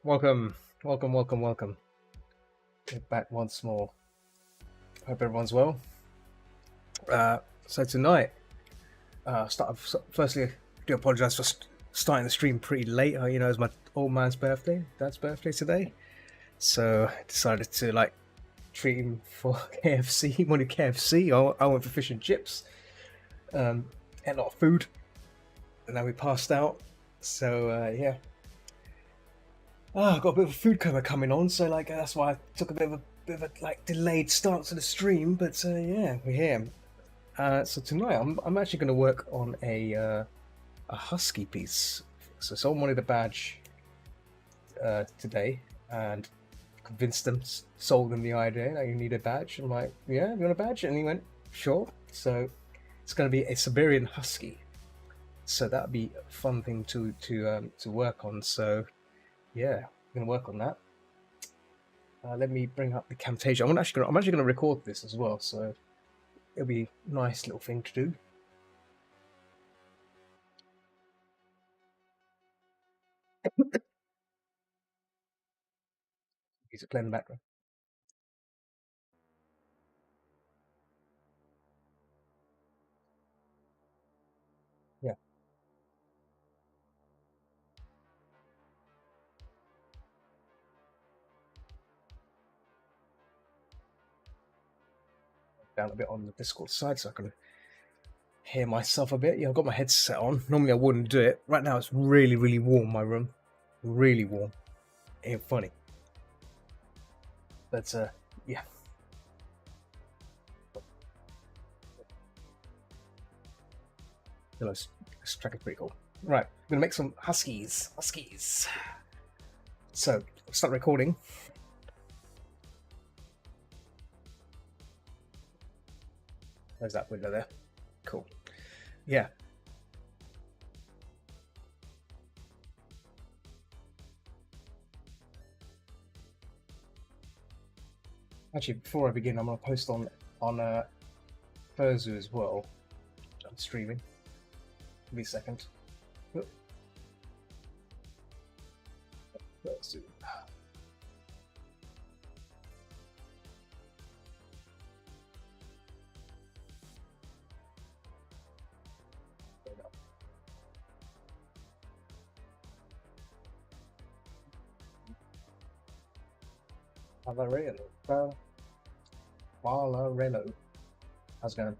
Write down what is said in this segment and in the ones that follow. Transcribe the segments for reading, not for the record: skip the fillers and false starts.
Welcome, welcome, welcome, welcome. We're back once more. Hope everyone's well. So tonight, firstly, I do apologise for starting the stream pretty late. You know, it's my old man's birthday, dad's birthday today. So I decided to treat him for KFC. He wanted KFC. I went for fish and chips. Ate a lot of food, and then we passed out. So yeah. I've got a bit of a food coma coming on, so that's why I took a bit of a delayed start to the stream. But yeah, we're here. So tonight I'm actually going to work on a husky piece. So someone wanted a badge today, and convinced them, sold them the idea that you need a badge. I'm like, yeah, you want a badge? And he went, sure. So it's going to be a Siberian Husky. So that'd be a fun thing to work on. So yeah, I'm going to work on that. Let me bring up the Camtasia. I'm actually going to record this as well, so it'll be a nice little thing to do. Music playing in the background. Yeah. Down a bit on the Discord side so I can hear myself a bit. Yeah, I've got my headset on. Normally I wouldn't do it. Right now it's really, really warm, my room. Really warm. Ain't funny. But yeah. This track is pretty cool. Right, I'm gonna make some huskies. So I'll start recording. There's that window there. Cool. Yeah. Actually, before I begin, I'm gonna post on Furzu as well. I'm streaming. Give me a second. Furzu. Valerello. How's it going?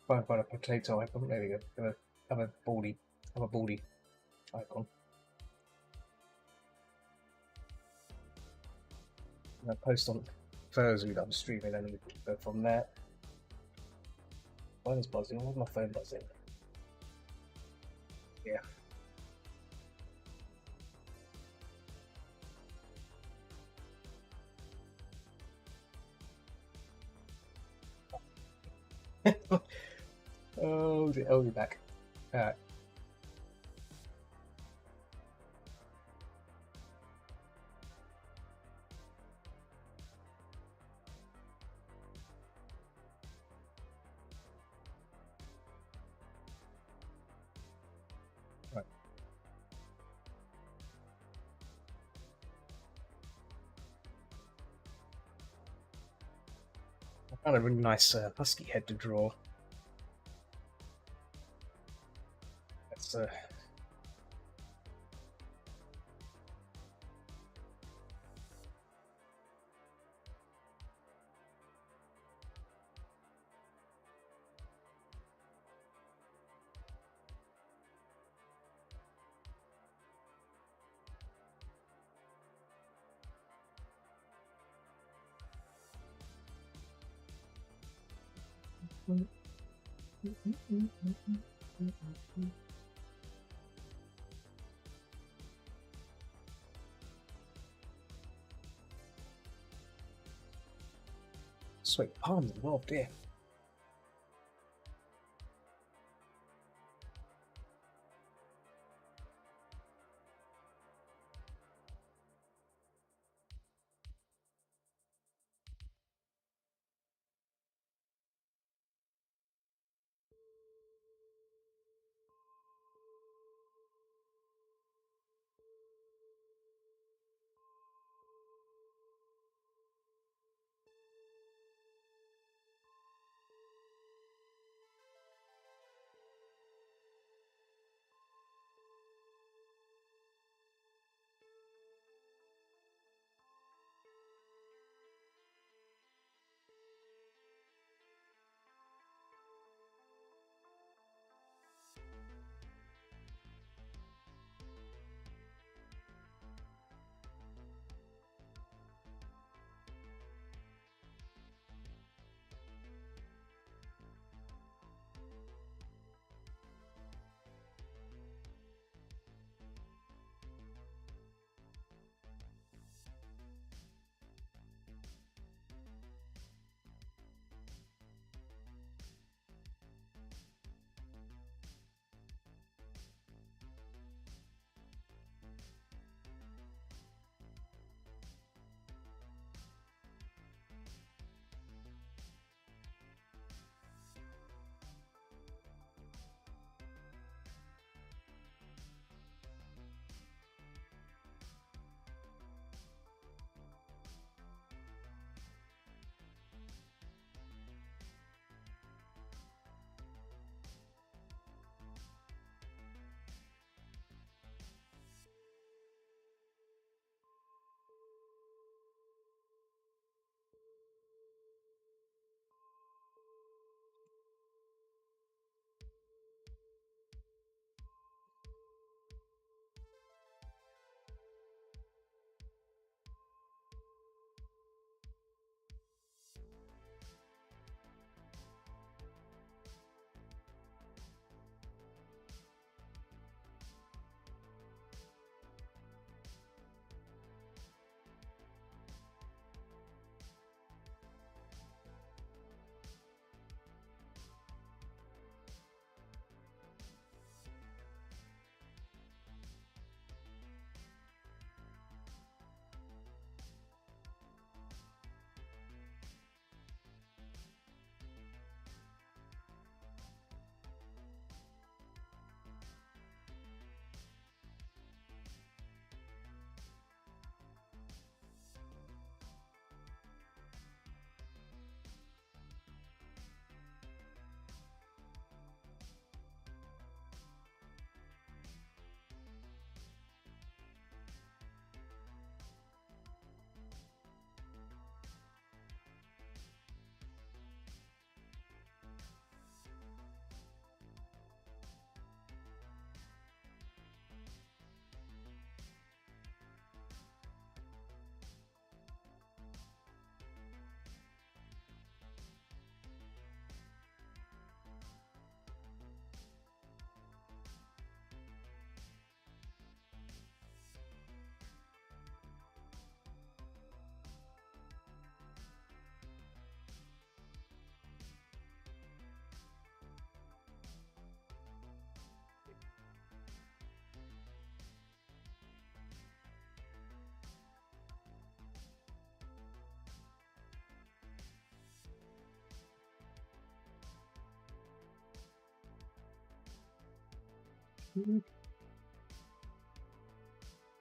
Find a potato icon. There we go. Have a baldy icon. I'm gonna post on Thursday that I'm streaming, and we can go from there. Phone is buzzing. Where's my phone buzzing? Yeah. Oh, I'll be back. Alright. Right. I found a really nice husky head to draw. That's sweet palms involved here.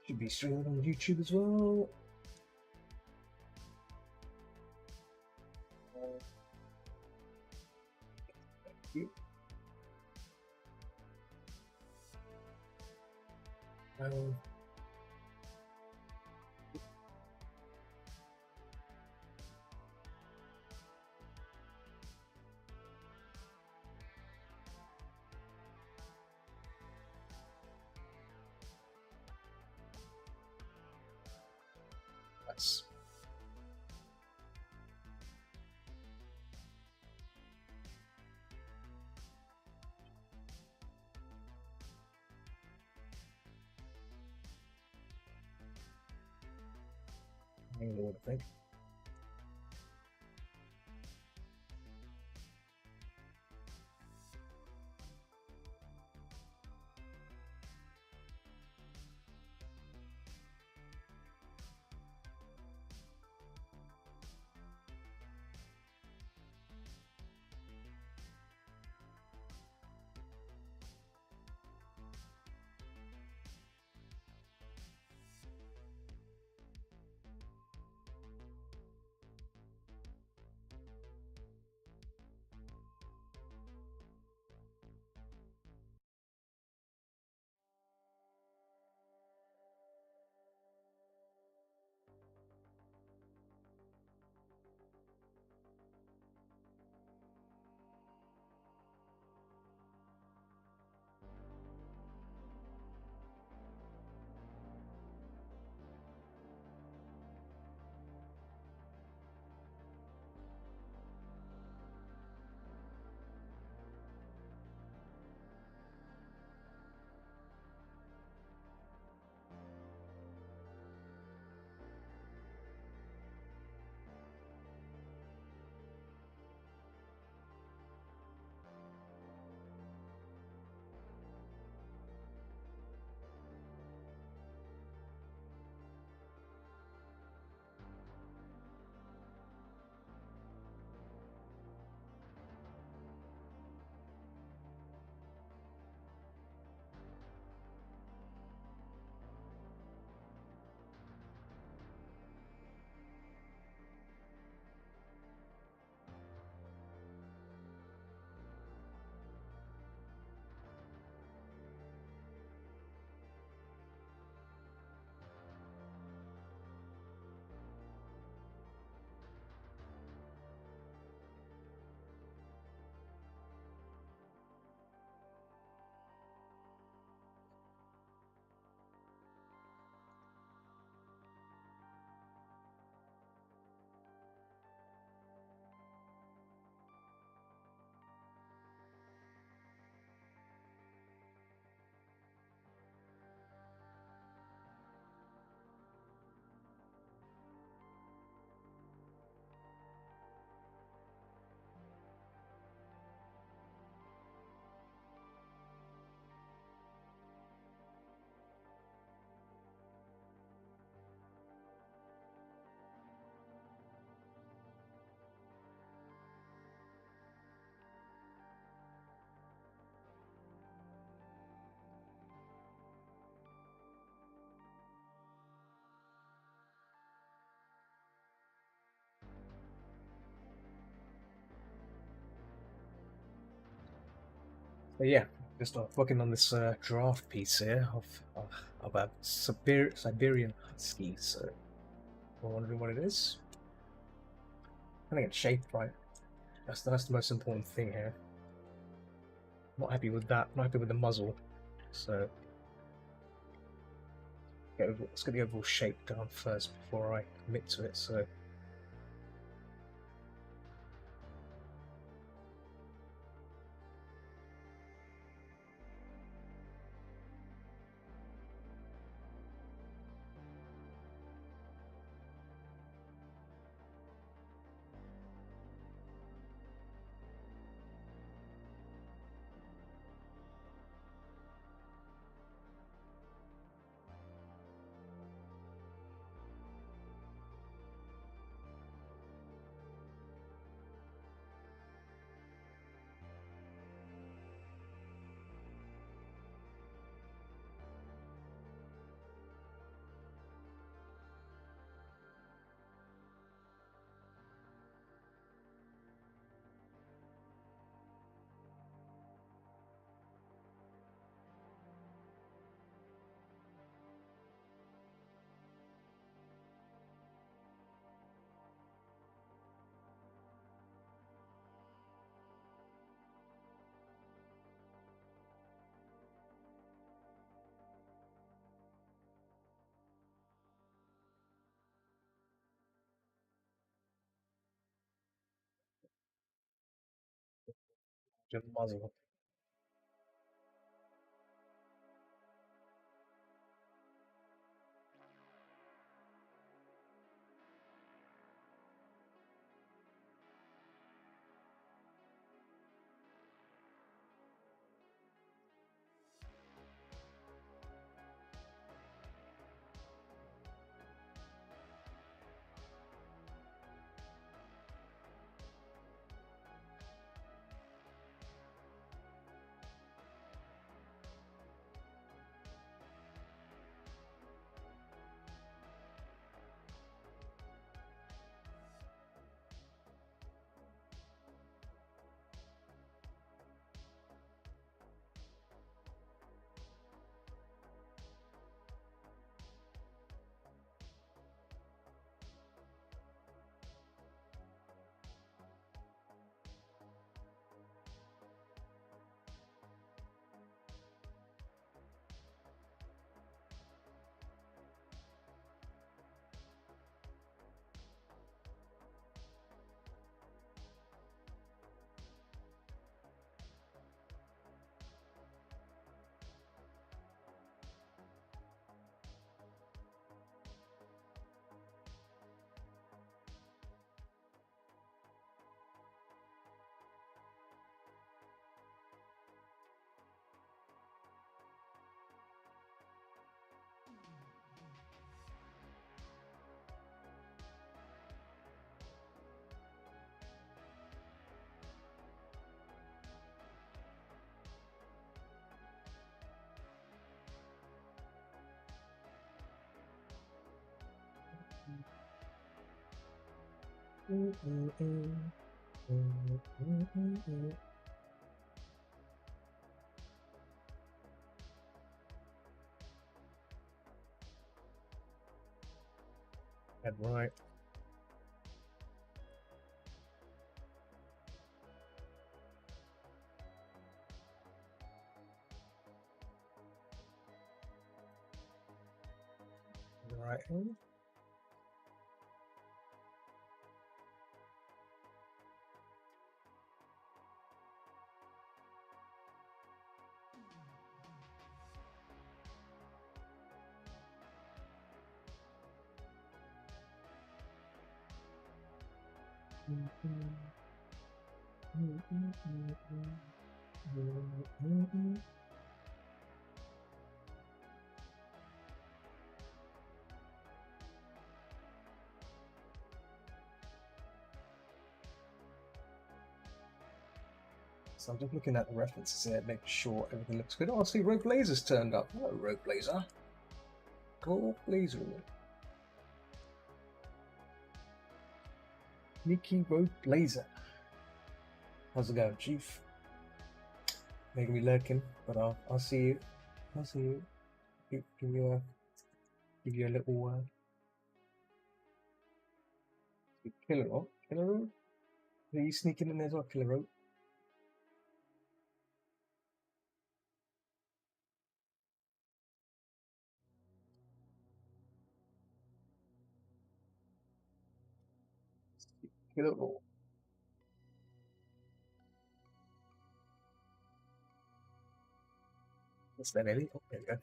Should be streaming on YouTube as well. Thank you. Nice. I don't know what to think. But yeah, just working on this draft piece here of a Siberian Husky. So, we're wondering what it is. I think it's shaped right. That's the most important thing here. Not happy with that. Not happy with the muzzle. So, let's get the overall shape down first before I commit to it. So. Your muzzle. Head right. Right hand. So I'm just looking at the references here, making sure everything looks good. Oh, I see Rogue Blazer's turned up. Hello, Rogue Blazer. Rogue Blazer. Sneaky Rogue Blazer. How's it going, Chief? Making me lurking, but I'll see you. I'll see you. Give you a little Killer Rope. Killer Rope? Are you sneaking in there as well, Killer Rope? Killer Rope. What's that, Ellie? Oh, there you go.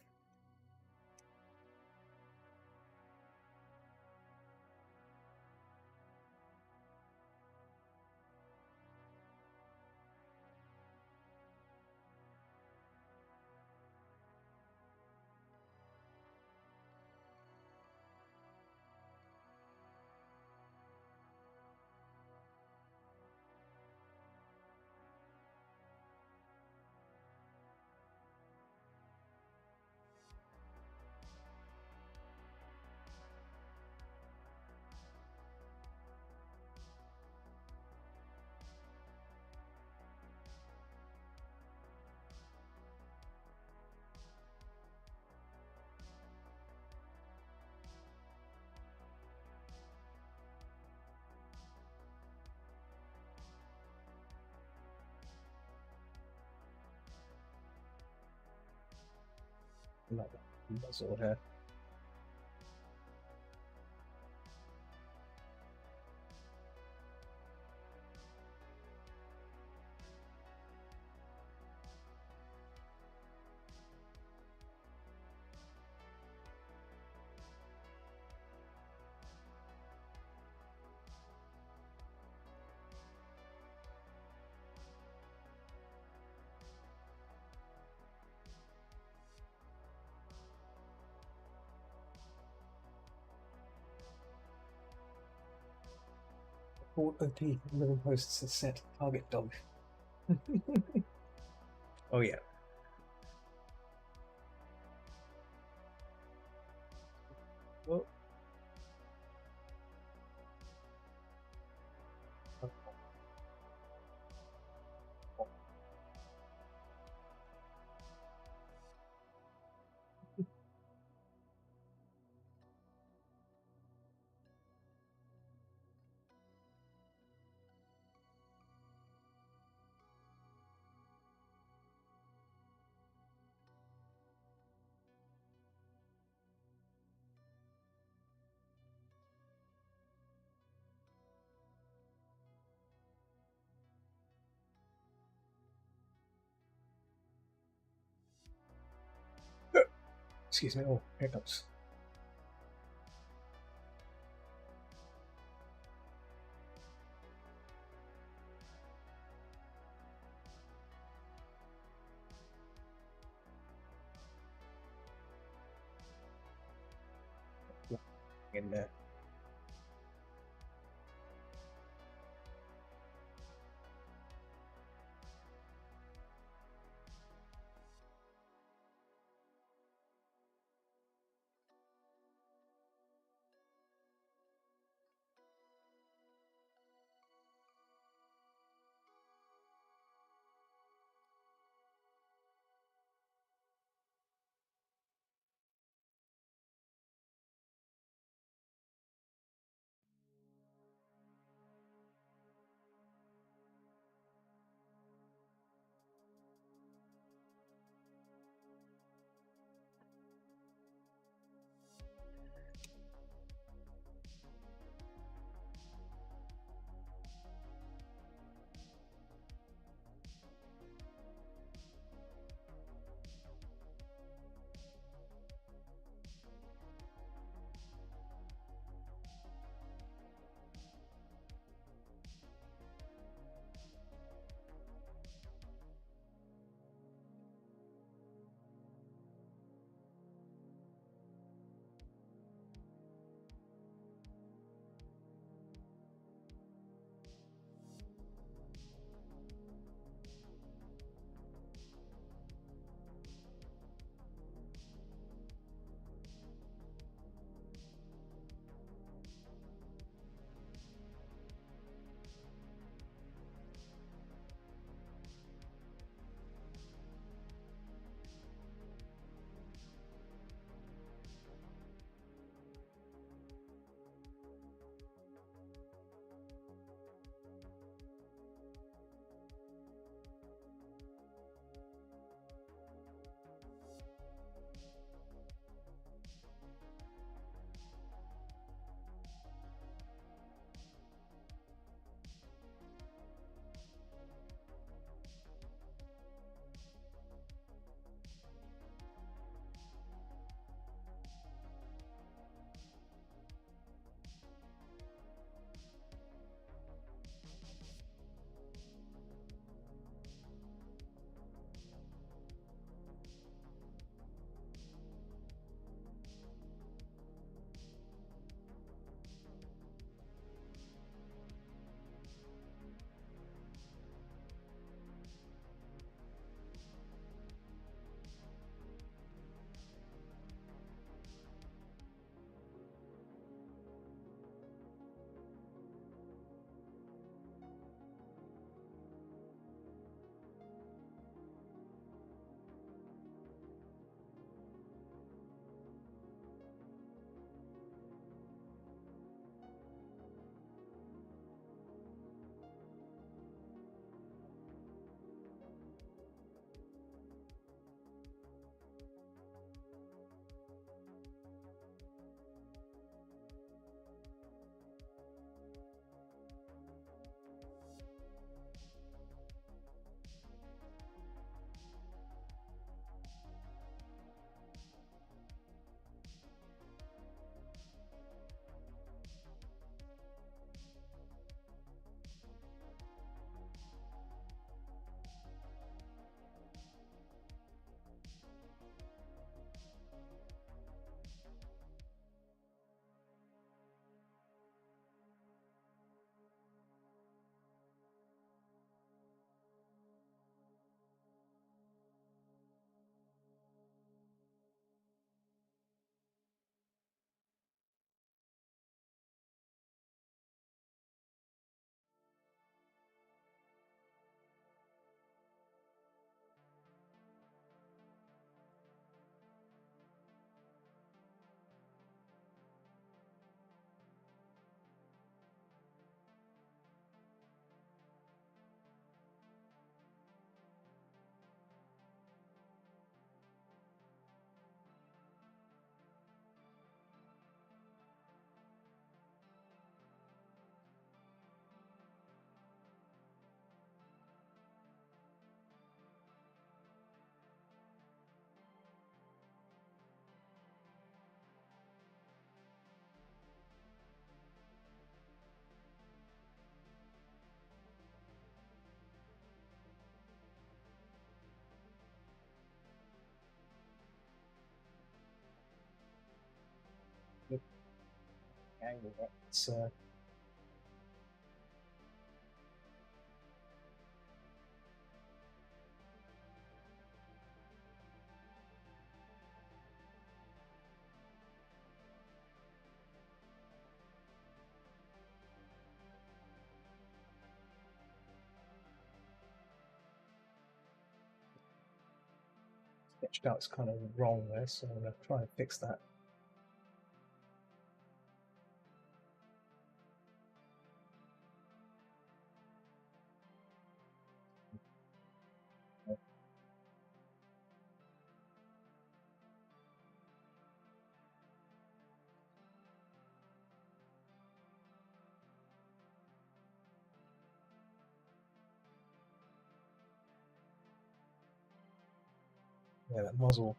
Like that sort of hair. Alt OP, living posts are set. Target dog. Oh yeah. Well, excuse me. Oh, hiccups. In there. angle. It's sketched out. It's kind of wrong there, so I'm gonna try and fix that. Yeah, that muzzle.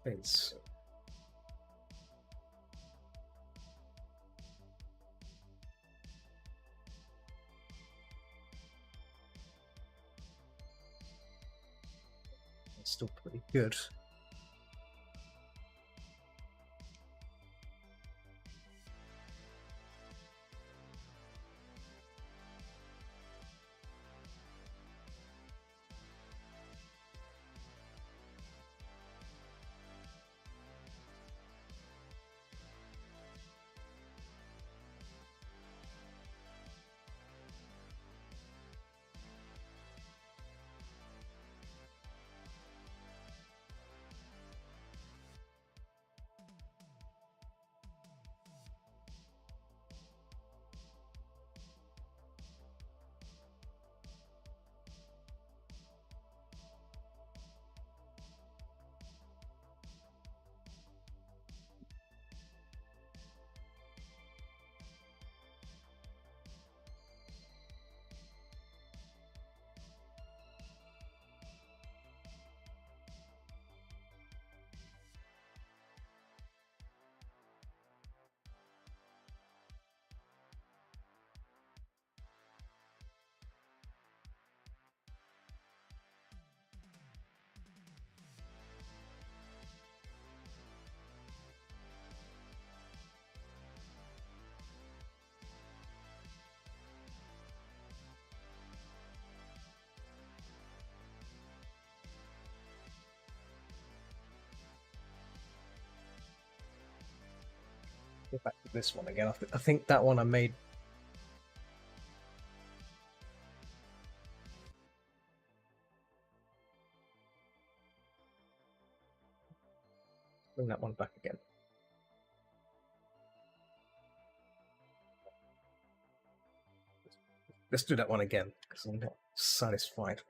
It's still pretty good. Go back to this one again. I think that one I made. Bring that one back again. Let's do that one again because I'm not satisfied.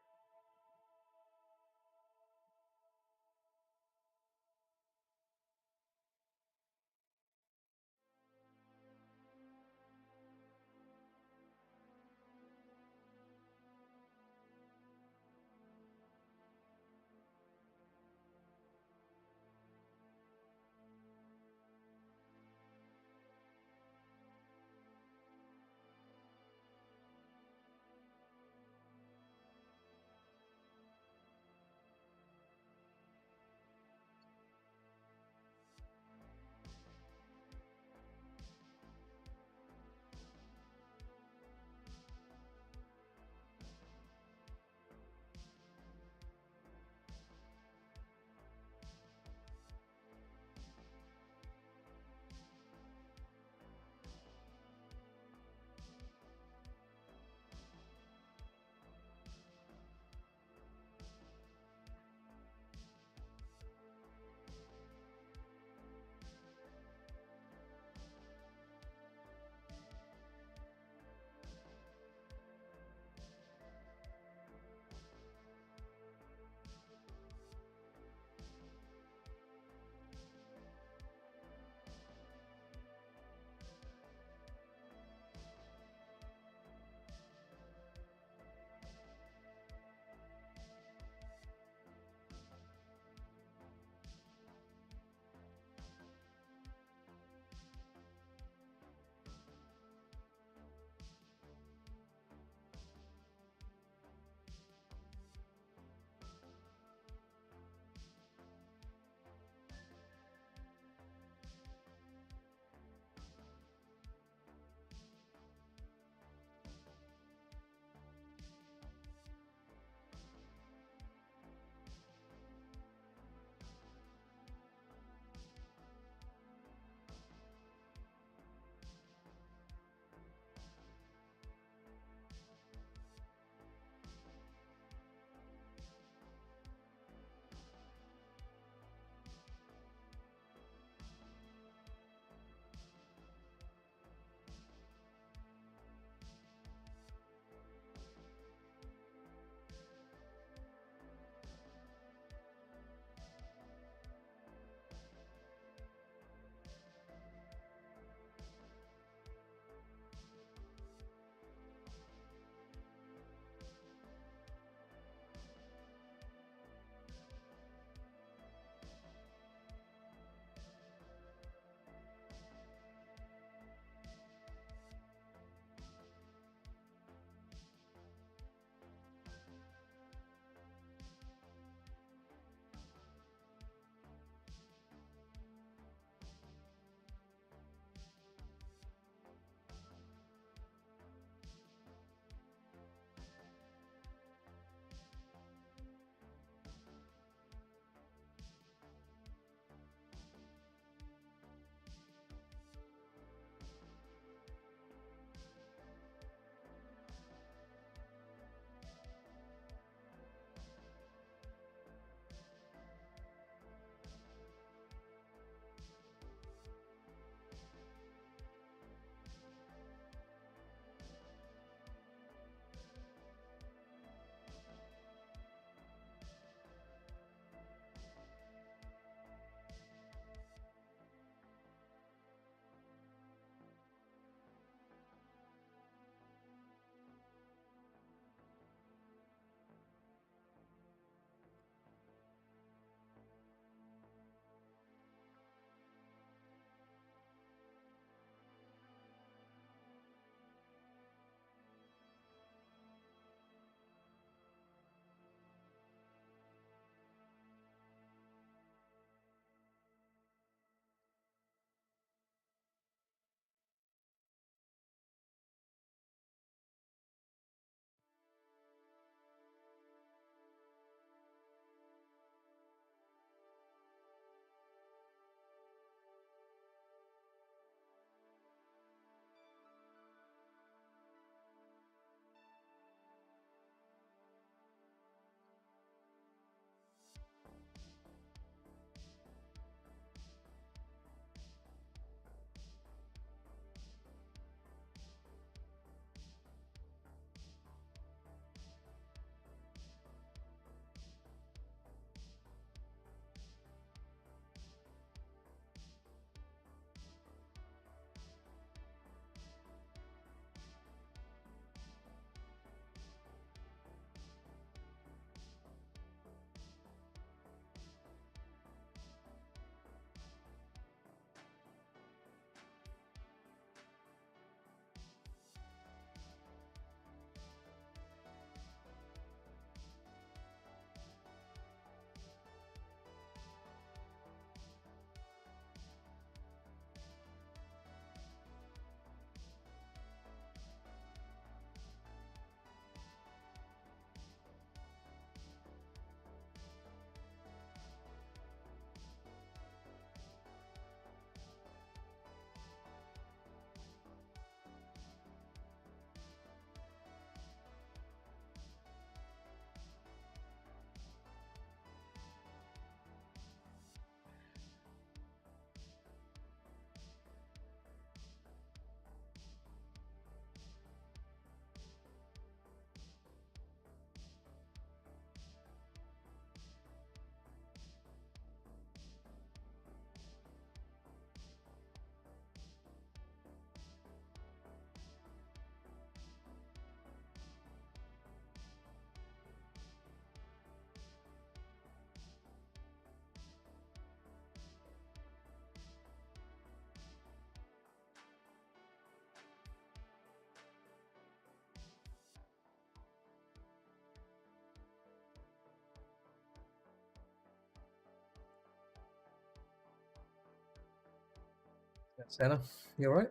Anna, you alright?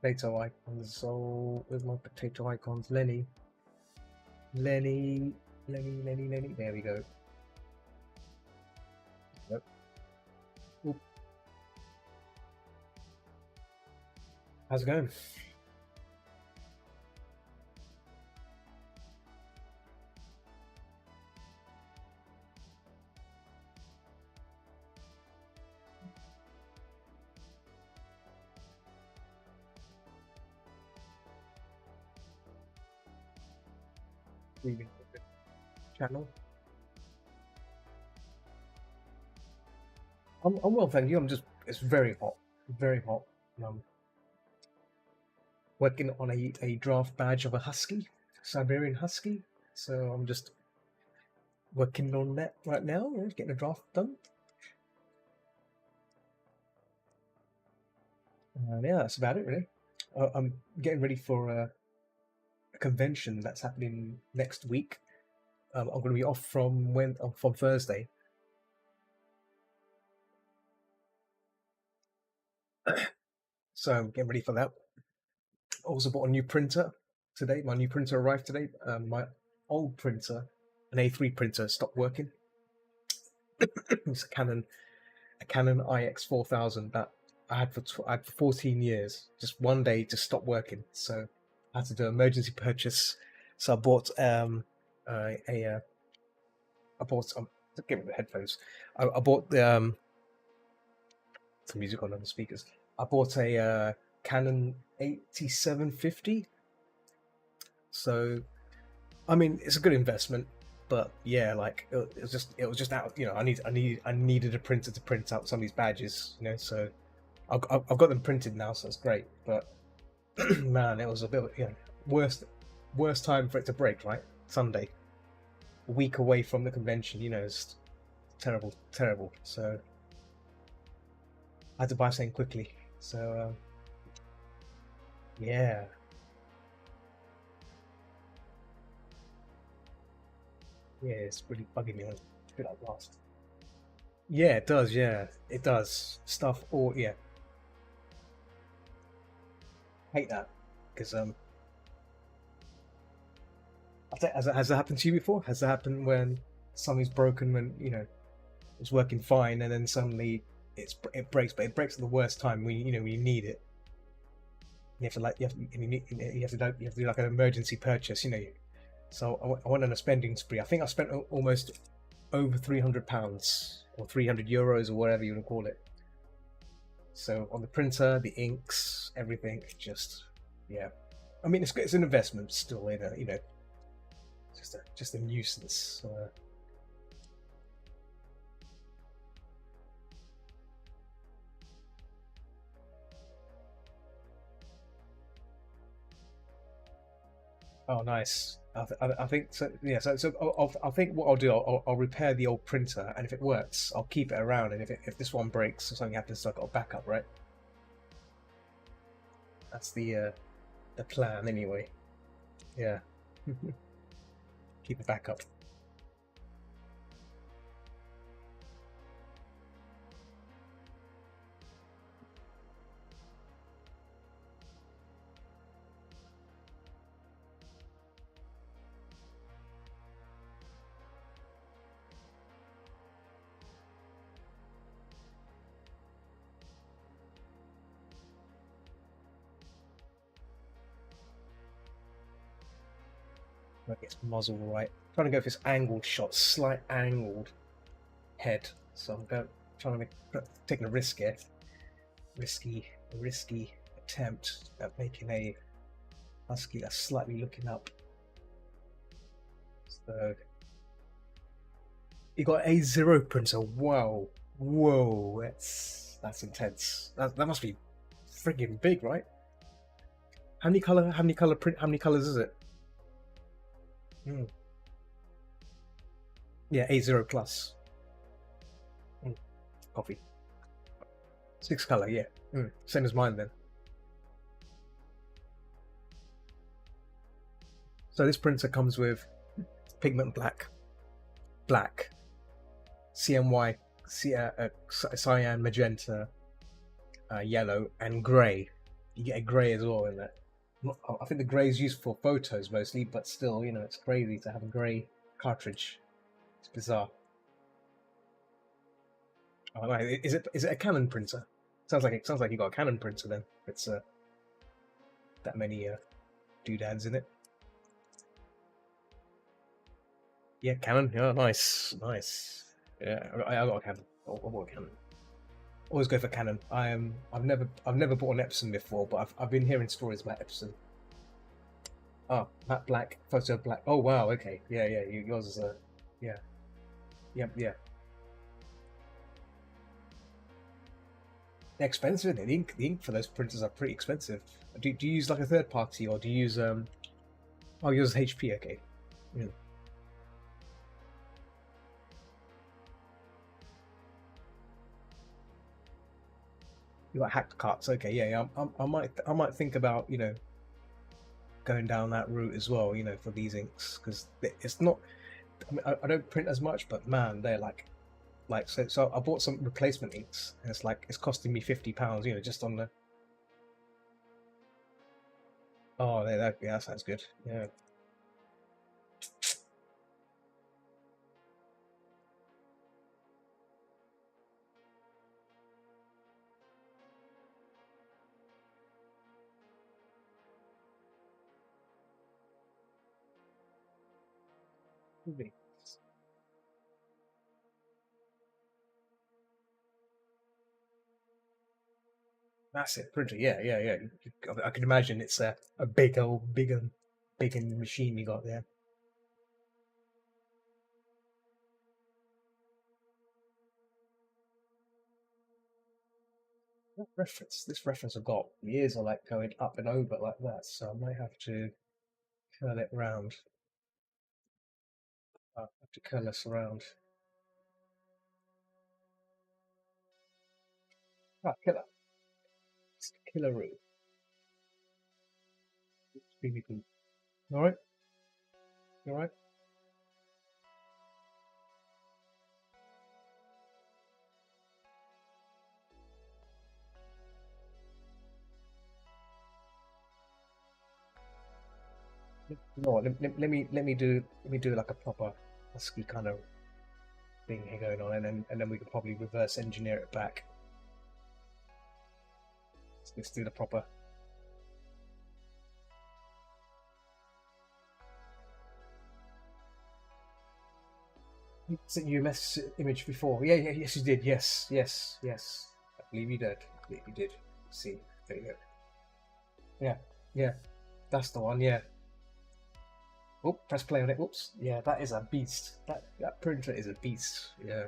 Potato icons. So, where's my potato icons? Lenny. Lenny. There we go. Yep. Oop. How's it going? Leaving the channel. I'm well, thank you. It's very hot. Very hot. I'm working on a draft badge of a husky, Siberian husky. So I'm just working on that right now. Getting a draft done. Yeah, that's about it, really. I'm getting ready for a convention that's happening next week. I'm going to be off from Thursday. So I'm getting ready for that. Also bought a new printer today. My new printer arrived today. My old printer, an A3 printer, stopped working. It's a Canon IX4000 that I had for 14 years. Just one day, just stopped working. So I had to do an emergency purchase. So I bought give me the headphones. I bought the music on the speakers. I bought a Canon 8750. So, I mean, it's a good investment, but yeah, like it was just out. I needed a printer to print out some of these badges. So I've got them printed now, so it's great. But man, it was a bit worst time for it to break. Right, Sunday, a week away from the convention. It's terrible. So I had to buy something quickly. So yeah. Yeah, it's really bugging me. It's a bit like last. Yeah, it does. Yeah, it does. Stuff. Or yeah, hate that because has that happened to you before? Has that happened when something's broken when it's working fine and then suddenly it breaks, but it breaks at the worst time when when you need it. You have to like you have to do like an emergency purchase. So I went on a spending spree. I think I spent almost over £300 or €300 or whatever you want to call it. So on the printer, the inks, everything, just yeah. I mean, it's an investment still, just a nuisance. Oh, nice. I think so. Yeah. So I think what I'll do, I'll repair the old printer, and if it works, I'll keep it around. And if this one breaks or something happens, I've got a backup, right? That's the plan, anyway. Yeah. Keep a backup. Like its muzzle right. Trying to go for this angled shot, slight angled head. So I'm trying to taking a risk here. Risky attempt at making a husky that's slightly looking up. So you got A0 printer. Whoa, that's intense. That must be friggin' big, right? How many colors is it? Yeah, A0 plus. Coffee. 6 color, yeah. Same as mine then. So this printer comes with pigment black, CMY cyan, magenta, yellow, and grey. You get a grey as well in that. I think the grey is used for photos mostly, but still, you know, it's crazy to have a grey cartridge. It's bizarre. Oh, no, is it a Canon printer? Sounds like you got a Canon printer then. It's that many doodads in it. Yeah, Canon. Yeah, nice, nice. Yeah, I got a Canon. I bought a Canon. Always go for Canon. I've never bought an Epson before, but I've been hearing stories about Epson. Oh, matte black, photo black. Oh wow, okay, yeah, yeah. Yours is a, yeah, yeah, yeah. They're expensive. The ink for those printers are pretty expensive. Do you use like a third party or do you use Oh, yours is HP. Okay. Yeah. You got hacked carts. Okay, yeah, yeah. I might think about going down that route as well. For these inks because it's not. I mean, I don't print as much, but man, they're like so. I bought some replacement inks, and it's costing me £50. Just on the. Oh, yeah, that sounds good. Yeah. Really. Massive printer. Yeah, yeah, yeah. I can imagine it's a bigger machine you got there. This reference I've got years of like going up and over like that, so I might have to curl it round. I have to curl this around. Ah, killer. It's Killaroo. BBP. Alright? Alright? You know what, let me do like a proper husky kind of thing here going on, and then we can probably reverse engineer it back. Let's do the proper. Sent you a message image before. Yeah, yeah, yes, you did. Yes, yes, yes. I believe you did. I believe you did. See, there you go. Yeah, yeah, that's the one. Yeah. Oh, press play on it. Whoops. Yeah, that is a beast. That printer is a beast. Yeah.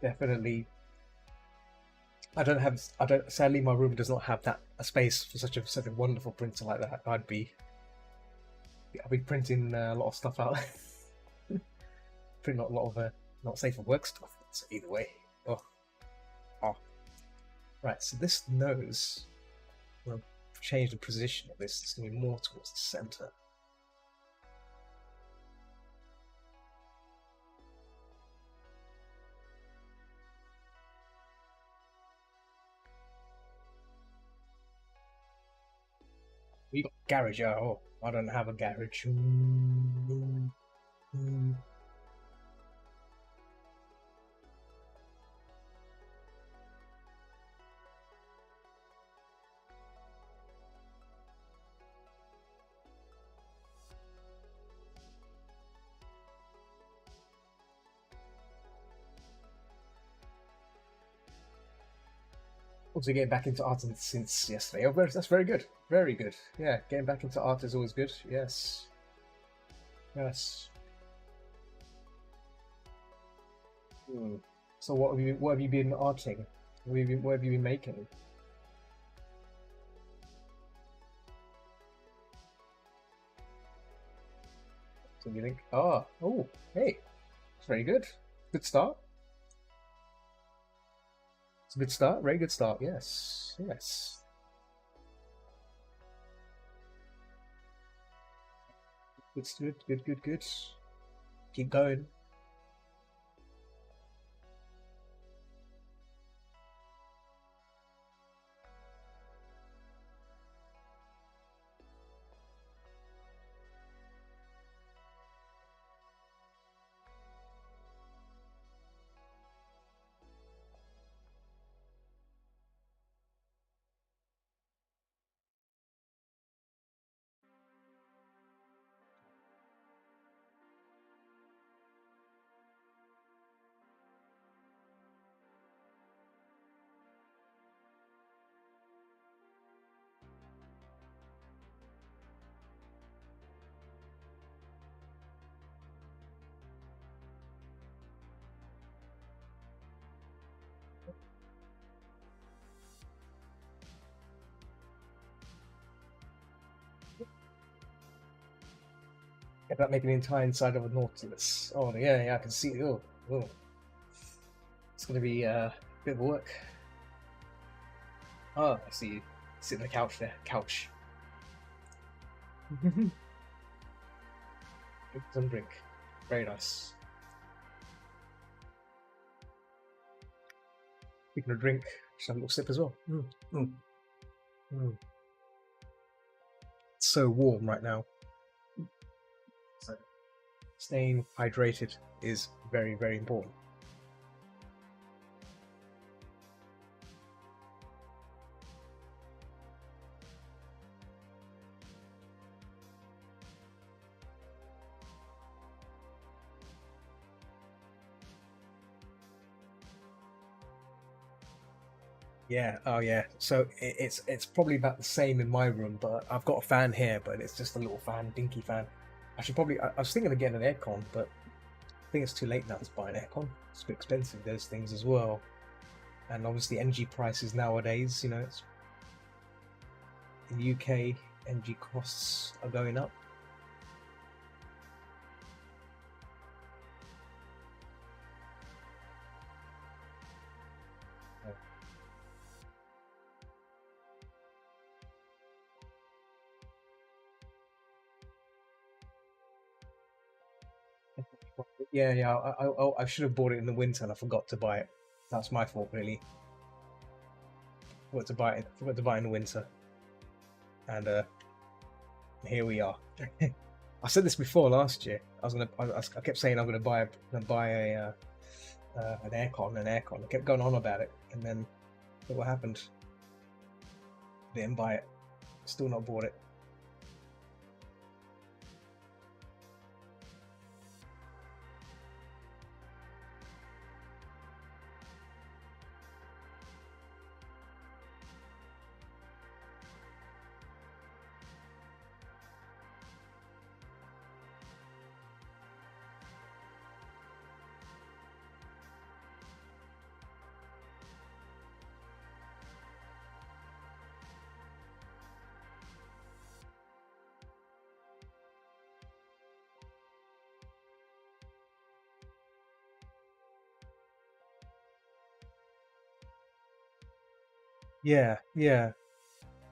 Definitely. I don't. Sadly, my room does not have that a space for such a wonderful printer like that. I'd be printing a lot of stuff out. Printing a lot of not safe for work stuff. So either way. Oh, oh. Right. So this nose. I'm gonna change the position of this. It's gonna be more towards the center. We got garage. Oh, I don't have a garage. Also, getting back into art since yesterday. Oh, that's very good. Very good. Yeah, getting back into art is always good. Yes. Yes. Hmm. So what have you been arting? What have you been making? So you think, oh, hey, it's very good. Good start. It's a good start. Very good start. Yes. Yes. It's good, good, good, good. Keep going. About making the entire inside of a Nautilus. Oh yeah, yeah, I can see. Oh, oh. It's gonna be a bit of work. Oh, I see you. Sit on the couch there. Couch. Some drink. Very nice. Speaking of drink, just have a little sip as well. Mm. It's so warm right now. So staying hydrated is very, very important. Yeah, oh yeah. So it's probably about the same in my room, but I've got a fan here, but it's just a little fan, dinky fan. I should probably. I was thinking of getting an aircon, but I think it's too late now to buy an aircon. It's a bit expensive, those things as well. And obviously, energy prices nowadays, it's in the UK, energy costs are going up. Yeah, yeah. I should have bought it in the winter and I forgot to buy it. That's my fault, really. Forgot to buy it. Forgot to buy it in the winter, and here we are. I said this before last year. I kept saying I'm gonna buy an aircon. I kept going on about it, and then look what happened. Didn't buy it. Still not bought it. Yeah, yeah.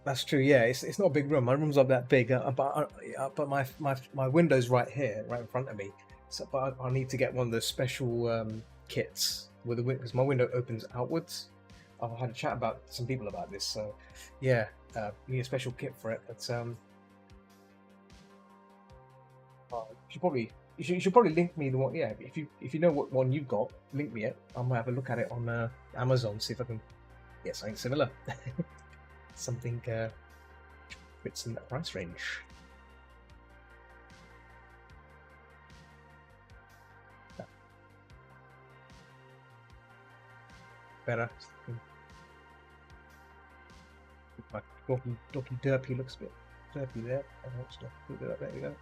That's true. Yeah, it's not a big room. My room's not that big, but my window's right here, right in front of me. So, but I need to get one of those special kits with the window because my window opens outwards. I've had a chat about some people about this, so yeah, you need a special kit for it. But you should probably link me the one. Yeah, if you know what one you've got, link me it. I'm gonna have a look at it on Amazon, see if I can get something similar, something fits in that price range. Better. My Docky Derpy looks a bit derpy there. There we go.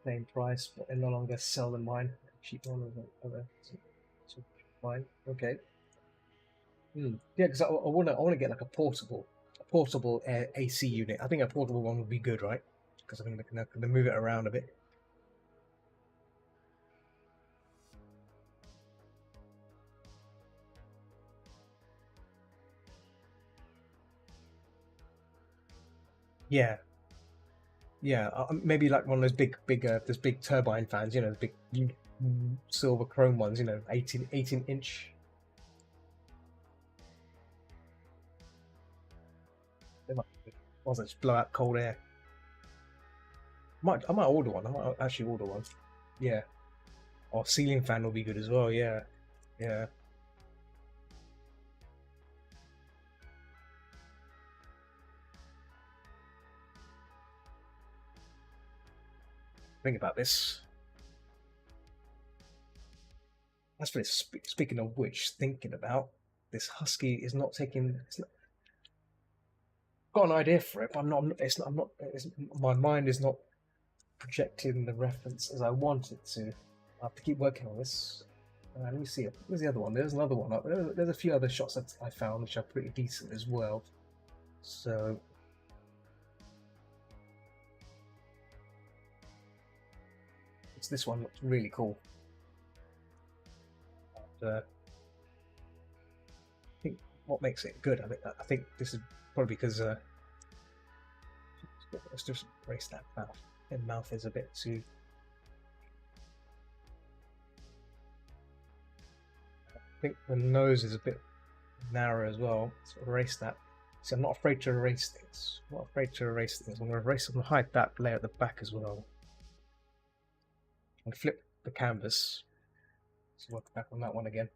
same price, but they no longer sell the mine. Cheap one of the other. Mine. Okay. Yeah, because I want to get like a portable AC unit. I think a portable one would be good, right? Because I'm gonna move it around a bit. Yeah, yeah. Maybe like one of those those big turbine fans. You know, the big silver chrome ones. You know, 18 inch. They might also just blow out cold air. I might order one. I might actually order one. Yeah. Or ceiling fan will be good as well. Yeah, yeah. Think about this. That's what speaking of which, thinking about this husky is not taking. Got an idea for it, but I'm not. It's not. I'm not. My mind is not projecting the reference as I want it to. I have to keep working on this. Let me see. Where's the other one? There's another one. There's a few other shots that I found which are pretty decent as well. So this one looks really cool. And, I think what makes it good. I think this is probably because. Let's just erase that mouth. The mouth is a bit too. I think the nose is a bit narrow as well. So erase that. See, I'm not afraid to erase things. I'm not afraid to erase things. I'm going to hide that layer at the back as well. And flip the canvas. So work back on that one again.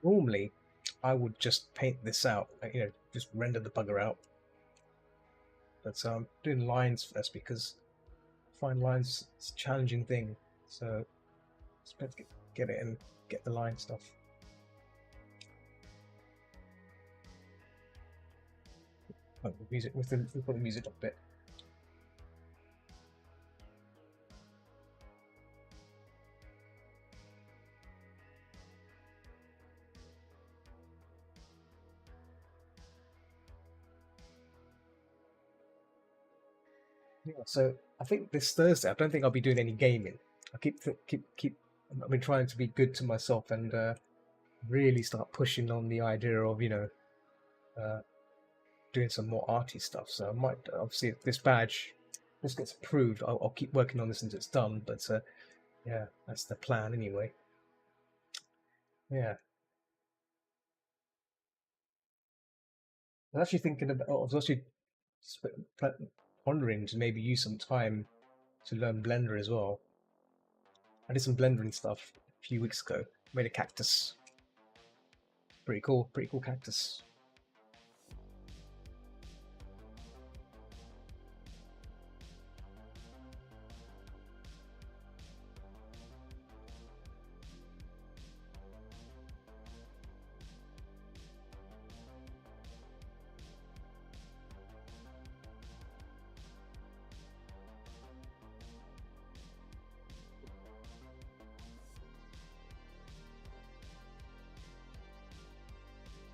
Normally, I would just paint this out, you know, just render the bugger out. But I'm doing lines first because fine lines is a challenging thing. So let's get it and get the line stuff. Oh, music with the music up bit. Yeah, so I think this Thursday, I don't think I'll be doing any gaming. I keep. I've been trying to be good to myself and really start pushing on the idea of doing some more arty stuff. So I might obviously if this badge, this gets approved, I'll keep working on this until it's done. But yeah, that's the plan anyway. Yeah, I was actually thinking about. I was actually pondering to maybe use some time to learn Blender as well. I did some blendering stuff a few weeks ago. Made a cactus. Pretty cool cactus.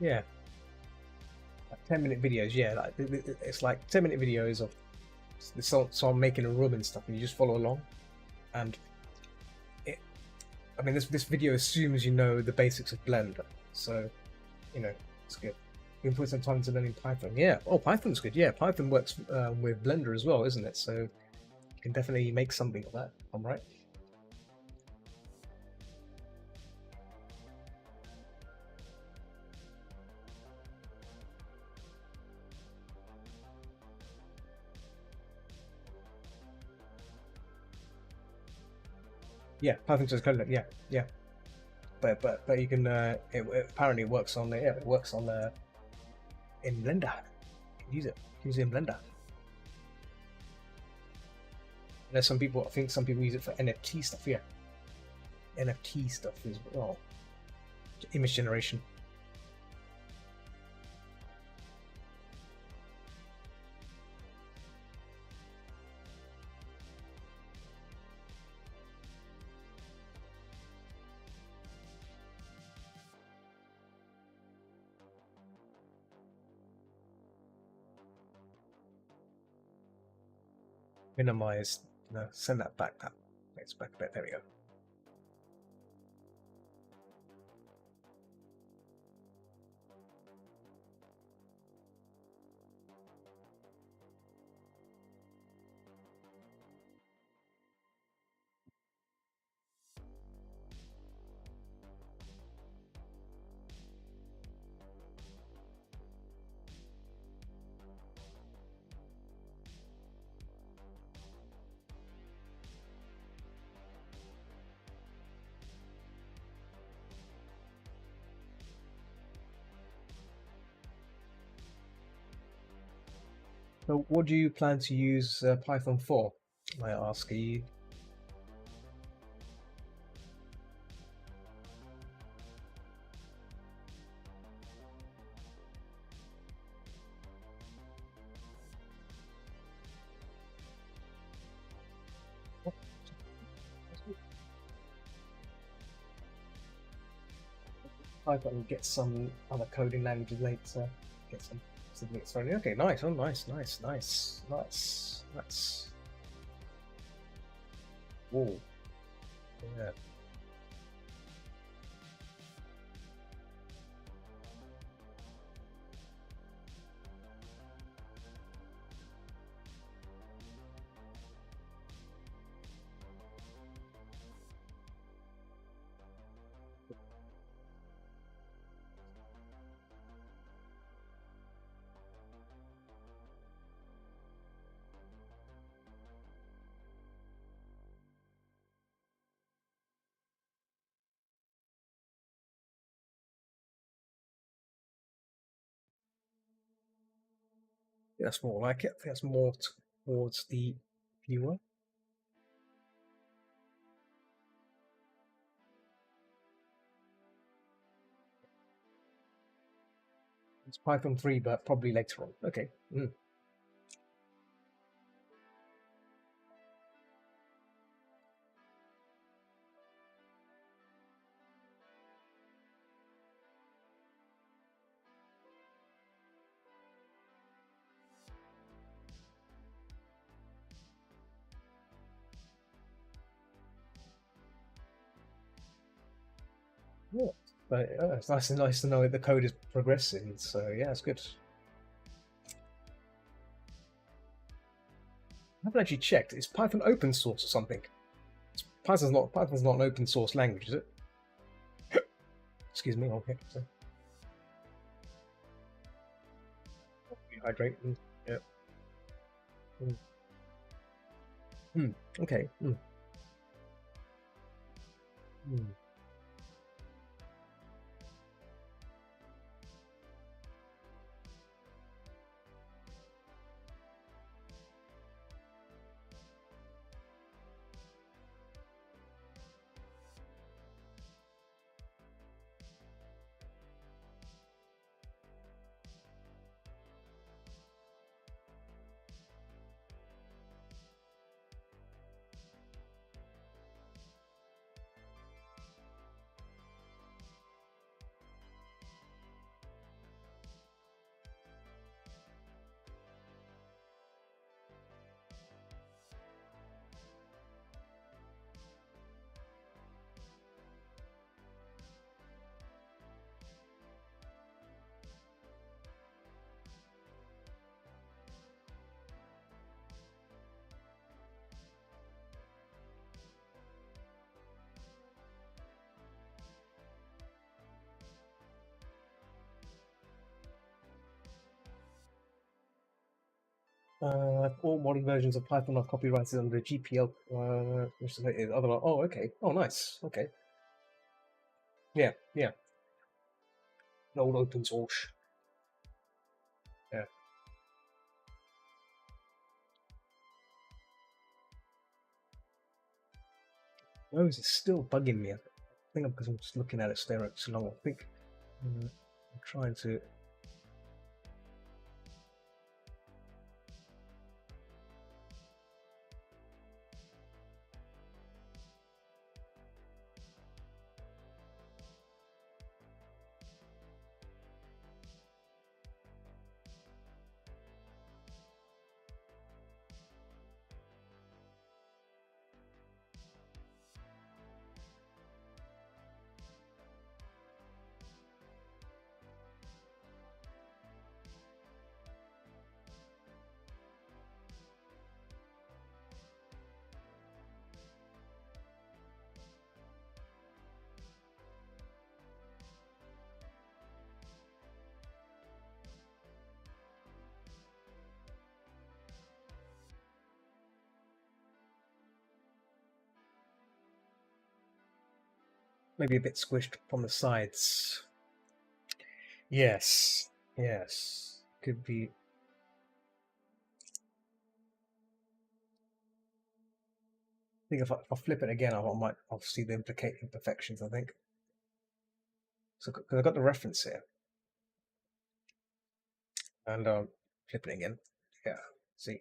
Yeah, like 10-minute videos. Yeah, like it's like 10-minute videos of someone making a room and stuff, and you just follow along. And I mean, this video assumes you know the basics of Blender, so you know it's good. You can put some time into learning Python. Yeah, oh, Python's good. Yeah, Python works with Blender as well, isn't it? So you can definitely make something of that. I'm right. Yeah, Python's just code. Yeah, yeah. But you can it apparently works on the it works on the in Blender. You can use it. You can use it in Blender. There's some people. I think some people use it for NFT stuff. Yeah, NFT stuff as well. image generation. Minimize. No, send that back. That it's back a bit. There we go. So, what do you plan to use Python for? I ask you. Python, get some other coding languages later. Get some mixed learning. Okay, nice. Oh, nice. Whoa. Yeah. That's more like it. I think that's more towards the viewer. It's Python 3, but probably later on. Okay. Yeah. But it's nice to know that the code is progressing. So yeah, it's good. I haven't actually checked. Is Python open source or something? Python's not an open source language, is it? Excuse me. Okay. So. Hydrate. Yeah. Okay. All modern versions of Python are copyrighted under GPL. Which is other. Oh, okay. Oh, nice. Okay. Yeah. Old open source. Yeah. Rose is still bugging me. think because I'm just looking at it staring at it too long. I think I'm trying to. Maybe a bit squished from the sides. Yes, yes, could be. I think if I flip it again, I'll see the imperfections. I think so because I got the reference here, and flip it again. Yeah, see.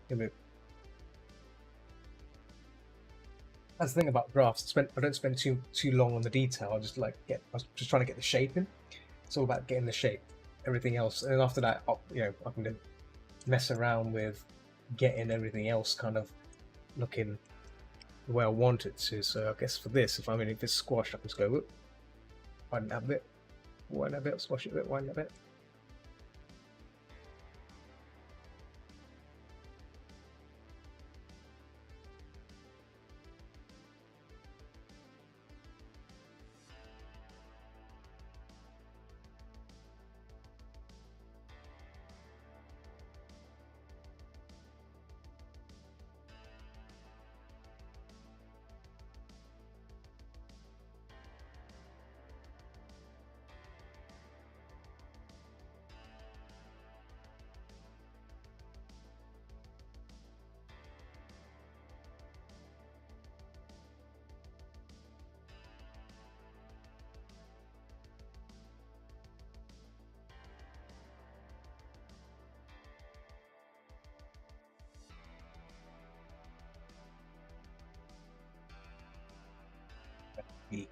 Give it. That's the thing about drafts. I don't spend too long on the detail. I was just trying to get the shape in. It's all about getting the shape. Everything else, and after that, I can then mess around with getting everything else kind of looking the way I want it to. So I guess for this, if it's squashed, I can just go whoop, widen that bit, widen that bit, squash it a bit, widen that bit. Be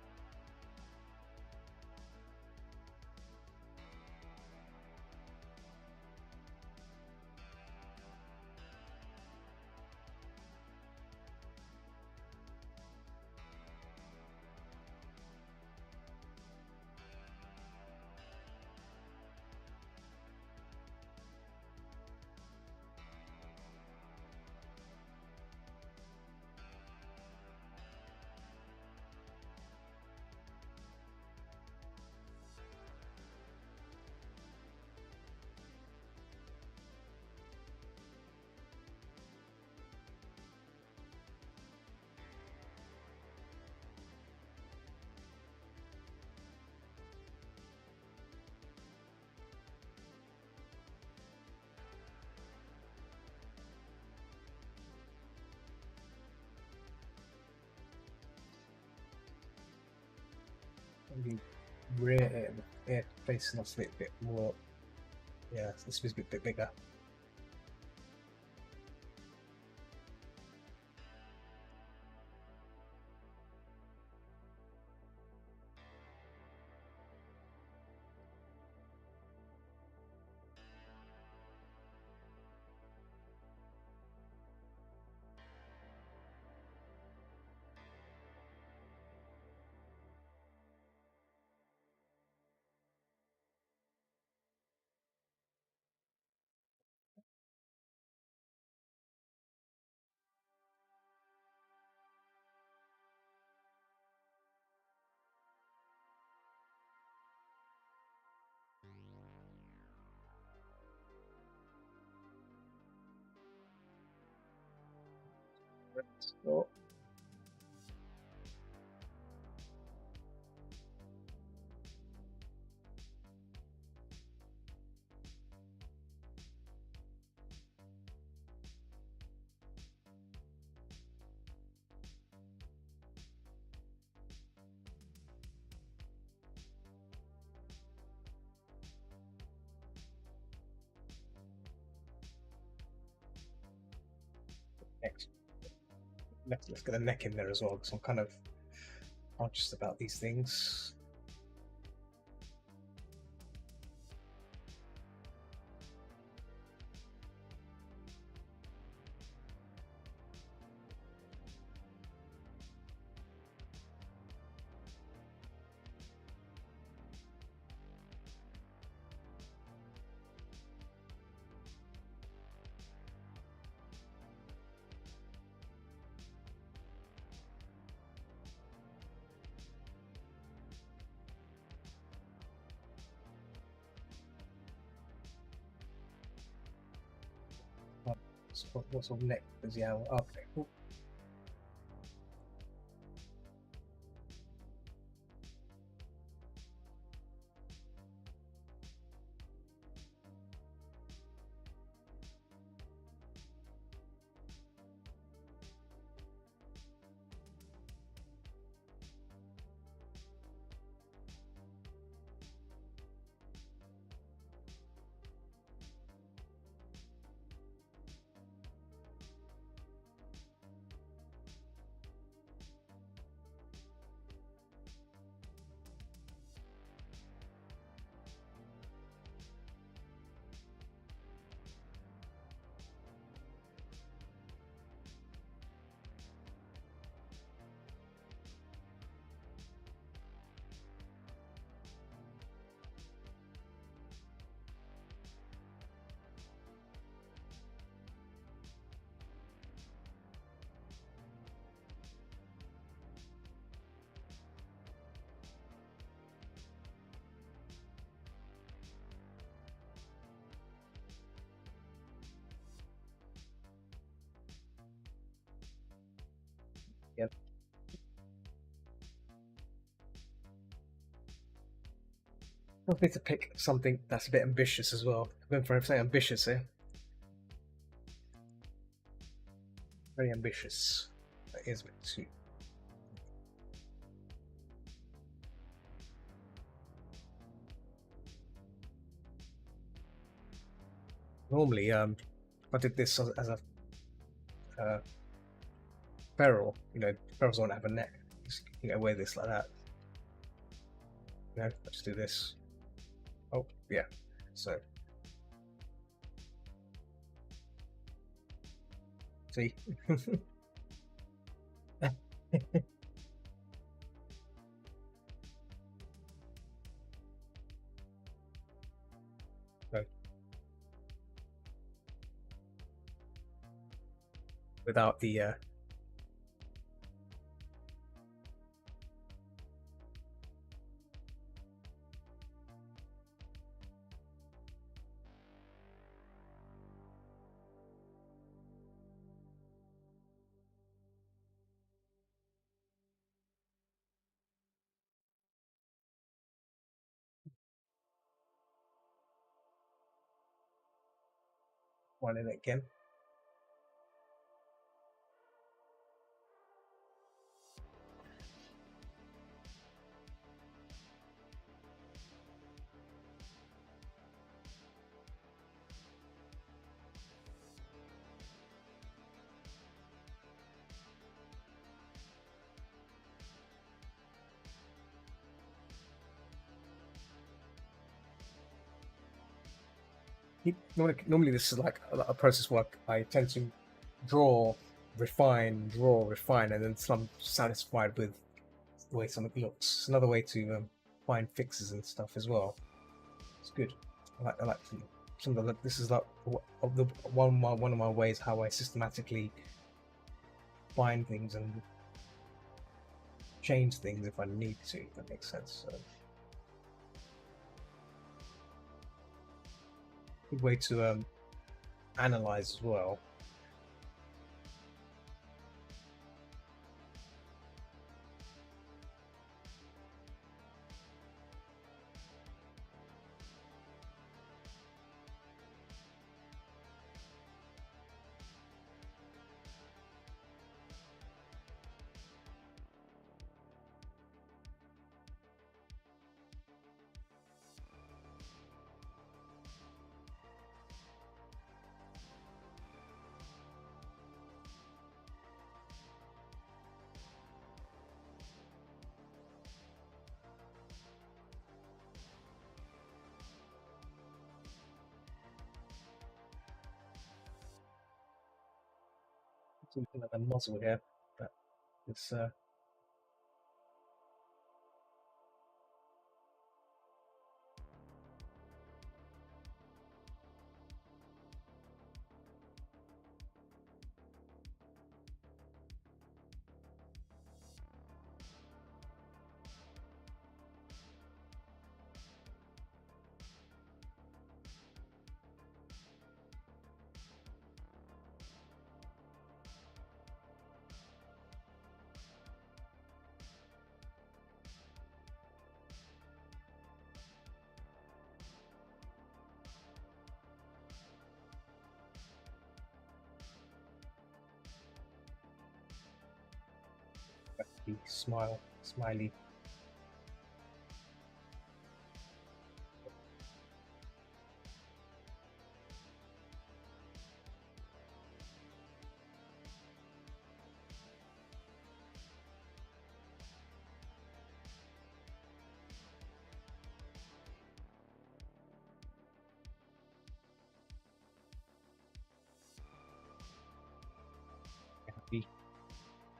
maybe rear facing off a bit more. Yeah, this was a bit bigger. So, next, let's get a neck in there as well, because I'm kind of conscious about these things. What sort of neck does he have? Okay, cool. Yep. I need to pick something that's a bit ambitious as well. I'm going for saying ambitious here. Very ambitious. That is a bit too. Normally, if I did this as a feral, ferals don't have a neck. Just, wear this like that. Let's do this. Oh, yeah. So, see. So, without the one in it again. Normally, this is like a process where I tend to draw, refine, and then I'm satisfied with the way something looks. It's another way to find fixes and stuff as well. It's good. I like to. This is like one of my ways how I systematically find things and change things if I need to. If that makes sense. So, good way to analyze as well. looking at the muzzle here, but it's the smiley.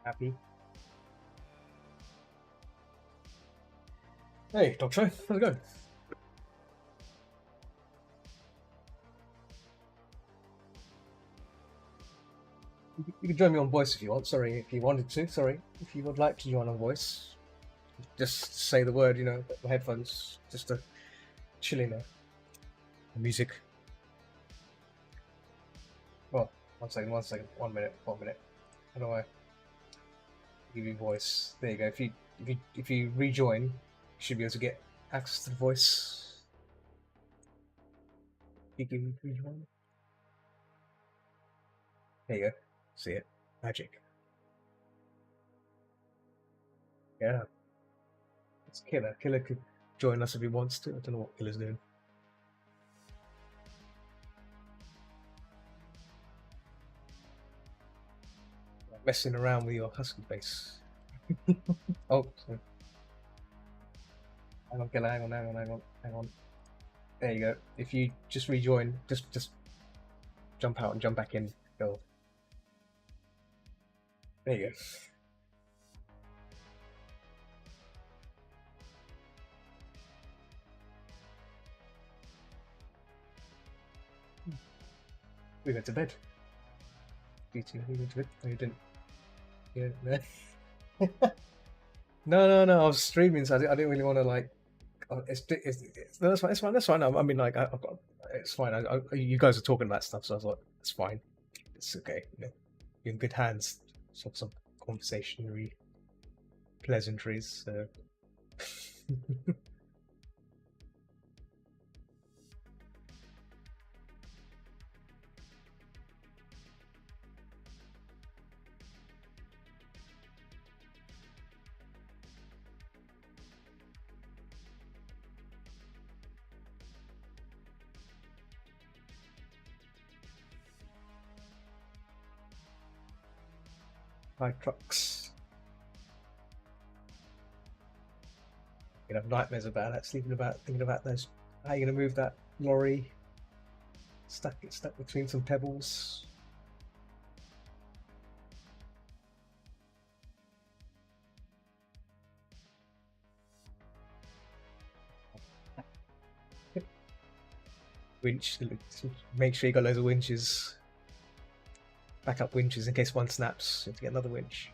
Happy. Hey, Dog Show, how's it going? You can join me on voice if you want. Sorry, if you wanted to. Sorry, if you would like to join on voice, just say the word. My headphones just to chill in there. The music. Well, 1 second, 1 minute, 1 minute. How do I give you voice? There you go. If you rejoin, you should be able to get access to the voice. You can rejoin. There you go. See it. Magic. Yeah. It's Killer. Killer could join us if he wants to. I don't know what Killer's doing. Messing around with your husky face. Oh, sorry. Hang on, Killer. Hang on. There you go. If you just rejoin, just jump out and jump back in. Go. There you go. We went to bed. We went to bed. No, you didn't. Yeah. No. I was streaming, so I didn't really want to like. No, that's fine. I mean, like, I've got. It's fine. You guys are talking about stuff, so I was like, it's fine. It's okay. You're in good hands. Some conversationary pleasantries. Fire trucks. You have nightmares about that. Thinking about those. How are you going to move that lorry? Stuck between some pebbles. Winch. Make sure you got loads of winches. Backup winches in case one snaps. You have to get another winch.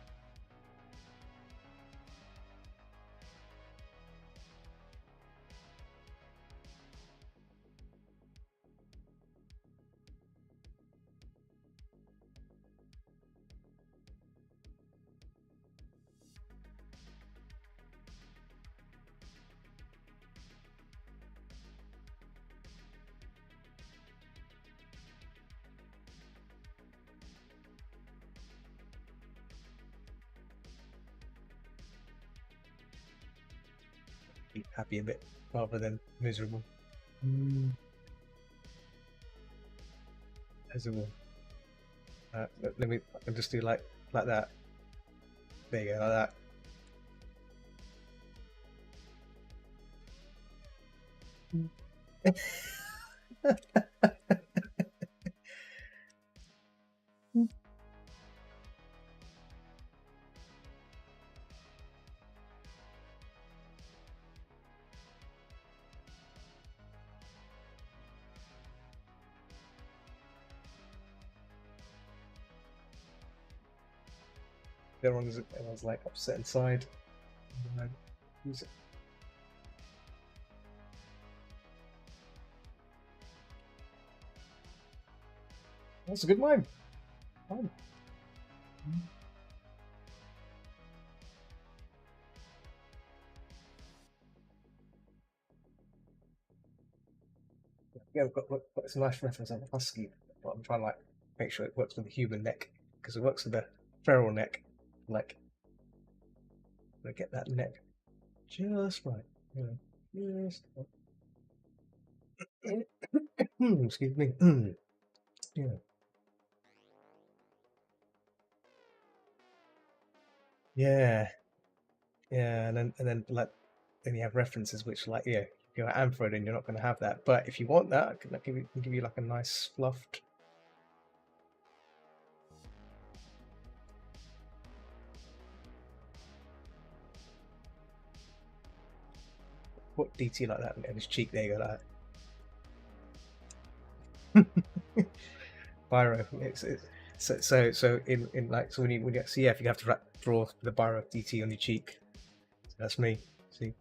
Be happy a bit rather than miserable. Miserable. Let me. I can just do like that. There you go, like that. Everyone's like upset inside. Who's it? That's a good mime. Fine. Yeah, we've got some nice reference on the husky, but I'm trying to like make sure it works with the human neck because it works with the feral neck. Like, get that neck just right. Just right. Excuse me. Yeah. Yeah. Yeah, and then like then you have references which like if you're Ampho, then you're not going to have that. But if you want that, I can give you like a nice fluffed. Put DT like that and his cheek. There you go, like that. Biro. So in like when you get CF, you have to draw the Biro DT on your cheek. So that's me. See.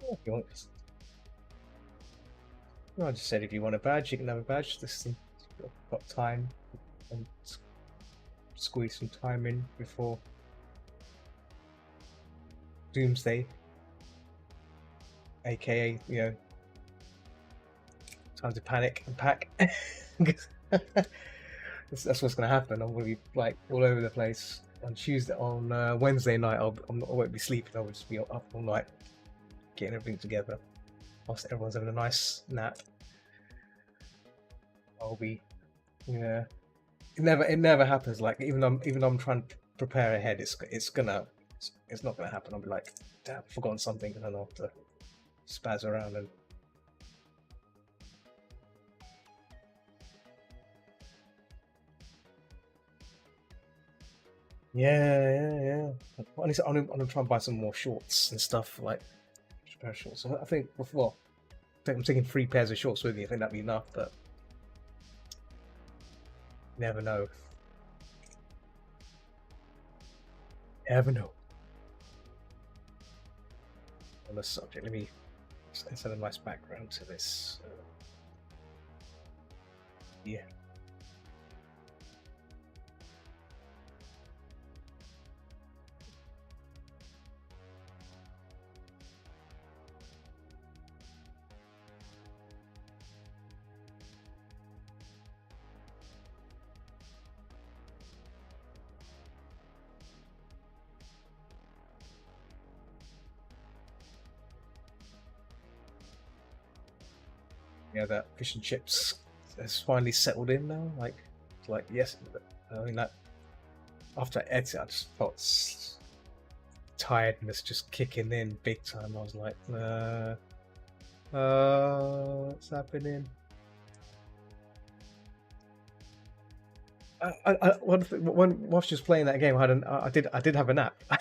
If you want, I just said if you want a badge, you can have a badge. This thing got time and squeeze some time in before Doomsday, aka time to panic and pack. That's what's gonna happen. I'm gonna be like all over the place on Tuesday. On Wednesday night, I won't be sleeping. I'll just be up all night getting everything together. Whilst everyone's having a nice nap, I'll be It never happens. Like even though I'm trying to prepare ahead, it's not gonna happen. I'll be like, damn, I've forgotten something, and then I'll have to spaz around and. Yeah. I'm gonna try and buy some more shorts and stuff, like pair of shorts. I think I'm taking 3 pairs of shorts with me. I think that'd be enough, but never know. Never know. On the subject, let me set a nice background to this. Yeah. Yeah, that fish and chips has finally settled in now. Like yes, I mean that after I ate it, I just felt tiredness just kicking in big time. I was like, what's happening? Whilst she was playing that game, I did have a nap. I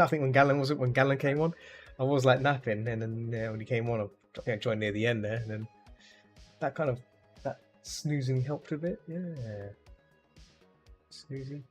think when Gallon came on, I was like napping, and then when he came on, I joined near the end there, and then that snoozing helped a bit. Yeah, snoozing.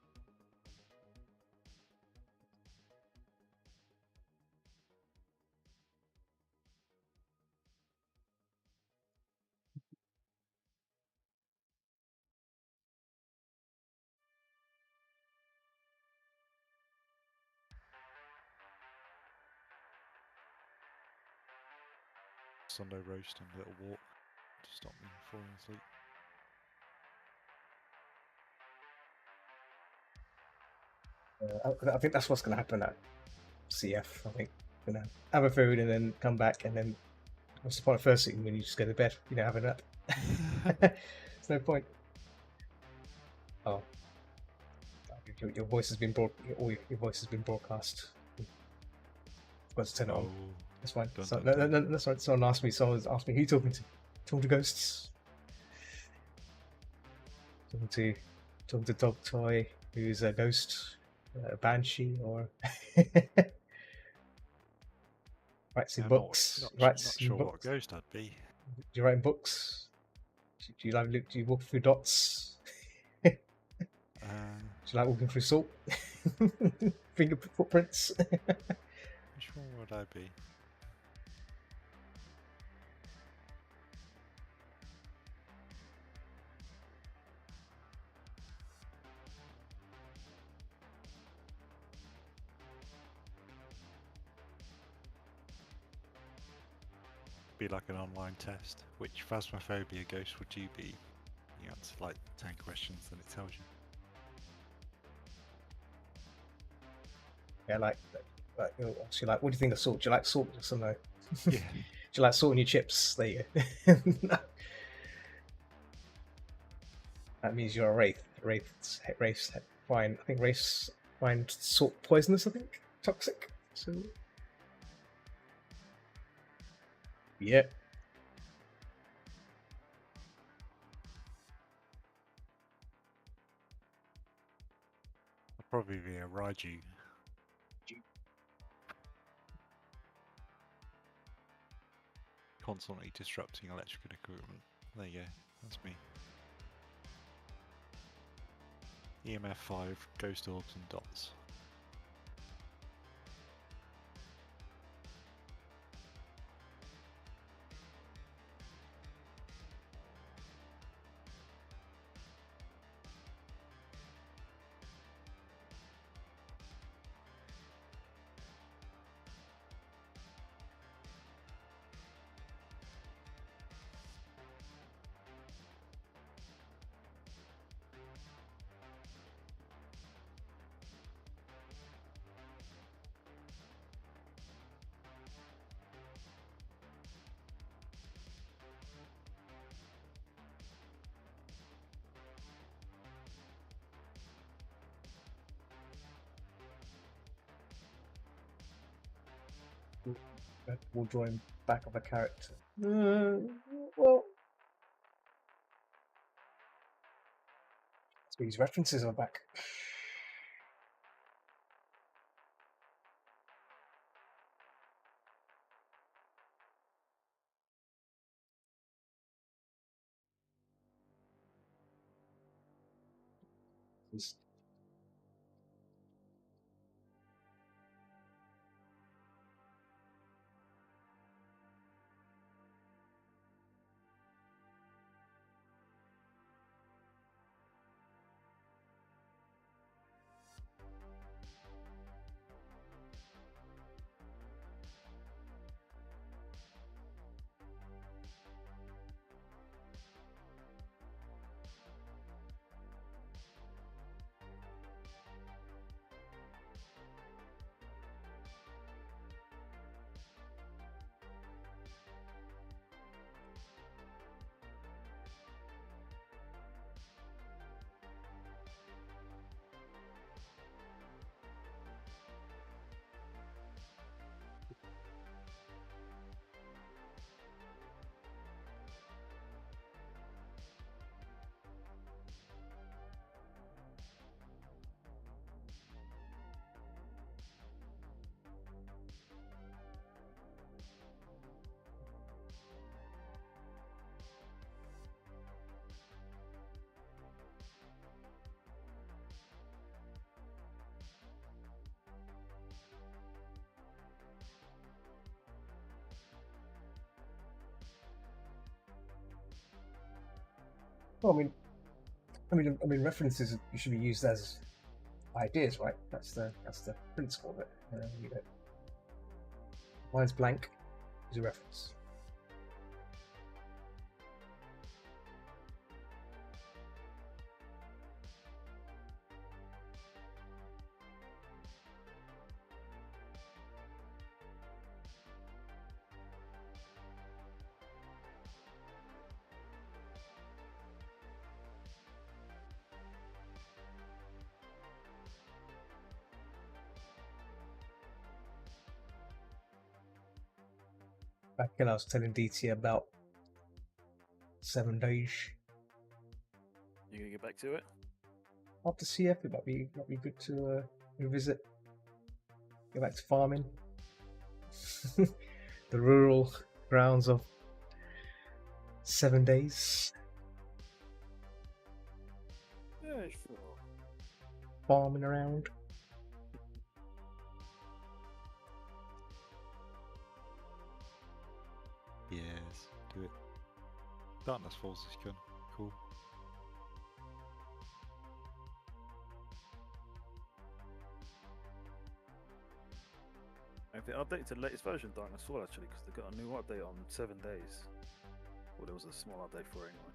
Sunday roast and a little walk to stop me falling asleep. I think that's what's going to happen at CF. I think have a food and then come back, and then what's the point of first thing when you just go to bed? Have a nap. There's no point. Oh, your voice has been your voice has been broadcast. forgot to turn it on. Oh, That's fine. dun, So, dun, no, dun. no, that's right. Someone asked me. Someone asked me, "Who you talking to? Talking to ghosts? Talking to Dog Toy, who's a ghost, a banshee, or writes in Yeah, books? not Writes in sure what books. ghost I'd be. Do you write in books? Do you like? Do you walk through dots? Uh, Do you like walking through salt? Finger footprints? which one would I be? Be like an online test. Which phasmophobia ghost would you be? You answer like 10 questions, then it tells you. Yeah, obviously, like, what do you think of salt? Do you like salt? Yes or no? Yeah. Do you like salt in your chips? There you go. That means you're a wraith. Wraiths find, I think wraiths find salt poisonous. I think toxic. So yeah. I'd probably be a Raiju. Constantly disrupting electrical equipment. There you go. That's me. EMF 5, ghost orbs and dots. We'll draw him back of a character. Well, these references are back. This- Well, I mean, references should be used as ideas, right? That's the principle of it. You know, mine's blank is a reference. back when I was telling DT about 7 days. You gonna get back to it? After CF, it might be good to revisit. Go back to farming. The rural grounds of 7 days. Yeah, sure. Farming around. Yes, do it. Darkness Falls is good. Cool. Have they updated to the latest version of Darkness Fall actually? Because they got a new update on 7 days. Well, there was a small update for it anyway.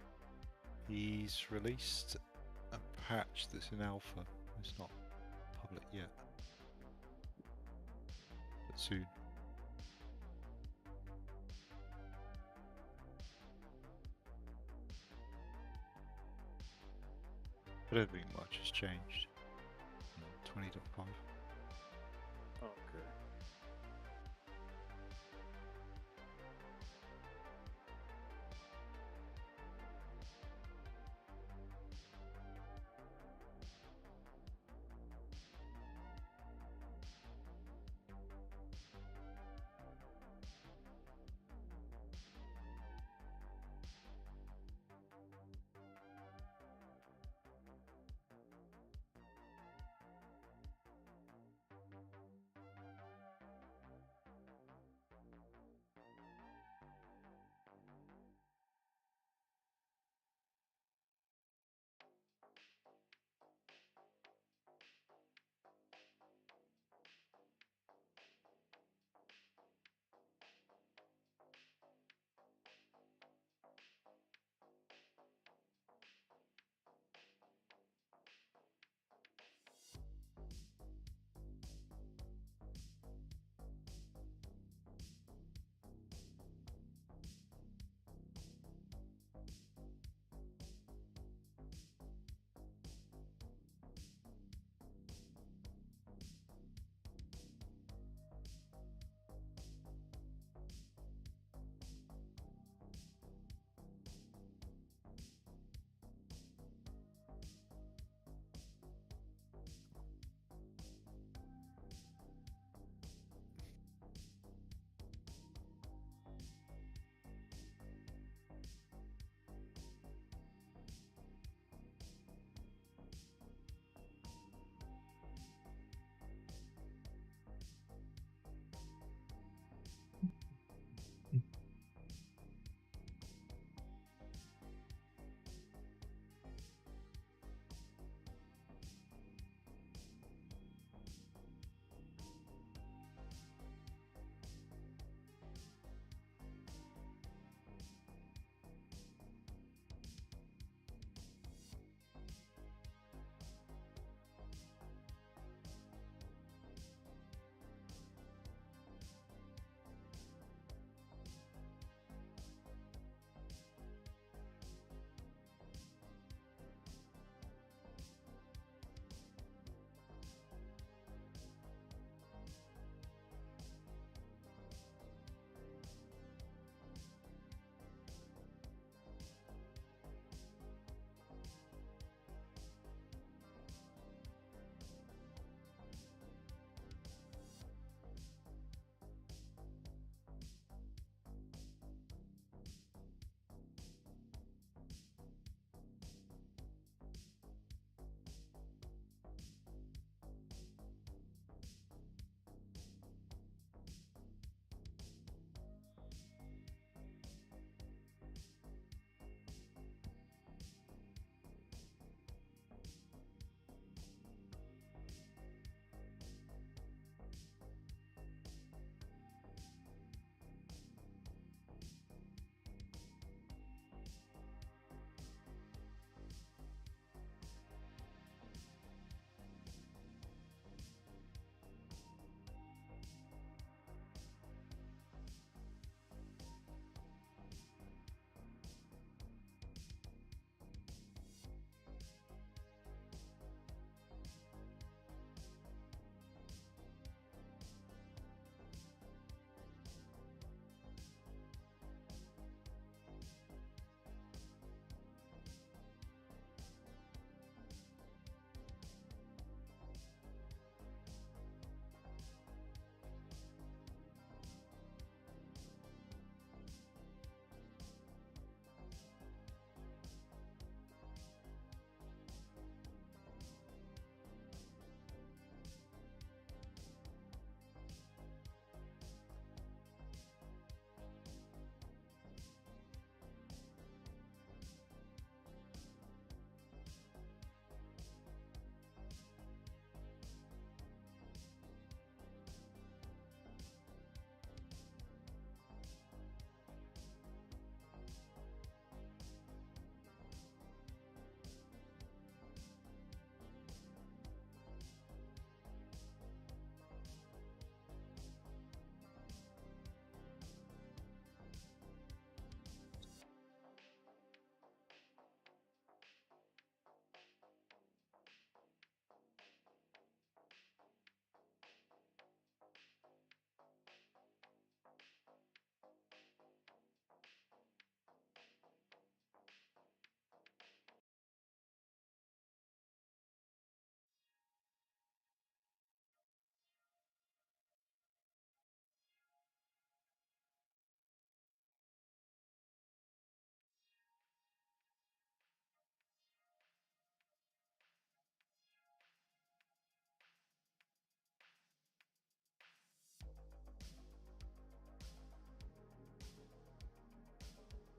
He's released a patch that's in alpha. It's not public yet. But soon. I don't think much has changed. 20.5. Okay.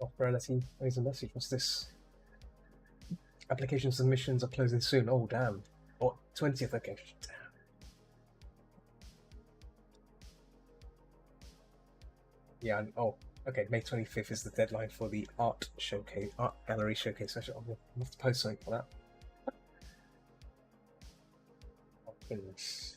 Operaletty leaves a message. What's this? Application submissions are closing soon. Oh, damn. Or 20th, okay. Damn. Yeah, oh, okay, May 25th is the deadline for the art gallery showcase session. I'll have to post something for that. Oh, goodness.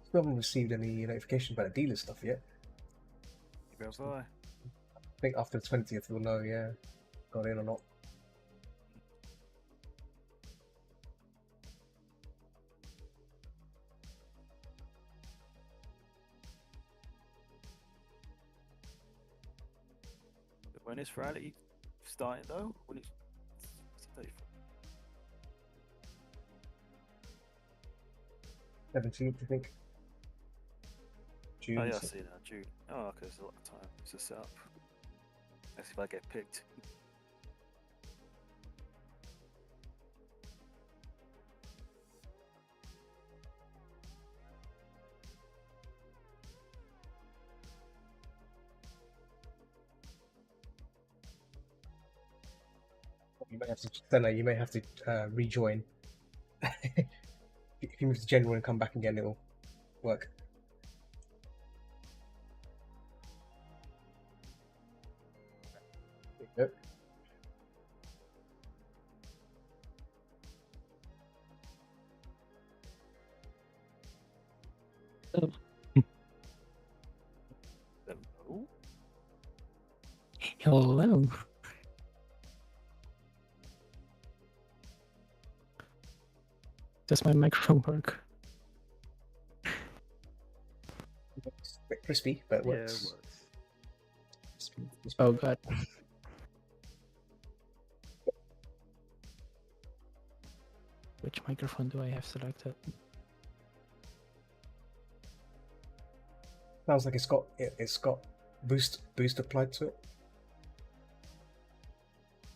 Still haven't received any notification about the dealer stuff yet. Maybe I'll buy. I think after the 20th we'll know, yeah, got in or not. When is Reality starting though? When it's what's the date? 17th, I think. June. Oh yeah, I so- see that. June. Oh, okay, there's a lot of time to set up. Let's see if I get picked. You may have to, don't know, you may have to rejoin. If you move to general and come back again, it'll work. There you go. Hello? Hello. Does my microphone work? It's a bit crispy, but it Yeah, it works. works. Crispy. Oh god. Which microphone do I have selected? Sounds like it's got boost applied to it.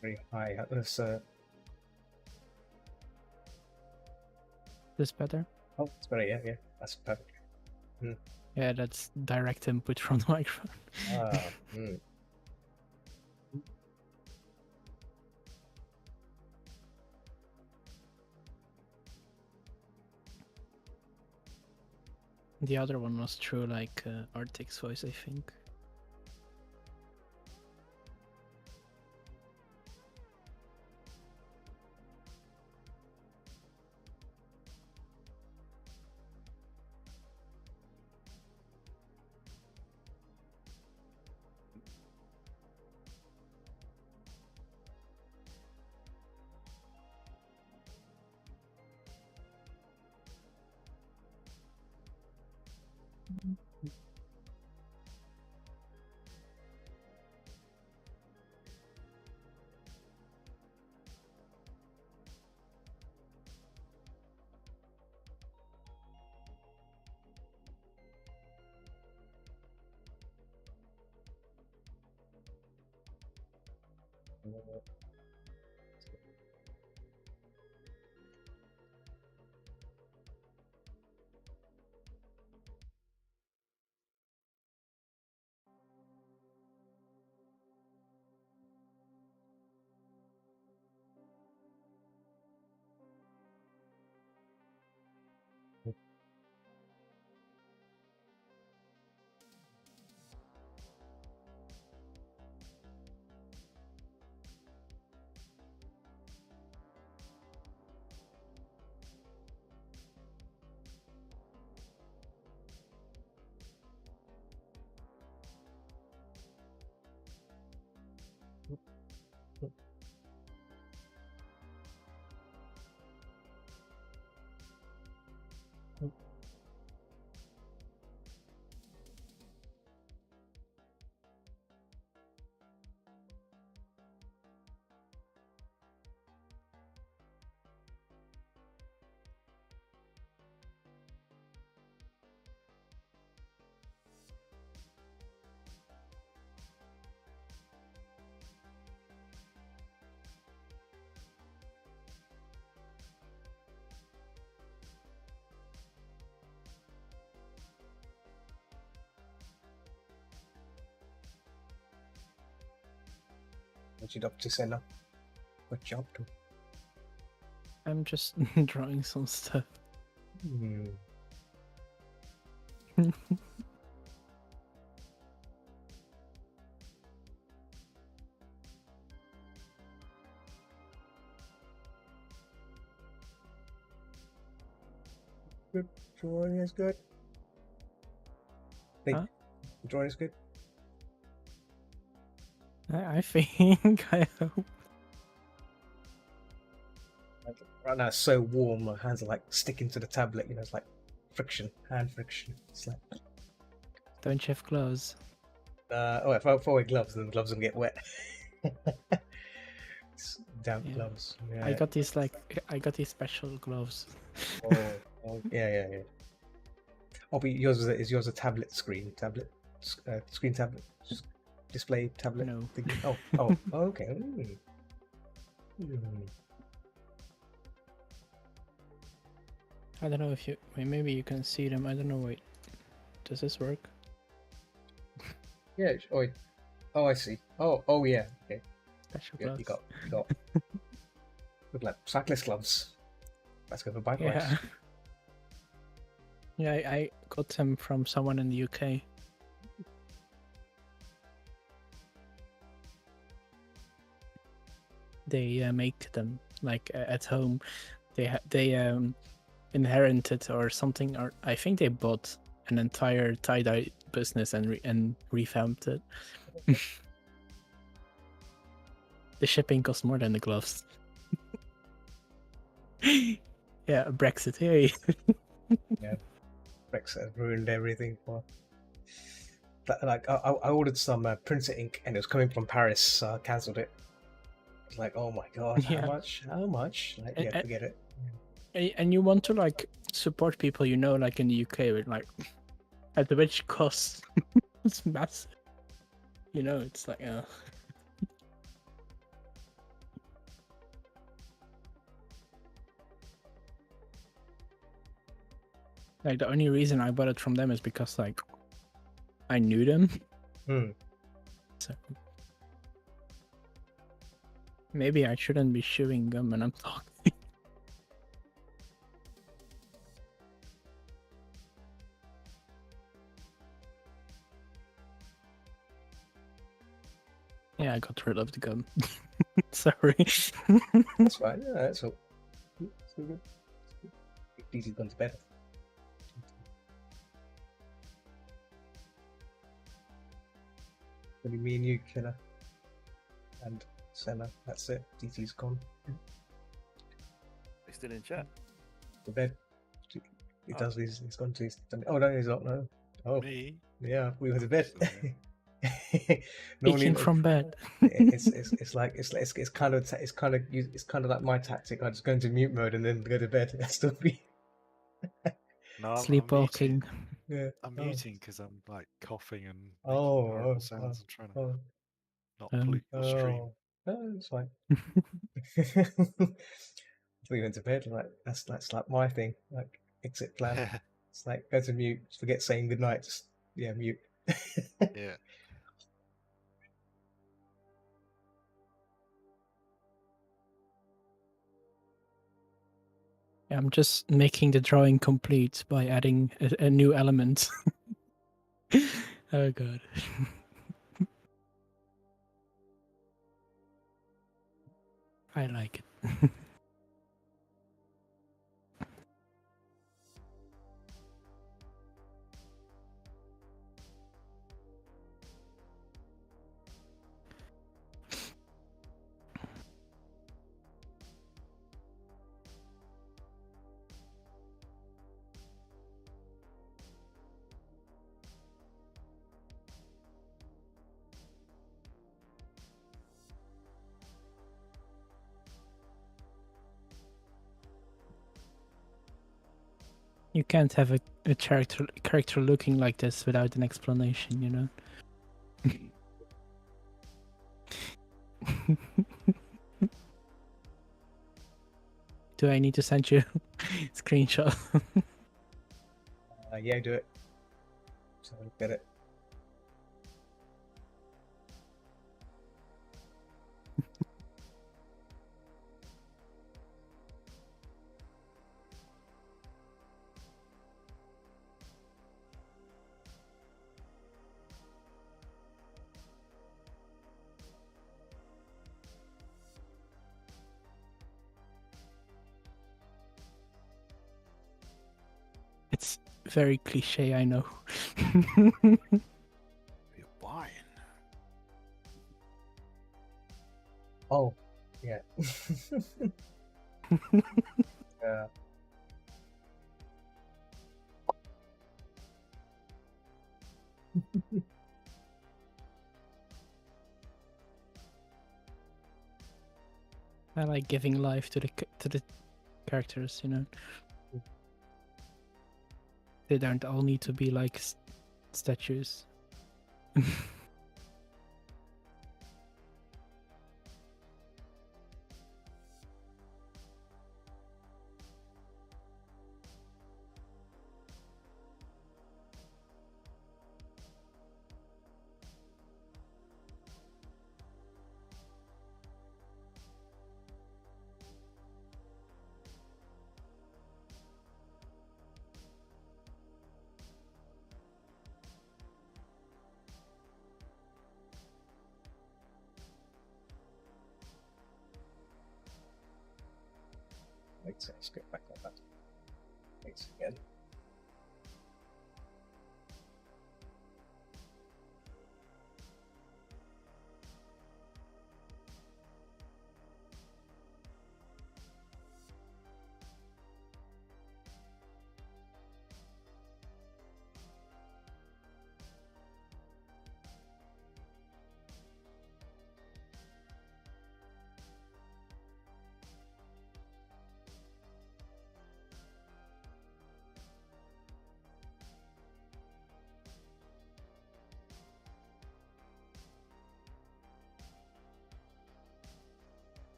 Very high. That's This better? oh, it's better. Yeah, that's perfect. Yeah, that's direct input from the microphone. Ah, mm. The other one was through like Arctic's voice, I think. What you up to, Senna? What you up to? I'm just drawing some stuff. Hmm. Good. Drawing is good. Think Huh? drawing is good. I think I hope. Right now it's so warm, my hands are like sticking to the tablet, you know, it's like friction, hand friction. It's like Don't you have gloves? if I wear gloves, then the gloves will get wet. It's damp Yeah. gloves. Yeah. I got these special gloves. Yeah. Oh, but is yours a tablet screen? Screen tablet? Display tablet? No. Thingy? Okay. I don't know if you maybe you can see them. I don't know. Wait, does this work? Yeah. Oh, I see. Oh, yeah. Okay. Special Yeah, gloves. you got. Look like cyclist gloves. Let's go for bike Yeah. rides. Yeah, I got them from someone in the UK. They make them like at home. They inherited or something, or I think they bought an entire tie-dye business and revamped it. The shipping costs more than the gloves. Yeah, Brexit. Hey. Brexit has ruined everything for. Like I ordered some printer ink and it was coming from Paris, so I cancelled it. It's like, oh my god, Yeah. how much? Like, yeah, forget it. And you want to like support people, you know, like in the UK, with like at which cost it's massive. You know, it's like like the only reason I bought it from them is because like I knew them. So maybe I shouldn't be chewing gum when I'm talking. Yeah, I got rid of the gum. Sorry. That's fine. Yeah, that's all. It's all good. DC's gone to bed. Only me and you, Killer. And Senna. That's it. DT's gone They still in chat. to bed. He Oh. does. He's gone to. Oh no, he's not. No. Oh Me? yeah, we went to bed. Still here. Speaking from bed. it's kind of like my tactic. I just go into mute mode and then go to bed and still be No, Sleepwalking. yeah. I'm muting because I'm like coughing and making Oh, horrible oh, sounds and trying to oh, not Um, pollute your stream. oh, it's fine. We went to bed. Like that's like my thing. Like exit plan. It's like go to mute. Forget saying goodnight. Just mute. Yeah. I'm just making the drawing complete by adding a new element. Oh god. I like it. You can't have a character looking like this without an explanation, you know? Do I need to send you a screenshot? Yeah, do it. So look at it. very cliche, I know. You're buying. Oh, yeah. Yeah. I like giving life to the characters, you know. They don't all need to be like statues. Wait, let's get back on that. Thanks again.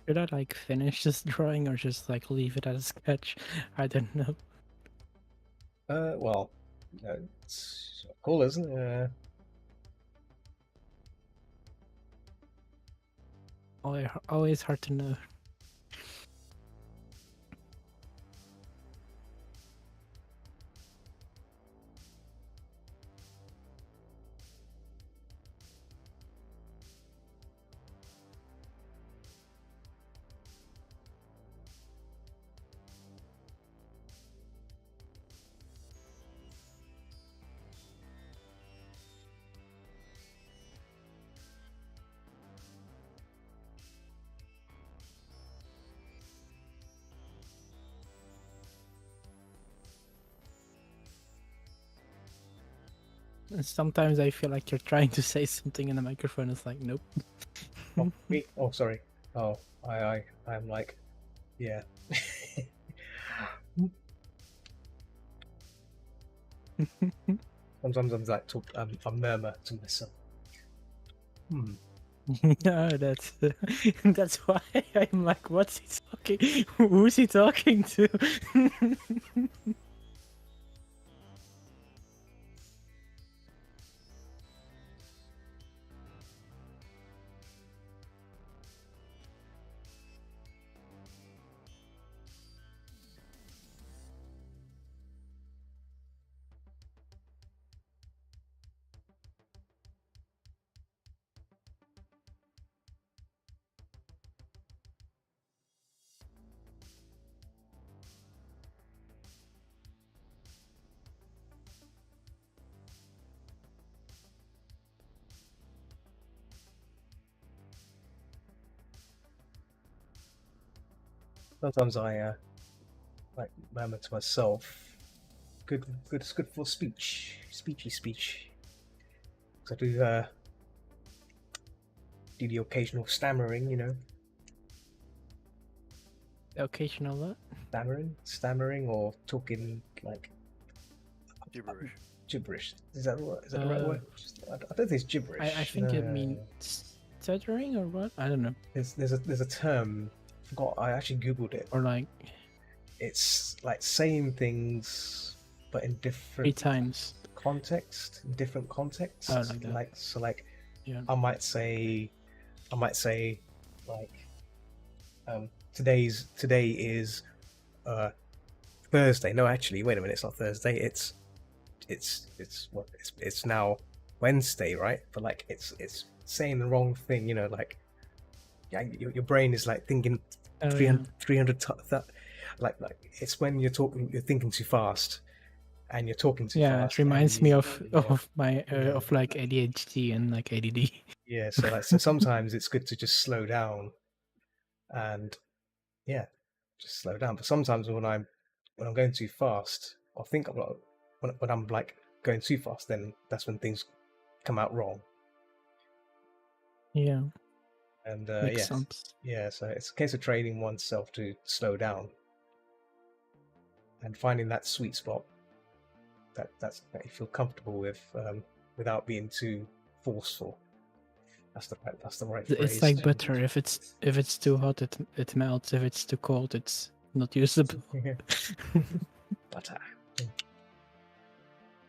Should I like finish this drawing or just like leave it as a sketch? I don't know. Well, it's cool, isn't it? Always hard to know. And sometimes I feel like you're trying to say something in the microphone. It's like, nope. Oh, me? Oh, sorry. Oh, I'm like, yeah. Sometimes I'm like, I murmur to myself. No, that's that's why I'm like, what's he talking? Who's he talking to? sometimes I like murmur to myself. It's good for speechy speech. 'Cause I do the occasional stammering, you know, The occasional what? stammering, or talking like Gibberish. gibberish. Is that the right word? I don't think it's gibberish. I think it means stuttering or what? I don't know. There's a term. Forgot. I actually googled it. Or like It's like saying things, but in 3 different times. context, in different contexts. Oh, like that. Like Yeah. I might say like today is Thursday. No, actually, wait a minute. It's not Thursday. It's what? It's now Wednesday, right? But like it's saying the wrong thing. You know, like yeah, your brain is like thinking Oh, 300 like it's when you're thinking too fast, and you're talking too yeah, fast. it reminds and me you- of my Yeah. of like ADHD and like ADD. Yeah, so sometimes it's good to just slow down, and yeah, just slow down. But sometimes when I'm going too fast, or think I'm like, when I'm like going too fast, then that's when things come out wrong. Yeah, And makes yeah, sense. yeah. So it's a case of training oneself to slow down and finding that sweet spot that you feel comfortable with, without being too forceful. That's the right phrase. It's like butter. If it's too hot, it melts. If it's too cold, it's not usable. Butter.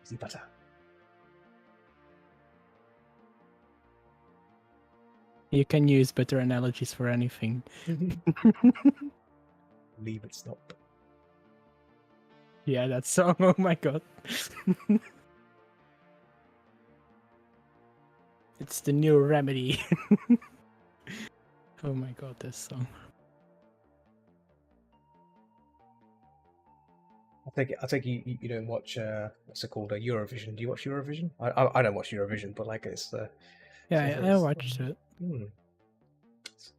Easy butter. You can use butter analogies for anything. Leave it stop. Yeah, that song. Oh my god. It's the new remedy. Oh my god, this song. I take you don't watch what's it called, Eurovision? Do you watch Eurovision? I don't watch Eurovision, but like it's Yeah, seems I like- watched it.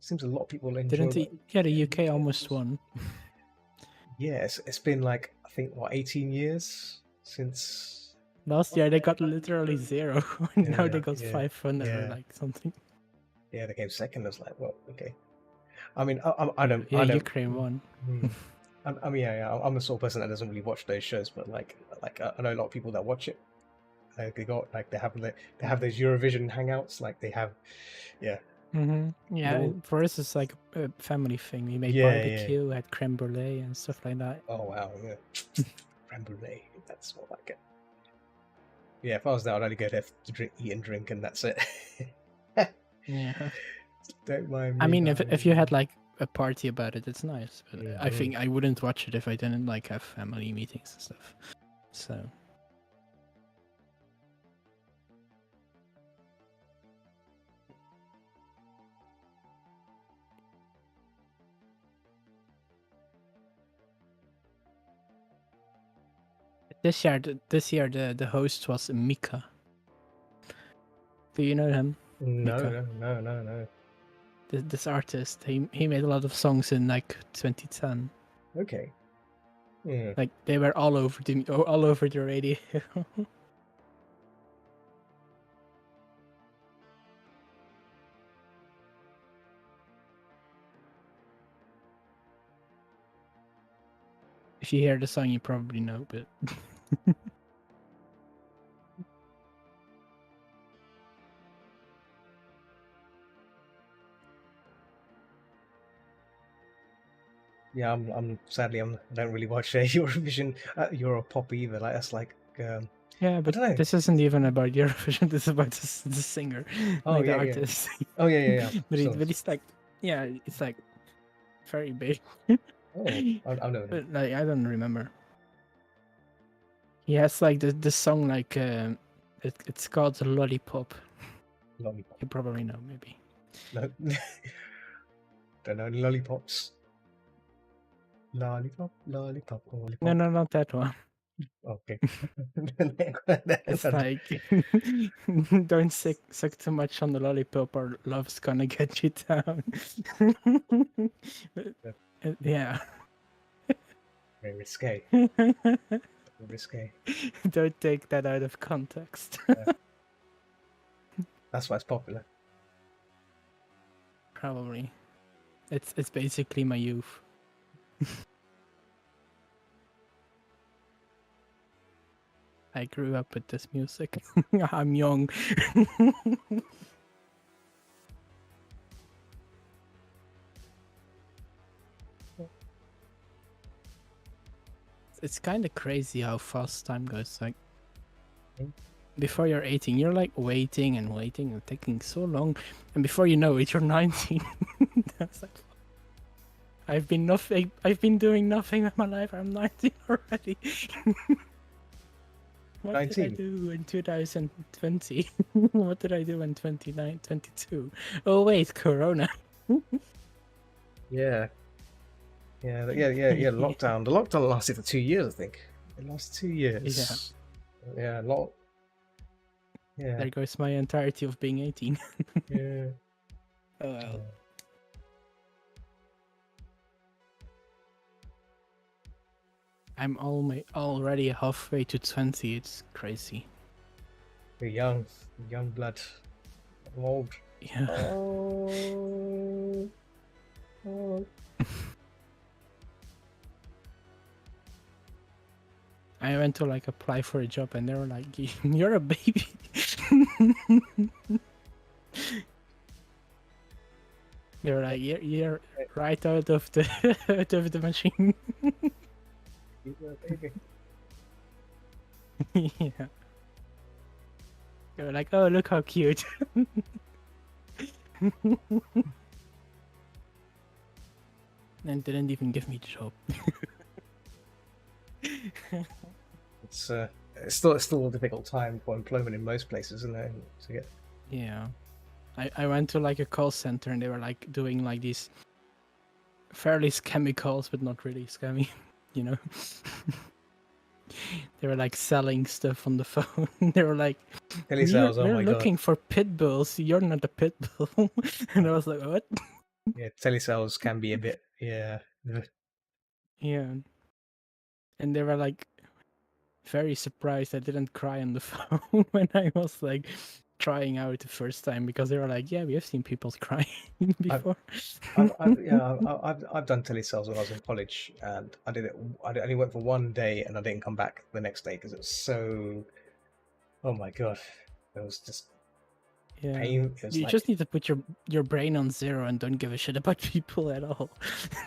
Seems a lot of people enjoy. Didn't it. the UK almost won? Yeah, it's been like I think 18 years since. Last year they got literally 0. Now they Yeah, got yeah, 500 or yeah. like something. Yeah, they came second. I was like, well, okay. I mean, I don't. Yeah, I don't, Ukraine won. I mean, yeah, I'm the sort of person that doesn't really watch those shows, but like I know a lot of people that watch it. They got like they have those Eurovision hangouts. Like they have, yeah, Yeah, Well- for us it's like a family thing. We made Yeah, barbecue, had creme brulee and stuff like that. Oh wow, yeah. Creme brulee. That's what I get. Yeah, if I was there, I'd only go there to eat and drink, and that's it. Yeah. Don't mind me. I mean, if darling. you had like a party about it, it's nice. But I Mhm. think I wouldn't watch it if I didn't like have family meetings and stuff. So this year the host was Mika. Do you know him? No, no. This artist. He made a lot of songs in like 2010. Okay. Yeah. Like they were all over the radio. If you hear the song, you probably know, but Yeah, I'm sadly I don't really watch Eurovision, Europop either. Like that's like, yeah, but dunno. this isn't even about Eurovision. This is about the singer, Oh, like the yeah, yeah. artist. oh yeah. but So- it's like, yeah, it's like very big. Oh, I know. But like I don't remember. He has like the song like it's called Lollipop. Lollipop. You probably know maybe. No. Don't know any lollipops. Lollipop, lollipop, lollipop. No, not that one. Okay. It's like don't suck too much on the lollipop or love's gonna get you down. Yeah. Very risque. Risque. Don't take that out of context. That's why it's popular. Probably. It's basically my youth. I grew up with this music. I'm young. It's kind of crazy how fast time goes. Like, Mm. before you're 18, you're like waiting and waiting and taking so long, and before you know it, you're 19. That's like, I've been doing nothing with my life. I'm 19 already. What did I 19? do in 2020? What did I do in 22? Oh wait, Corona. Yeah. Yeah. Lockdown. The lockdown lasted for 2 years, I think. It lasted 2 years. Yeah. A lot. Yeah. There goes my entirety of being 18. Yeah. Oh well. I'm already halfway to 20. It's crazy. You're young blood. I'm old. Yeah. Oh. I went to like apply for a job and they were like, "You're a baby." They were like, "You're right out of the out of the machine." You're a baby. Yeah. They were like, "Oh, look how cute." And didn't even give me the job. It's still a difficult time for employment in most places, isn't it? To get. Yeah. I went to like a call center and they were like doing like these fairly scammy calls, but not really scammy, you know. They were like selling stuff on the phone. They were like, Telesales, oh we're my looking for pit bulls. You're not a pit bull." And I was like, what? god. Yeah, telesales can be a bit. Yeah. Yeah. And they were like very surprised I didn't cry on the phone when I was like trying out the first time, because they were like, "Yeah, we have seen people crying before." I've done telesales when I was in college, and I did it. I only went for one day, and I didn't come back the next day because it was so. Oh my god, it was just Yeah. pain. It was You like, just need to put your brain on zero and don't give a shit about people at all.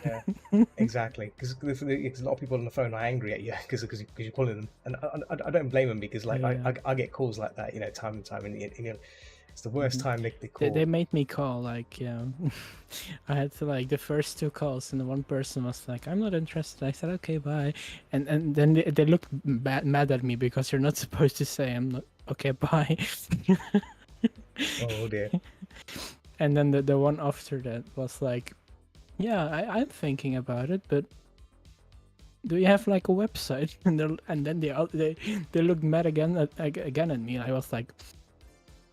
yeah, exactly. Because a lot of people on the phone are angry at you because you're calling them, and I don't blame them, because like Yeah. I get calls like that, time and time, and it's the worst time they call. They made me call, like, yeah. I had to, like, the first two calls, and the one person was like, "I'm not interested." I said, "Okay, bye." And then they looked mad at me, because you're not supposed to say, "I'm not okay, bye." Oh dear. And then the one after that was like, "Yeah, I'm thinking about it, but do you have like a website?" And then they looked mad again at me. I was like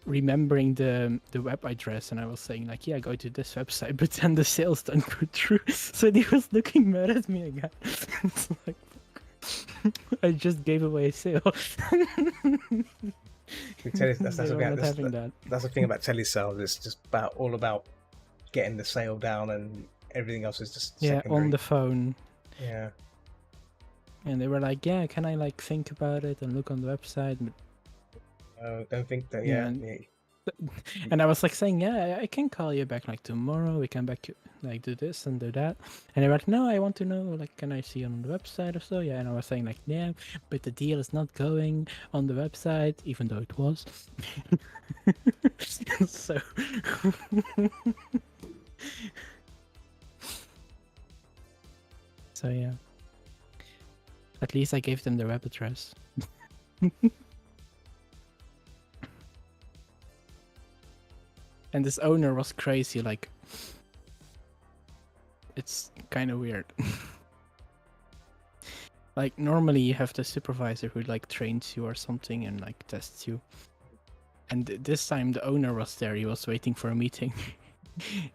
remembering the web address, and I was saying like, "Yeah, go to this website," but then the sales don't go through. So he was looking mad at me again. It's like, fuck. I just gave away a sale. That's They were not having that. That's the thing about telesales. It's just all about getting the sale down, and everything else is just Yeah, secondary. on the phone. Yeah. And they were like, "Yeah, can I like think about it and look on the website?" Don't think that. Yeah, and I was like saying, "Yeah, I can call you back like tomorrow. We can like do this and do that." And they were like, "No, I want to know, like, can I see on the website or so?" Yeah, and I was saying like, "Yeah, but the deal is not going on the website, even though it was." So. So yeah. At least I gave them their web address. And this owner was crazy, like, it's kind of weird. Like, normally you have the supervisor who like trains you or something and like tests you. And this time the owner was there, he was waiting for a meeting.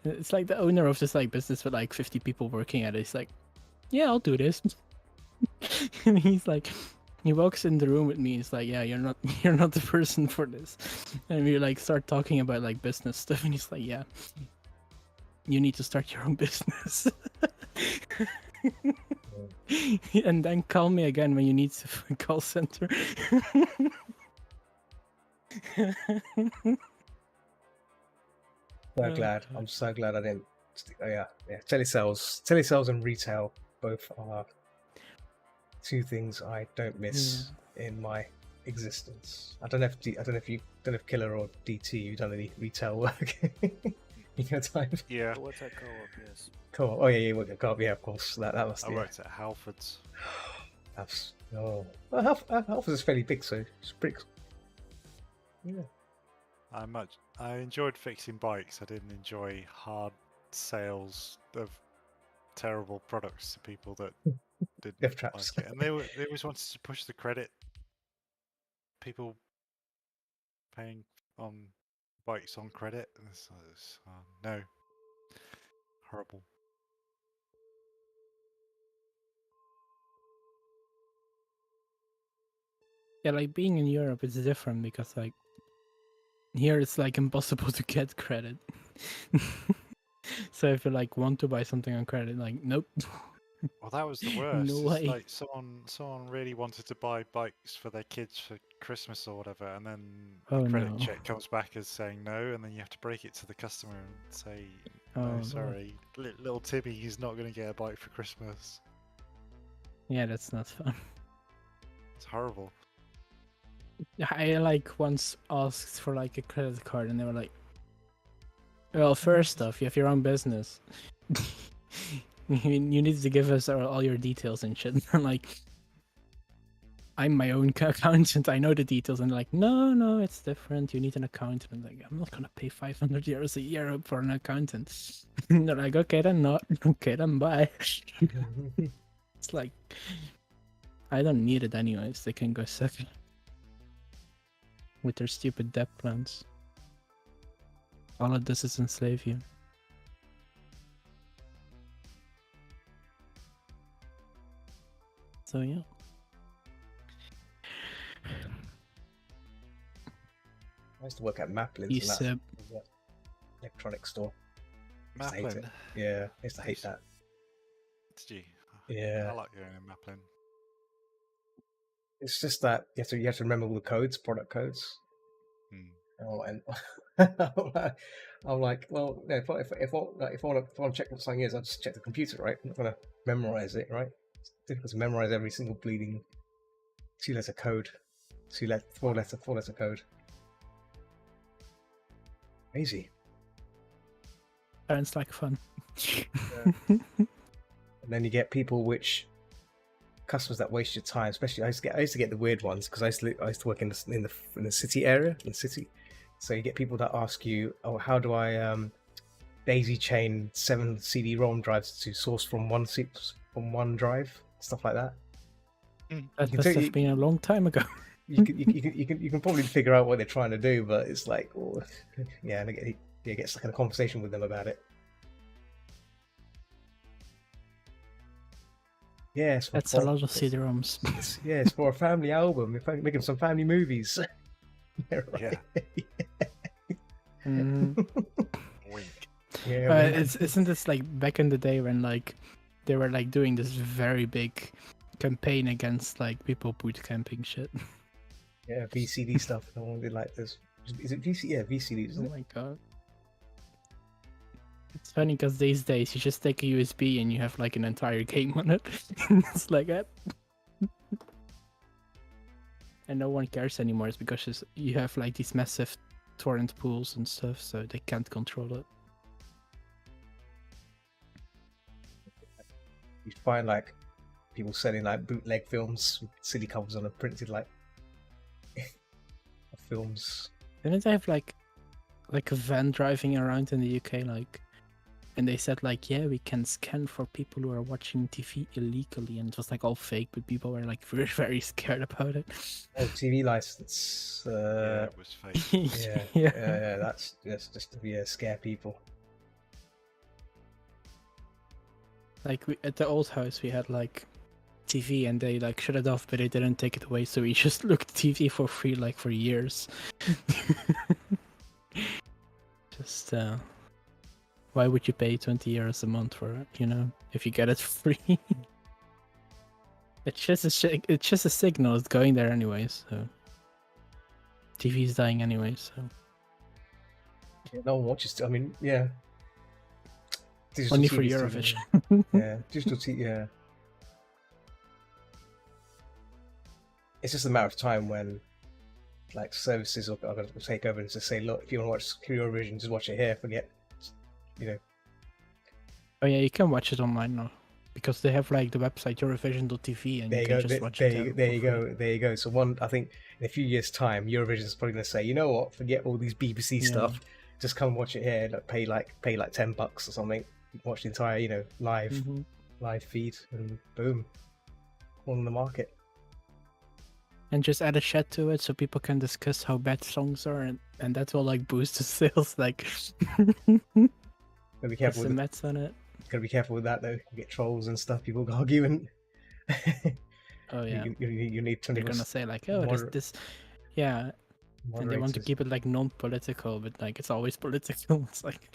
It's like the owner of this like business with like 50 people working at it. He's like, yeah, I'll do this. And he's like, he walks in the room with me. He's like, yeah, you're not the person for this. And we like start talking about like business stuff. And he's like, yeah, you need to start your own business. And then call me again when you need a call center. So glad. I'm so glad I didn't. Yeah. Telesales and retail both are two things I don't miss in my existence. I don't know if Killer or DT, you've done any retail work in your time. Yeah, I worked at Co-op, yes. Cool. Oh yeah, you worked at Co-op. Yeah, of course. That must. I Yeah. worked at Halfords. That's oh. Well, Halfords is fairly big, so it's pretty. Yeah. I enjoyed fixing bikes. I didn't enjoy hard sales of terrible products to people that didn't Death traps. like it. And they always wanted to push the credit. People paying on bikes on credit. And no, horrible. Yeah, like being in Europe is different because like here it's like impossible to get credit. So if you like want to buy something on credit, like nope. Well, that was the worst. No It's way. like someone really wanted to buy bikes for their kids for Christmas or whatever, and then the Oh, credit no. check comes back as saying no, and then you have to break it to the customer and say, Oh, "No, God. sorry, little Timmy, he's not going to get a bike for Christmas." Yeah, that's not fun. It's horrible. I like once asked for like a credit card and they were like, well, first off, you have your own business. You need to give us all your details and shit. I'm like, I'm my own accountant. I know the details. And they're like, no, it's different. You need an accountant. I'm like, I'm not gonna pay 500 euros a year for an accountant. And they're like, okay, then not. Okay, then bye. It's like, I don't need it anyways. They can go suck with their stupid debt plans. All it does is enslave you. So yeah. I used to work at Maplin's, You and that's said, an electronics store. I hate it. Maplin, Yeah, I used to hate that. did you? Yeah. I like going in Maplin. It's just that you have to remember all the codes, product codes. Hmm. Oh, and I'm like, well, no, if I want to check what something is, I'll just check the computer, right? I'm not gonna memorize it, right? It's difficult to memorize every single bleeding 2-letter code, 4-letter code. Crazy. sounds like fun. And then you get customers that waste your time. Especially, I used to get the weird ones because I used to work in the city area, So you get people that ask you, "Oh, how do I daisy chain 7 CD-ROM drives to source from one drive?" Stuff like that. That can must tell have you- been a long time ago. You can probably figure out what they're trying to do, but it's like, oh, yeah, and you get stuck in a conversation with them about it. Yeah, That's a lot of CD-ROMs. It's for a family album. We're making some family movies. Yeah, right. Mhm. Wink. Yeah, man. Isn't this like back in the day when like they were like doing this very big campaign against like people boot camping shit? Yeah, VCD stuff. No one did like this. Is it VCD? Yeah, VCD. Oh Isn't it? my god. It's funny because these days you just take a USB and you have like an entire game on it. It's like that. And no one cares anymore. It's because you have like these massive torrent pools and stuff, so they can't control it. You find like people selling like bootleg films with silly covers on a printed like films. Didn't they have like a van driving around in the UK, like, and they said like, yeah, we can scan for people who are watching TV illegally, and it was like all fake, but people were like very, very scared about it. Oh, TV license. Yeah, it was fake. Yeah, that's just to scare people. Like at the old house, we had like TV, and they like shut it off, but they didn't take it away. So we just looked at TV for free, like for years. Just why would you pay 20 euros a month for it? You know, if you get it free. It's just it's just a signal. It's going there anyways. So TV's dying anyway. So Yeah, no one watches. I mean, yeah. Digital only for TV's Eurovision. Yeah, digital TV. Yeah. It's just a matter of time when, like, services are going to take over and just say, look, if you want to watch Eurovision, just watch it here. Forget, you know. Oh yeah, you can watch it online now because they have like the website Eurovision.tv, and There you you can go. just watch There it you there. go. There you go. So I think in a few years' time, Eurovision is probably going to say, you know what? Forget all these BBC Yeah. stuff. Just come watch it here. Like, pay like $10 or something. Watch the entire, live feed, and boom, on the market. And just add a chat to it so people can discuss how bad songs are, and that will like boost the sales. Like, Gotta be put careful. some mats on it. Gotta be careful with that though. You get trolls and stuff. People arguing. Oh yeah, You need to. they're gonna say like, oh, this, yeah, and they want to keep it like non-political, but like it's always political. It's like.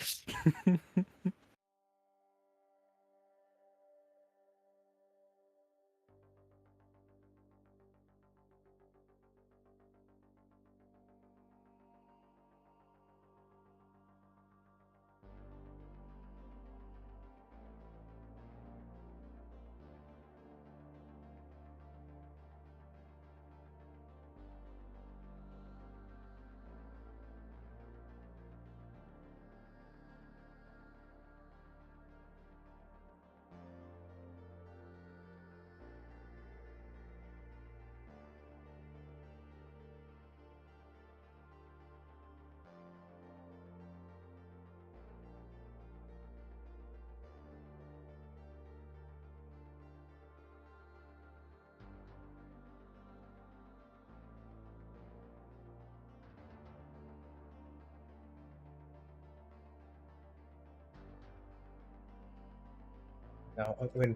Now, when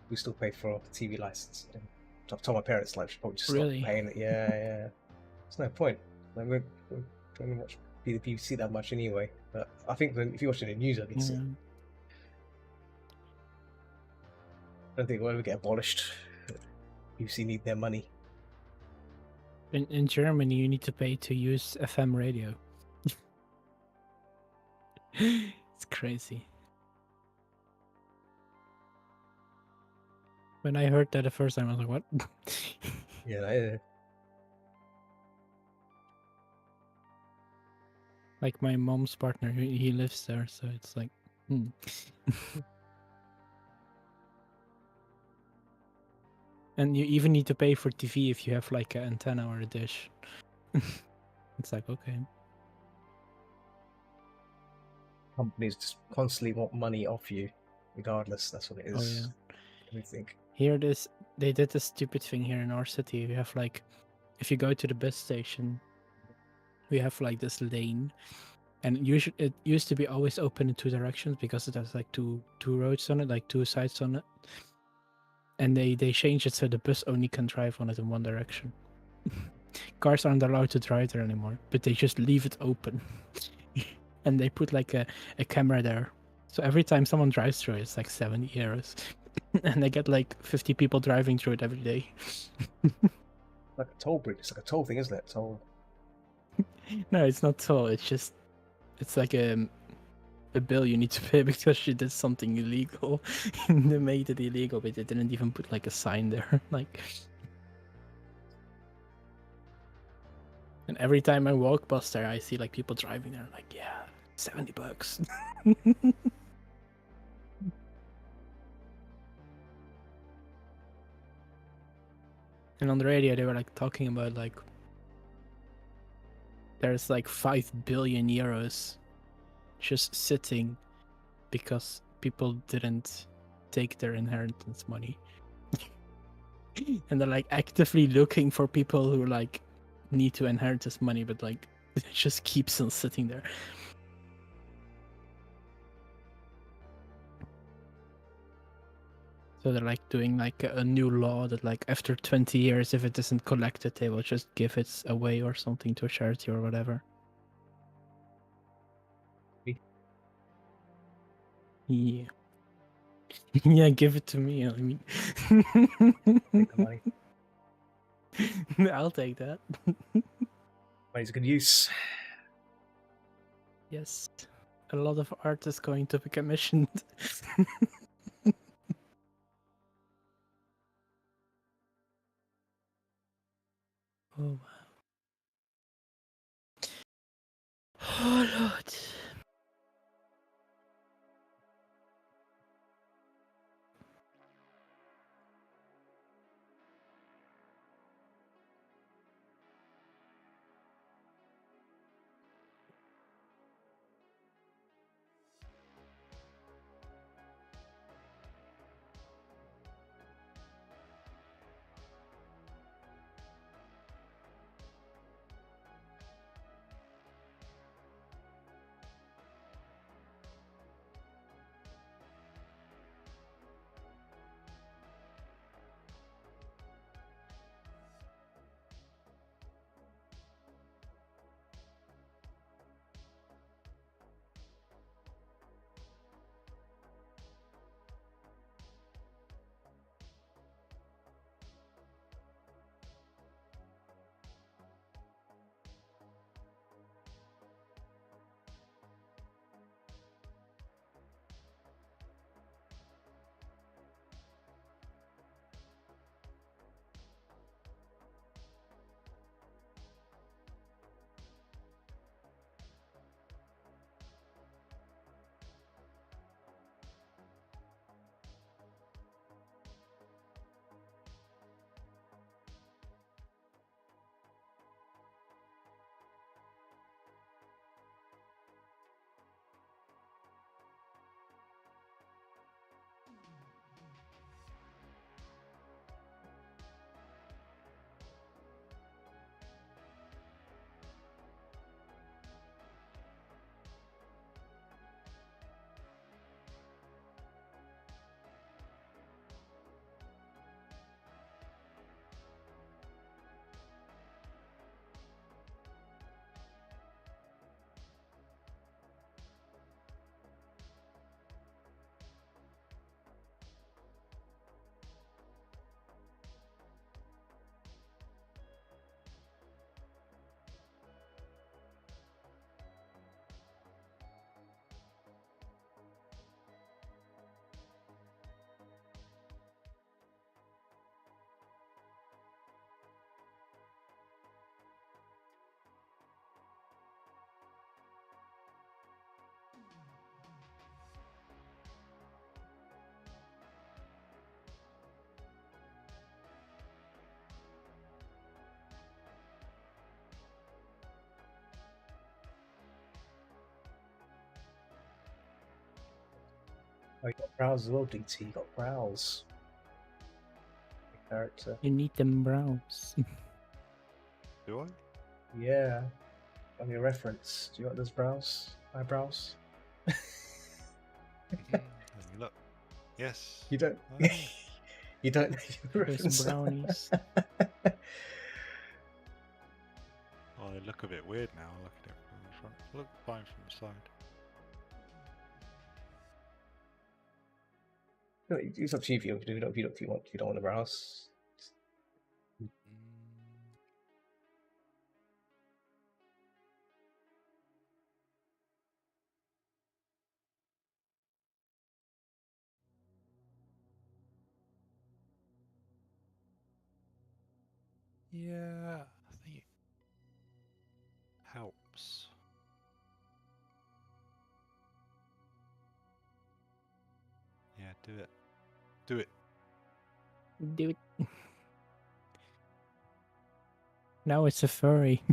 we still pay for the TV license. And I told my parents like should probably just Really? stop paying it. Yeah. There's no point. Like we don't watch the BBC that much anyway. But I think if you watch it in the news, I guess Yeah. I don't think it'll ever get abolished. BBC need their money. In Germany, you need to pay to use FM radio. It's crazy. When I heard that the first time, I was like, "What?" Yeah. Like my mom's partner, he lives there, so it's like, And you even need to pay for TV if you have like an antenna or a dish. It's like, okay. Companies just constantly want money off you, regardless. That's what it is. Oh yeah. Everything. Here, they did this stupid thing here in our city. We have like, if you go to the bus station, we have like this lane, and it used to be always open in two directions because it has like two roads on it, like two sides on it. And they changed it so the bus only can drive on it in one direction. Cars aren't allowed to drive there anymore, but they just leave it open. And they put like a camera there. So every time someone drives through it, it's like 70 euros. And they get like 50 people driving through it every day. Like a toll bridge. It's like a toll thing, isn't it? Toll. No, it's not toll. It's like a bill you need to pay because you did something illegal. They made it illegal, but they didn't even put like a sign there. Like, and every time I walk past there, I see like people driving there. Like, yeah, $70. And on the radio, they were like talking about like there's like 5 billion euros just sitting because people didn't take their inheritance money. And they're like actively looking for people who like need to inherit this money, but like it just keeps on sitting there. So they're like doing like a new law that like after 20 years, if it isn't collected, they will just give it away or something to a charity or whatever. Yeah. Yeah, give it to me. I mean, Take the money. I'll take that. Money's a good use. Yes, a lot of art is going to be commissioned. Oh wow. Oh Lord. Oh, you got brows as well, DT. You got brows. Character. You need them brows. Do I? Yeah. On your reference. Do you got those brows? Eyebrows? Let me look. Yes. You don't. Oh. You don't. Those brownies. Oh, they look a bit weird now. Look at it from the front. Look fine from the side. It's up to you if you want. If you don't want the brows. Mm. Yeah, I think it helps. Yeah, do it. Do it. Do it. Now it's a furry.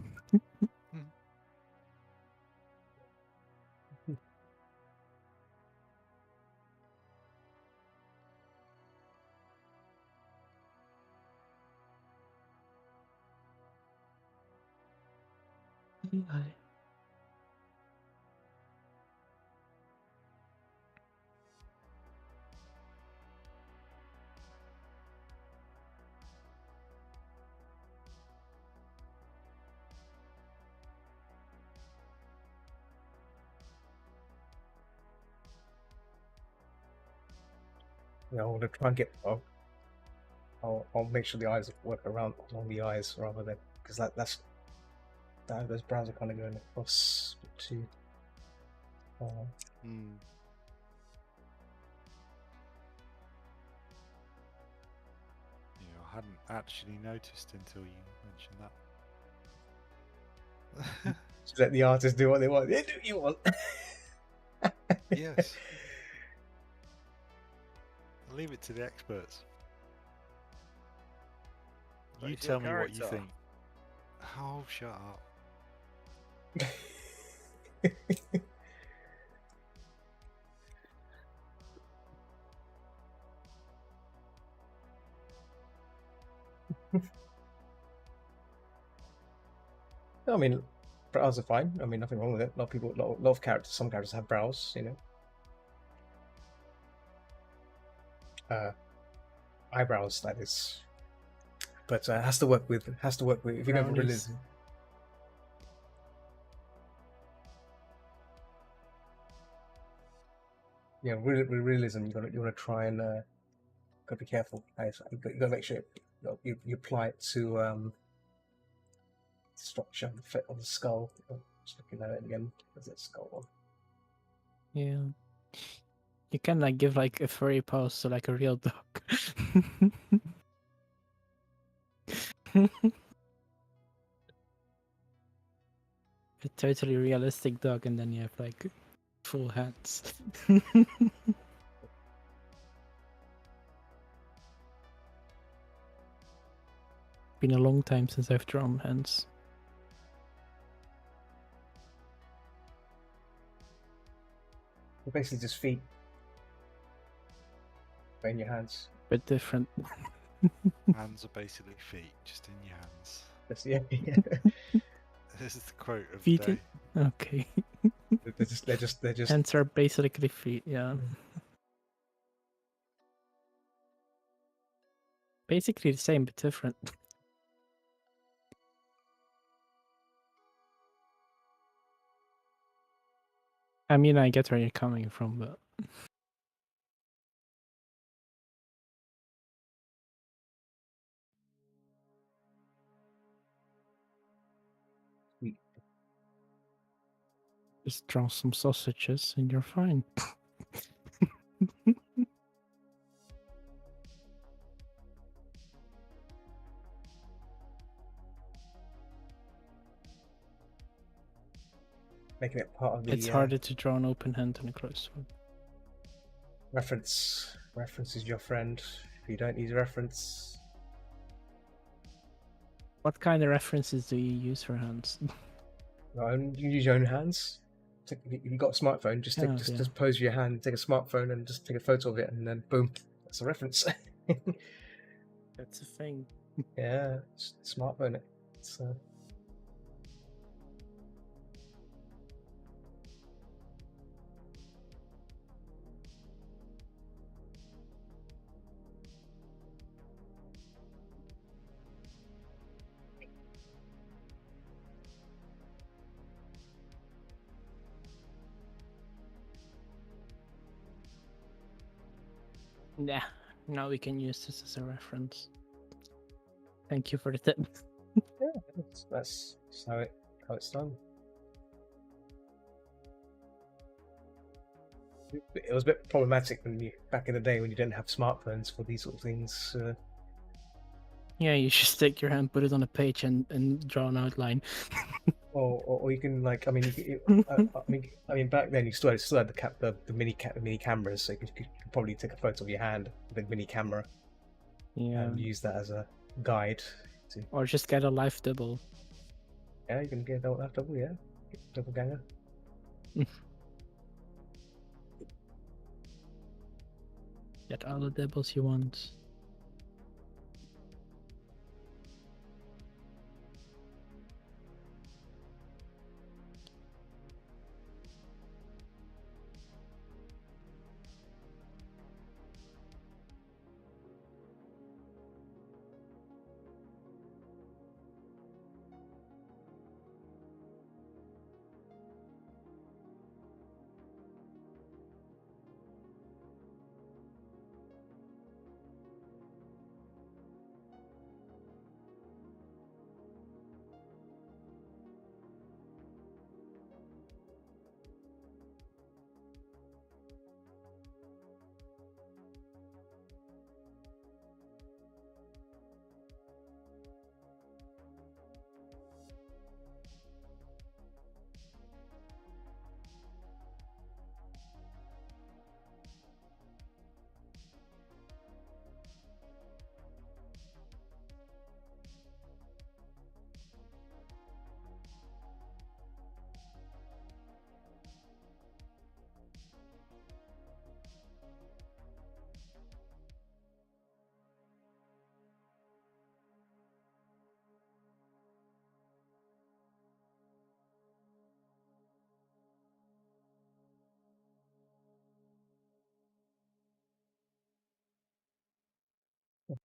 You know, I want to try and get. I'll make sure the eyes work around along the eyes rather than because those brows are kind of going across to. Hmm. You know, I hadn't actually noticed until you mentioned that. Just let the artist do what they want. They do what you want. Yes. I'll leave it to the experts. But You it's your tell me what you character. think. Oh, shut up. I mean, brows are fine. I mean, nothing wrong with it. A lot of people, a lot of characters, some characters have brows, you know. Eyebrows, that is. But has to work with if you go for Brownies. realism. Yeah, with realism, you want to try and gotta be careful. You got to make sure you apply it to structure the fit on the skull. Just looking at it again. There's that skull one. Yeah. You can like give like a furry pose to like a real dog. A totally realistic dog, and then you have like full hands. Been a long time since I've drawn hands. They're basically just feet in your hands. Bit different. Hands are basically feet, just in your hands. That's, yeah, This is the quote of Feet the day. Okay. they're just Hands are basically feet, yeah. Basically the same, but different. I mean, I get where you're coming from, but sweet. just draw some sausages and you're fine. Making it part of the It's harder to draw an open hand than a closed one. reference. Reference is your friend. If you don't use reference, What kind of references do you use for hands? you use your own hands. If you've got a smartphone, just Yeah, just pose your hand, take a smartphone, and just take a photo of it, and then boom, that's a reference. That's a thing. Yeah, smartphone it. It's, Nah, now we can use this as a reference. Thank you for the tip. yeah, that's how it's done. It was a bit problematic back in the day when you didn't have smartphones for these sort of things. Yeah, you just take your hand, put it on a page, and draw an outline. Or you can like, I mean, I mean, back then you still had the mini cameras, so you could probably take a photo of your hand with a mini camera Yeah. and use that as a guide. Or just get a live double. Yeah, you can get that double, yeah, double ganger. Get all the doubles you want.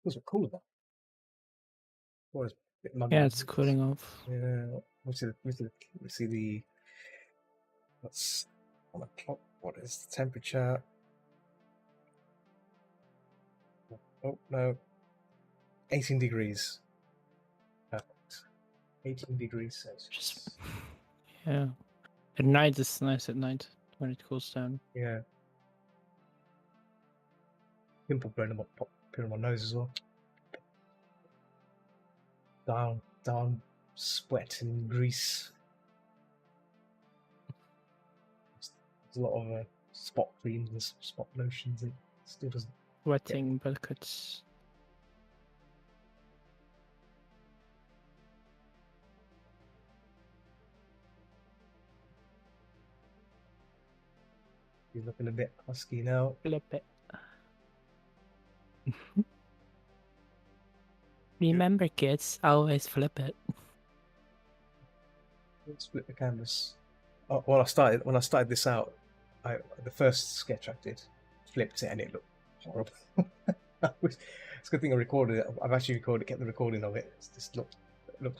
Feels a bit cooler now. Or it's a bit muggy. Yeah, it's cooling off. Yeah. Let's see the. What's on the clock? What is the temperature? Oh no. 18 degrees. Perfect. 18 degrees Celsius. Just yeah. At night it's nice at night when it cools down. Yeah. Pimple blowing in my nose as well. Down, sweat and grease. There's a lot of spot creams and spot lotions. It still doesn't. Wetting buckets. You're looking a bit husky now. Flip it. Remember, kids, always flip it. Let's flip the canvas. Oh, when I started this out, the first sketch I did, flipped it and it looked horrible. It's a good thing I recorded it. I've actually kept the recording of it. It just looked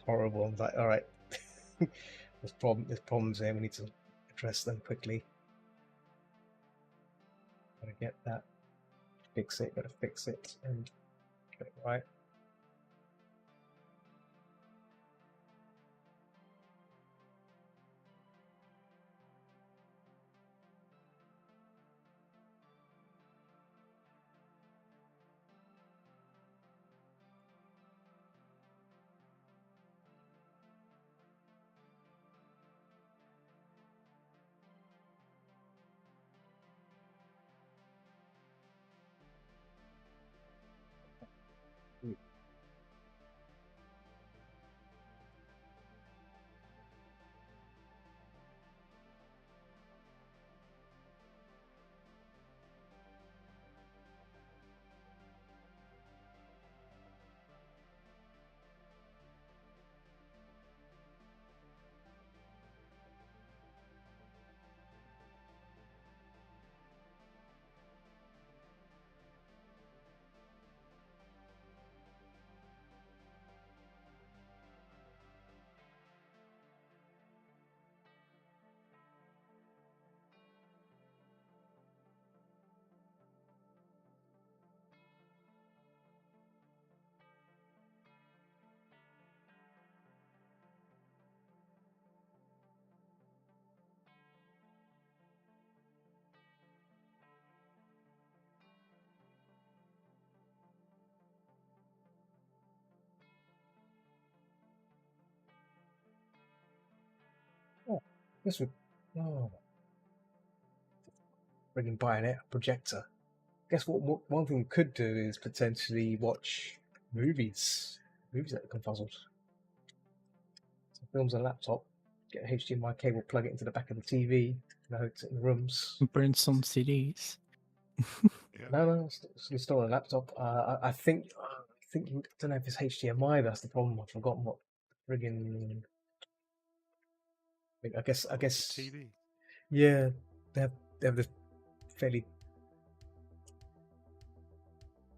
horrible. I was like, all right, there's problems here. We need to address them quickly. Gotta get that, fix it. Gotta fix it and get it right. Guess we. Oh, bringing buying it a projector. Guess what? One thing we could do is potentially watch movies. Movies that are confuzzled. So films on a laptop. Get a HDMI cable, plug it into the back of the TV. It's in the rooms. Burn some CDs. No, it's installed on a laptop. I think don't know if it's HDMI. That's the problem. I've forgotten what friggin'. I guess. TV. Yeah, they have this fairly.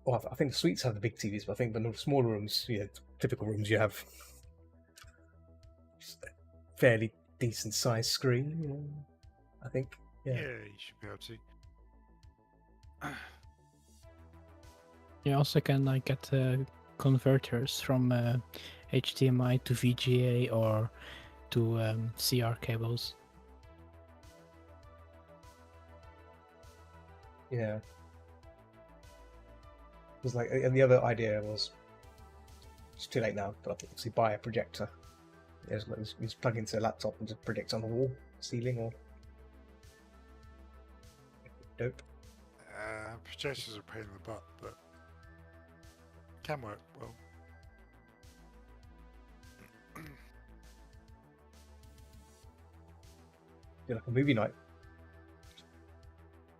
Well, I think the suites have the big TVs, but I think the smaller rooms, typical rooms, you have just a fairly decent sized screen. I think. Yeah, Yeah. you should be able to. You also can get converters from HDMI to VGA or to CR cables. Yeah. It was and the other idea was, it's too late now, but I think obviously buy a projector. Just plug into a laptop and just project on the wall, ceiling, or dope. Projectors are a pain in the butt, but can work well. Do like a movie night.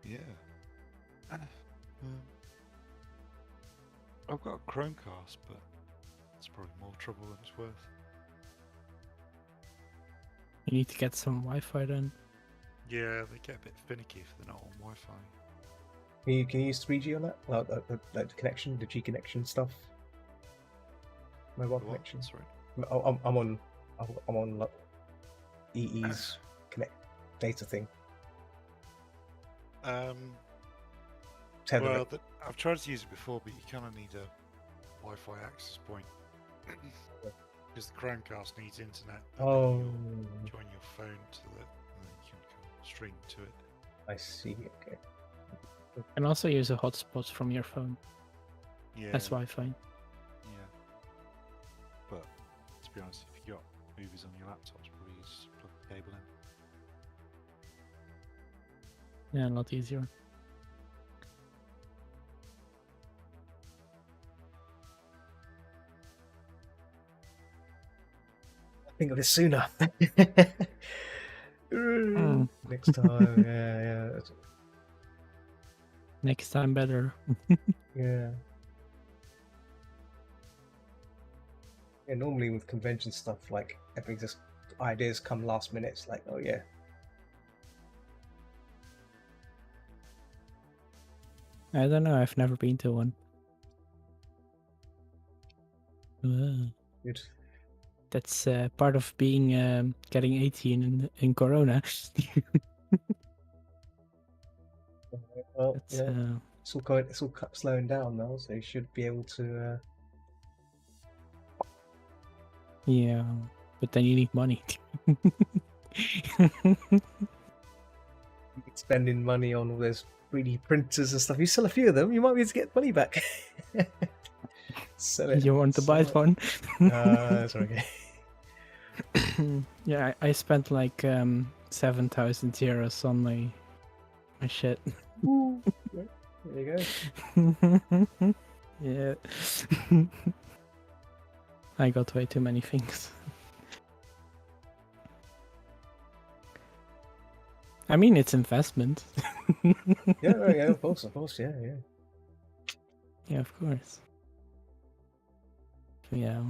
Yeah. I've got a Chromecast, but it's probably more trouble than it's worth. You need to get some Wi-Fi then. Yeah, they get a bit finicky if they're not on Wi-Fi. Can you use 3G on that? Well, like the connection, the G connection stuff. Mobile What? connection. Sorry. I'm on like EE's connect data thing. Tether Well, it. I've tried to use it before, but you kind of need a Wi-Fi access point because the Chromecast needs internet. And Oh, then you'll join your phone to the, and then you can kind of stream to it. I see. Okay. And also use a hotspot from your phone. Yeah, That's Wi-Fi. Yeah, but to be honest, if you got movies on your laptop, it's probably just plug the cable in. Yeah, a lot easier. Think of this sooner. Hmm. Next time, yeah. Next time better. Yeah. Yeah, normally with convention stuff, like everything just ideas come last minute. It's like, oh yeah. I don't know. I've never been to one. Good. That's part of being getting 18 in Corona. Well, It's, yeah, it's all slowing down now, so you should be able to. yeah, but then you need money. Spending money on all those 3D printers and stuff. You sell a few of them, you might be able to get money back. Sell it. You want to buy sell it. one? That's okay. Yeah, I spent like 7,000 euros on my shit. There you go. Yeah. I got way too many things. I mean, it's investment. Yeah, of course, yeah. Yeah, of course. Yeah.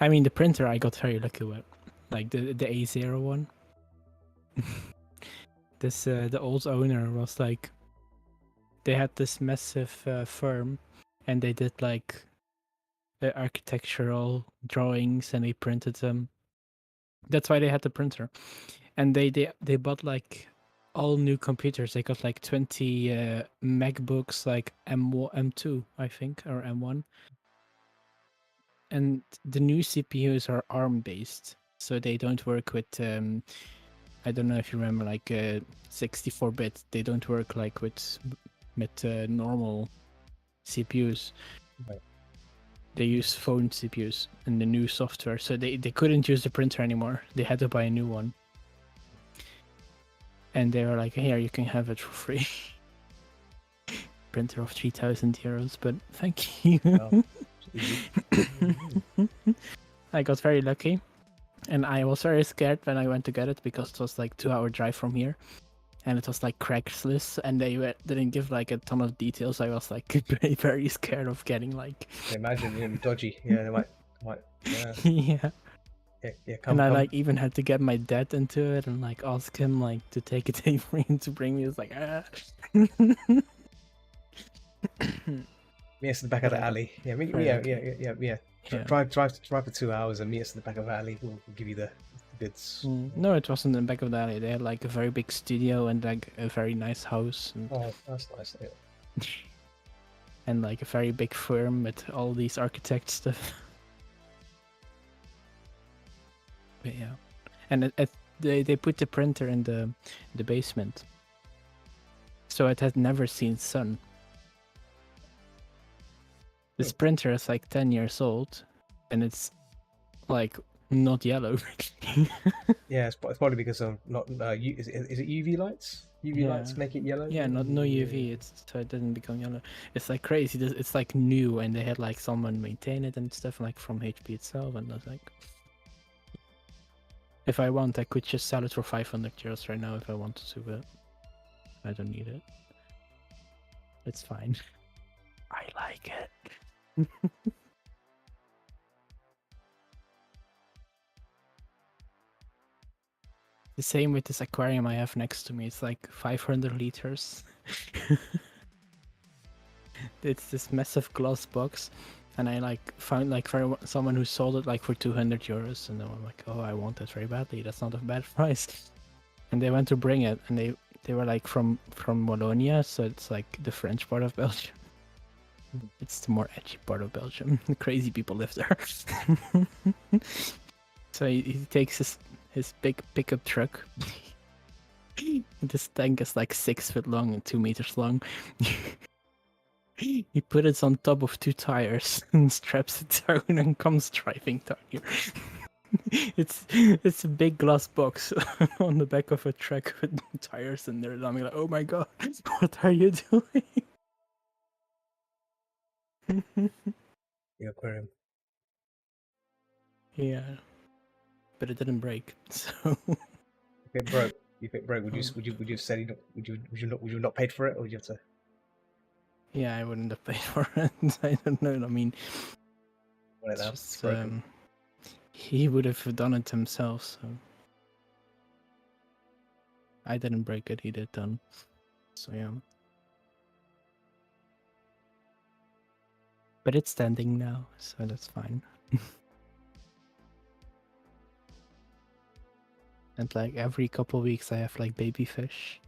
I mean, the printer I got very lucky with, like the A0 one. This the old owner was like, they had this massive firm, and they did like architectural drawings, and they printed them. That's why they had the printer, and they bought like all new computers. They got like 20 MacBooks, like M2, I think, or M1. And the new CPUs are ARM based, so they don't work with I don't know if you remember, like 64-bit. They don't work like with normal CPUs. Right. They use phone CPUs in the new software, so they couldn't use the printer anymore. They had to buy a new one, and they were like, "Here, you can have it for free." Printer of 3,000 euros, but thank you. Well, I got very lucky, and I was very scared when I went to get it because it was like 2-hour drive from here, and it was like Craigslist, and they didn't give like a ton of details. I was like very, very scared of getting like. imagine you're gonna be dodgy. Yeah, they might. Yeah. Yeah. Yeah, come. And I like even had to get my dad into it and like ask him like to take a tape for him to bring me. It's like Meet us in the back of the Yeah. alley. Yeah, Very yeah. Yeah. Drive for 2 hours and meet us in the back of the alley. We'll give you the goods. No, it wasn't in the back of the alley. They had like a very big studio and like a very nice house and, Oh, that's nice. Yeah. and like a very big firm with all these architect stuff. But yeah, and they put the printer in the basement, so it had never seen sun. This printer is like 10 years old, and it's like not yellow. Yeah, it's probably because of not. Is it UV lights? UV lights Yeah. make it yellow. Yeah, no UV. It's so it didn't become yellow. It's like crazy. It's like new, and they had like someone maintain it and stuff like from HP itself, and I was like, if I want, I could just sell it for 500 euros right now if I wanted to, but I don't need it. It's fine. I like it. The same with this aquarium I have next to me. It's like 500 liters. It's this massive glass box, and I like found like someone who sold it like for 200 euros, and then I'm like, oh, I want that very badly. That's not a bad price. And they went to bring it, and they were like from Wallonia, so it's like the French part of Belgium. It's the more edgy part of Belgium. The crazy people live there. So he takes his big pickup truck. This tank is like 6 feet long and 2 meters long. He put it on top of 2 tires and straps it down and comes driving down here. It's a big glass box on the back of a truck with tires in there. And I'm like, oh my god, what are you doing? The aquarium. Yeah, but it didn't break. So If it broke, would you have said would you not paid for it, or would you have to? yeah, I wouldn't have paid for it. I don't know. I mean, Well, it's now just, it's broken. he would have done it himself. So I didn't break it. He did done. So yeah. But it's standing now, so that's fine. And like every couple weeks, I have like baby fish.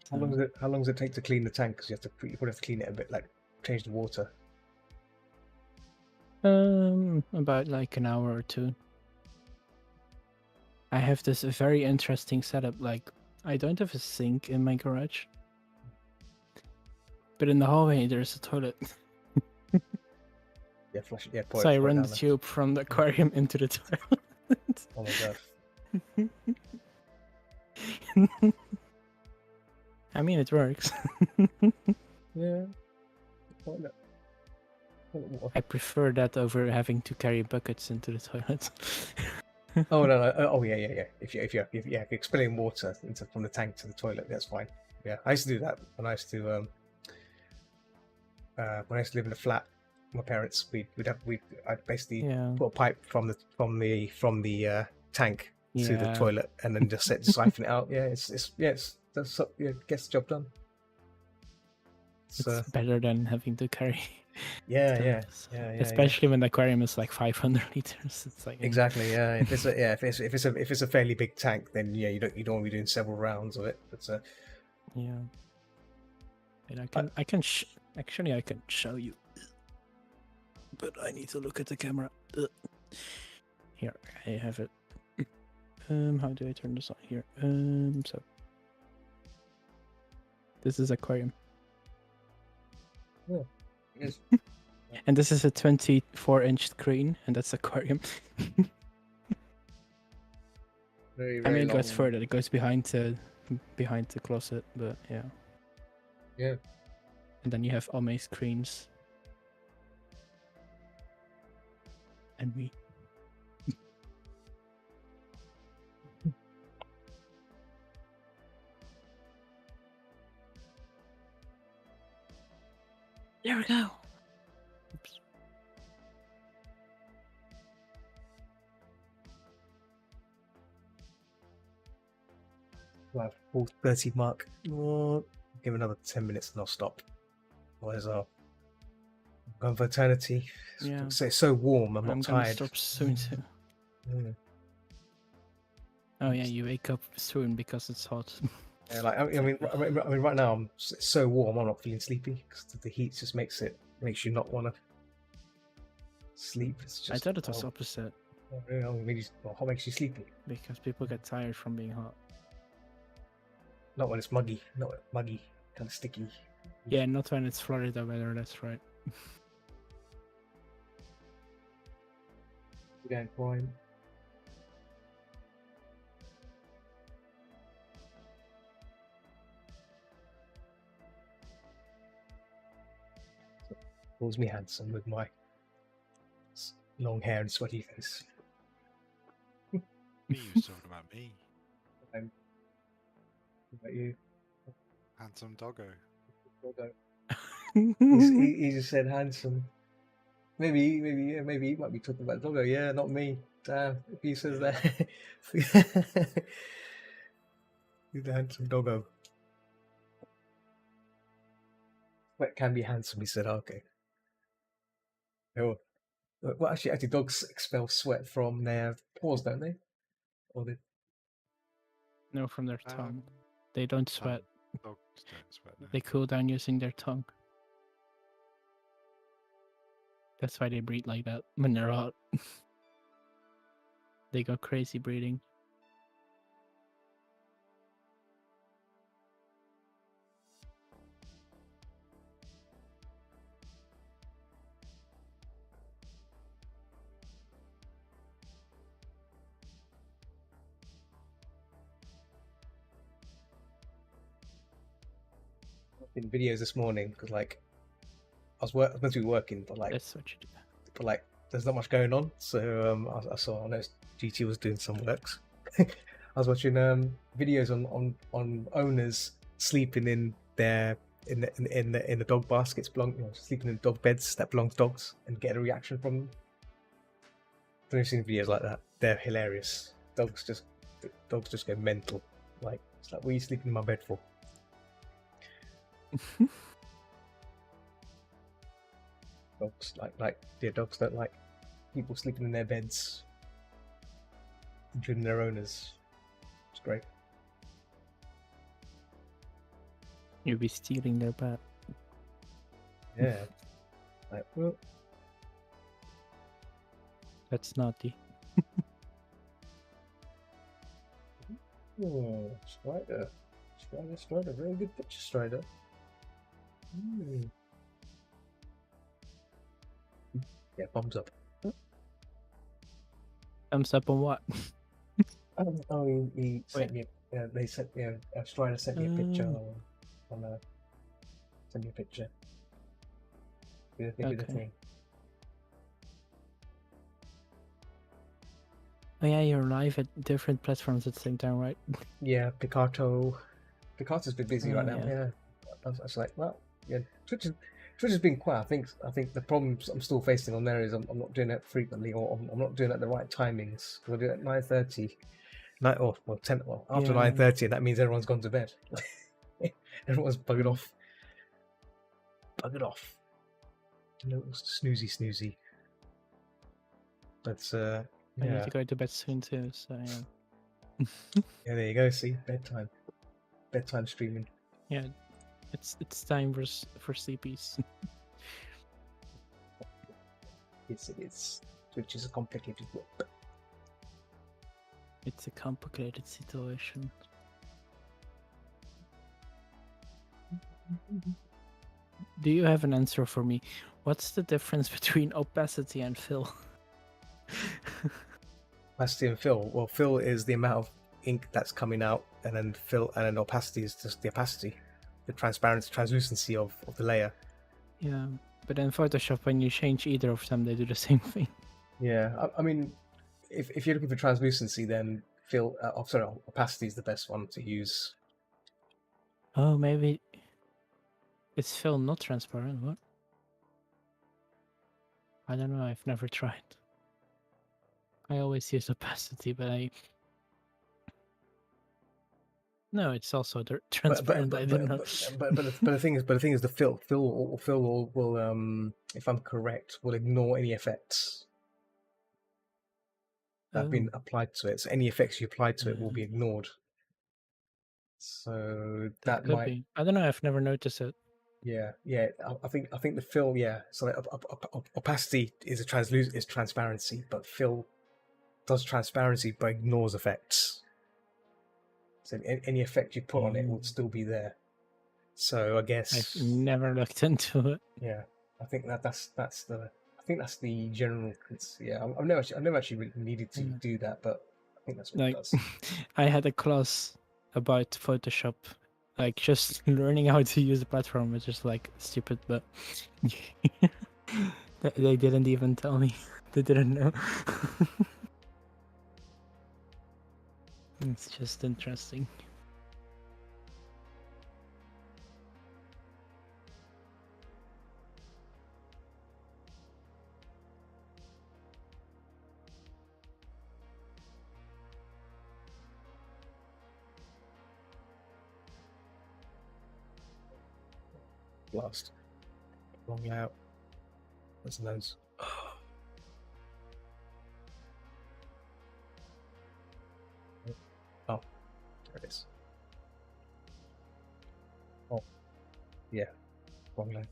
How long does it take to clean the tank? Because you probably have to clean it a bit, like change the water. About like an hour or 2. I have this very interesting setup. Like, I don't have a sink in my garage, but in the hallway there's a toilet. Yeah, flush it. Yeah, pour So it, I pour it run down the there. tube from the aquarium into the toilet. Oh my god. I mean, it works. Yeah. Why not? Oh I prefer that over having to carry buckets into the toilet. no, no. Oh yeah. If you're expelling water from the tank to the toilet, that's fine. Yeah, I used to do that when I used to live in a flat. My parents, I'd basically Yeah. put a pipe from the tank to the Yeah. toilet, and then just siphon it out. Yeah, gets the job done. It's So better than having to carry. yeah. Especially when the aquarium is like 500 liters. It's like Exactly. Yeah. If it's a fairly big tank, then yeah, you don't want to be doing several rounds of it. But yeah. And I can show you, but I need to look at the camera. Here, I have it. How do I turn this on here? So this is aquarium, yes. and this is a 24-inch screen, and that's aquarium. Very, I mean, it long. goes further. It goes behind the closet, but yeah. Yeah. And then you have all my screens. And me. There we go. Oops. Well, 4:30 mark. Oh, give another 10 minutes and I'll stop. Otherwise, I'll go for eternity. Yeah. It's so warm. I'm I'm not gonna tired. stop soon too. Mm. Oh yeah, you wake up soon because it's hot. Yeah, like I mean, right now it's so warm. I'm not feeling sleepy because the heat just makes you not want to sleep. It's just. I thought it was opposite What makes you sleepy? because people get tired from being hot. Not when it's muggy. Not muggy, kind of sticky. Yeah, not when it's Florida weather. That's right. Going fine. Calls me handsome with my long hair and sweaty face. Me, you was talking about me. What about you? Handsome doggo. He just said handsome. maybe he might be talking about Doggo. Yeah, not me. Damn, if he says that, he's the handsome Doggo. Sweat can be handsome. He said, okay. Oh, well, actually, dogs expel sweat from their paws, don't they? Or they? No, from their Um, tongue. They don't tongue. sweat. Dogs don't sweat. No. They cool down using their tongue. That's why they breathe like that when they're hot. They go crazy breathing. In videos this morning because like I was meant to be working, but like That's what you do. there's not much going on. So I noticed GT was doing some works. I was watching videos on owners sleeping in their in the dog baskets, sleeping in dog beds that belong to dogs, and get a reaction from them. I've never seen videos like that. They're hilarious. Dogs just go mental. Like it's like, what are you sleeping in my bed for? Dogs dogs don't like people sleeping in their beds, including their owners. It's great. You'll be stealing their bed. Yeah. Like, well, That's naughty. oh, Strider, very good picture, Strider. Yeah, thumbs up. Thumbs up on what? He sent me. They sent me. Strider sent me a picture sent me a picture. Did the Okay. thing. Oh yeah, you're live at different platforms at the same time, right? Yeah, Picarto's been busy right Oh, now. yeah. Yeah, I was like, well, yeah, Twitch has been quiet. I think the problems I'm still facing on there is I'm not doing it frequently, or I'm not doing it at the right timings. Because I do it at 9:30, after Yeah. 9:30, and that means everyone's gone to bed. Everyone's buggered off. No snoozy. But I need yeah, to go to bed soon too, so yeah. yeah. There you go. See, bedtime streaming. Yeah, it's time for sleepies. It's Twitch is a complicated work. It's a complicated situation. Do you have an answer for me? What's the difference between opacity and fill? Opacity and fill. Well, fill is the amount of ink that's coming out, and then opacity is just the opacity, the translucency of the layer. Yeah, but in Photoshop, when you change either of them, they do the same thing. Yeah, I mean, if you're looking for translucency, then opacity is the best one to use. Oh, maybe it's fill, not transparent. What? I don't know. I've never tried. I always use opacity, but no, it's also transparent. I didn't know. But the thing is, the fill will if I'm correct, will ignore any effects that have been applied to it. So any effects you apply to it will be ignored. So that could might be. I don't know. I've never noticed it. Yeah. I think the fill. Yeah. So opacity is transparency, but fill does transparency but ignores effects. So any effect you put on it would still be there. So I guess I've never looked into it. Yeah, I think that's the general. I've never actually really needed to do that, but I think that's what it does. I had a class about Photoshop, like just learning how to use the platform, which is like stupid, but they didn't even tell me. They didn't know. It's just interesting. blast. Long layout. There's loads. Oh, there it is. Oh, yeah, wrong layout.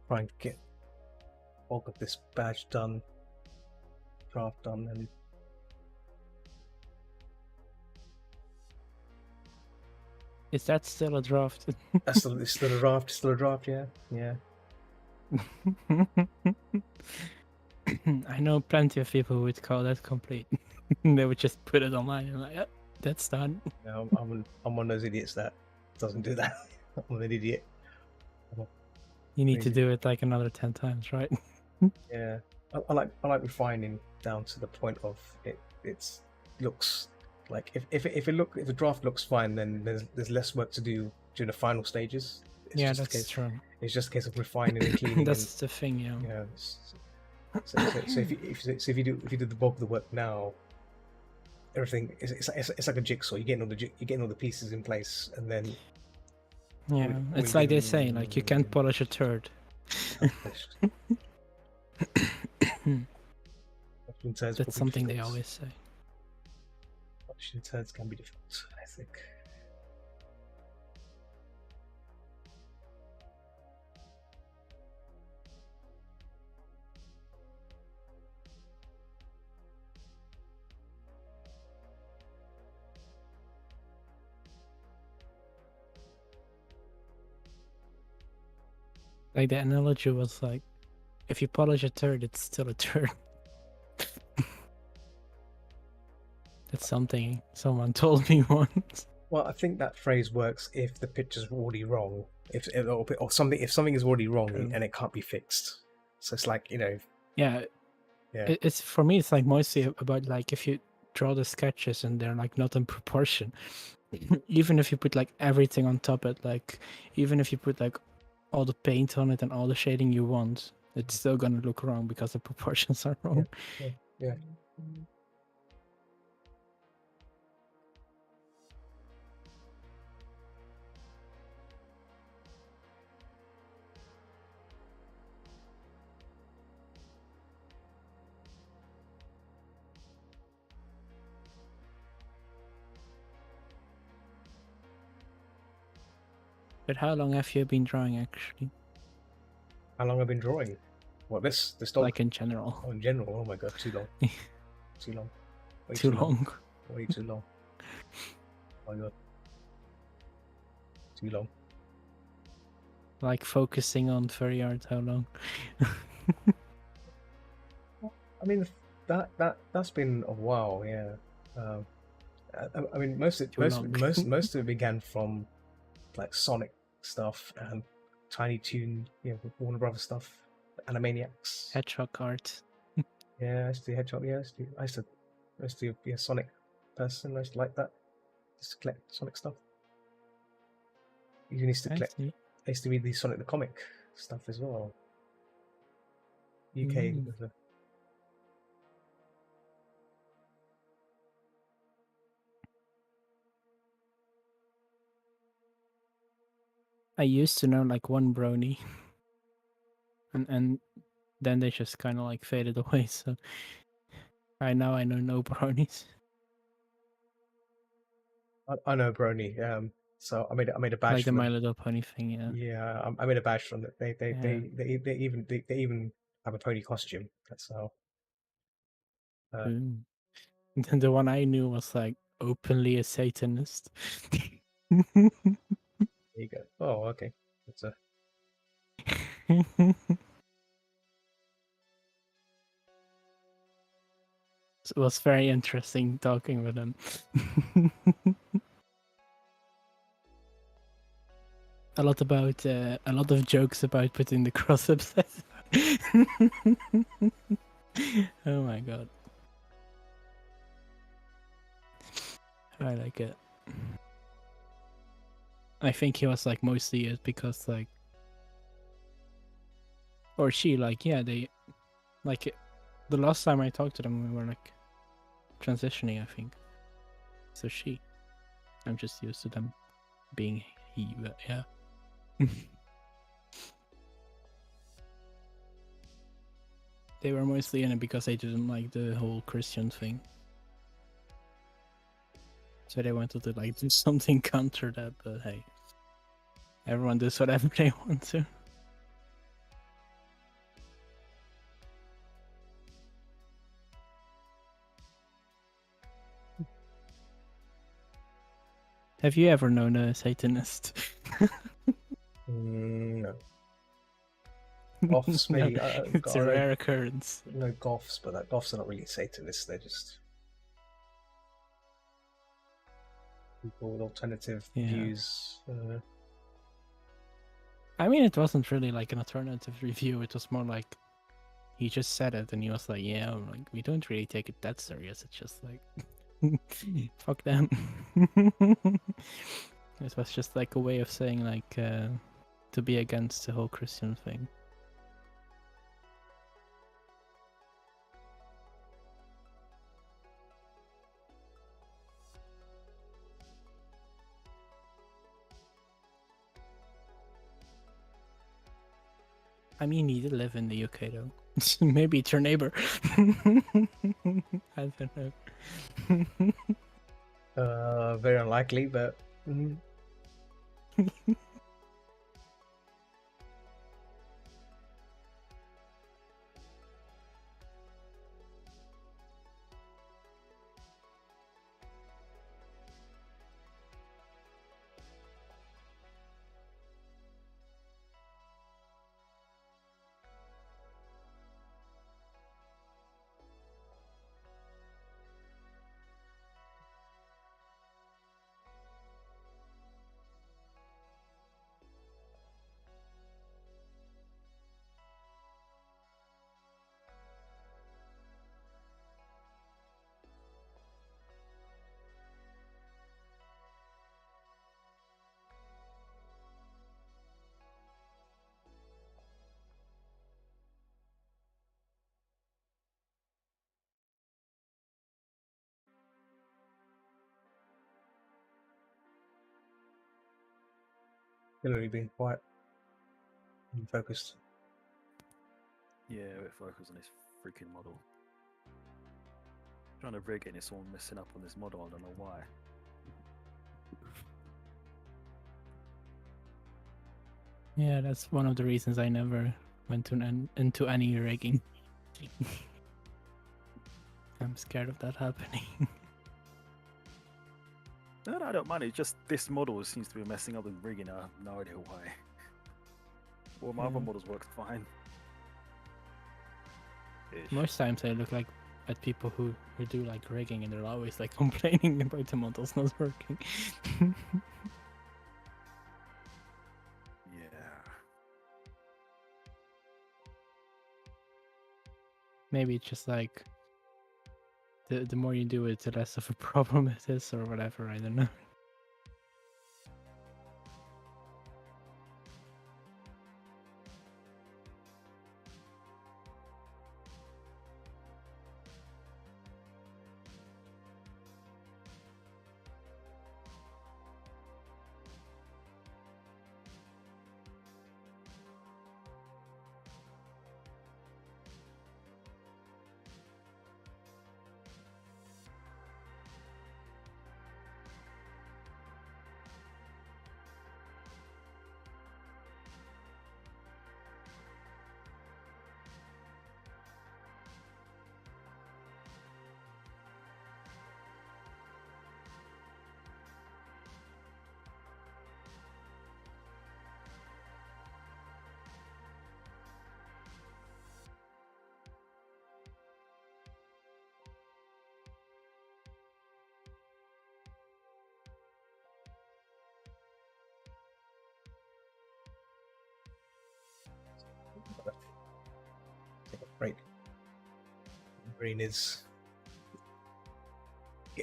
Try and get bulk of this badge done, draft done, and Is that still a draft? that's still, it's still a draft. Still a draft, yeah, yeah. I know plenty of people who would call that complete. They would just put it online and like, yep, that's done. No, I'm one of those idiots that doesn't do that. I'm an idiot. You need to Crazy. do it like another 10 times, right? Yeah, I like refining down to the point of it's looks like if the draft looks fine, then there's less work to do during the final stages. It's Yeah, just a that's case, true. it's just a case of refining and cleaning. That's the thing, yeah. and, you know, so if you do the bulk of the work now, everything it's like a jigsaw. You're getting all the pieces in place, and then Yeah, when it's you like do they the- say, like you can't polish a turd. Polishing turds will be That's something they difficult. always say. Polishing turds can be difficult, I think. Like the analogy was like, if you polish a turd, it's still a turd. That's something someone told me once. Well, I think that phrase works if the picture's already wrong, or something if something is already wrong True. and it can't be fixed. So it's like Yeah, yeah, it's for me. It's like mostly about like if you draw the sketches and they're like not in proportion. Even if you put like everything on top of it, like even if you put like all the paint on it and all the shading you want, it's still gonna look wrong because the proportions are wrong. yeah. But how long have you been drawing actually? How long I've been drawing? What this dog? Like in general? Oh, in general, oh my god, too long, too long, way Too long. way too long. Oh my god, too long. Like focusing on very hard. How long? I mean, that's been a while, yeah. I mean, most of Too long. most of it began from like Sonic stuff and Tiny Toon, Warner Brothers stuff, Animaniacs. Hedgehog art. Yeah, I used to do Hedgehog. Yeah, I used to be a Sonic person. I used to like that. Just to collect Sonic stuff. Even used to I collect. see. I used to read the Sonic the comic stuff as well. UK. Mm. was a- I used to know like one brony, and then they just kind of like faded away. So right now I know no bronies. I know Brony. So I made a badge Like the from My them. Little Pony thing, yeah. Yeah, I made a badge from it. They Yeah. they even have a pony costume. That's how. Ooh. And the one I knew was like openly a Satanist. There you go. Oh, okay. That's a was very interesting talking with him. a lot of jokes about putting the cross upside. Oh my god, I like it. I think he was like mostly it because like, or she like, yeah, they like the last time I talked to them we were like transitioning, I think. So I'm just used to them being he, but yeah. They were mostly in it because they didn't like the whole Christian thing. So they wanted to like do something counter that, but hey. Everyone does whatever they want to. Have you ever known a Satanist? No. Goths, No, maybe. it's a rare occurrence. No Goths, but Goths are not really Satanists. They're just people with alternative Yeah. views. I mean, it wasn't really like an alternative review. It was more like he just said it, and he was like, "Yeah, like we don't really take it that serious. It's just like, fuck them." It was just like a way of saying like to be against the whole Christian thing. I mean, he did live in the UK though. Maybe it's your neighbor. I don't know. Very unlikely, but. Hillary being quite focused. Yeah, we're focused on this freaking model. Trying to rig it and it's all messing up on this model, I don't know why. Yeah, that's one of the reasons I never went to into any rigging. I'm scared of that happening. No, I don't mind. It's just this model seems to be messing up with rigging. I have no idea why. Well, my other Yeah. models work fine. Ish. Most times I look like at people who do like rigging and they're always like complaining about the models not working. Yeah. Maybe it's just like the more you do it, the less of a problem it is, or whatever. I don't know. Take a break. My brain is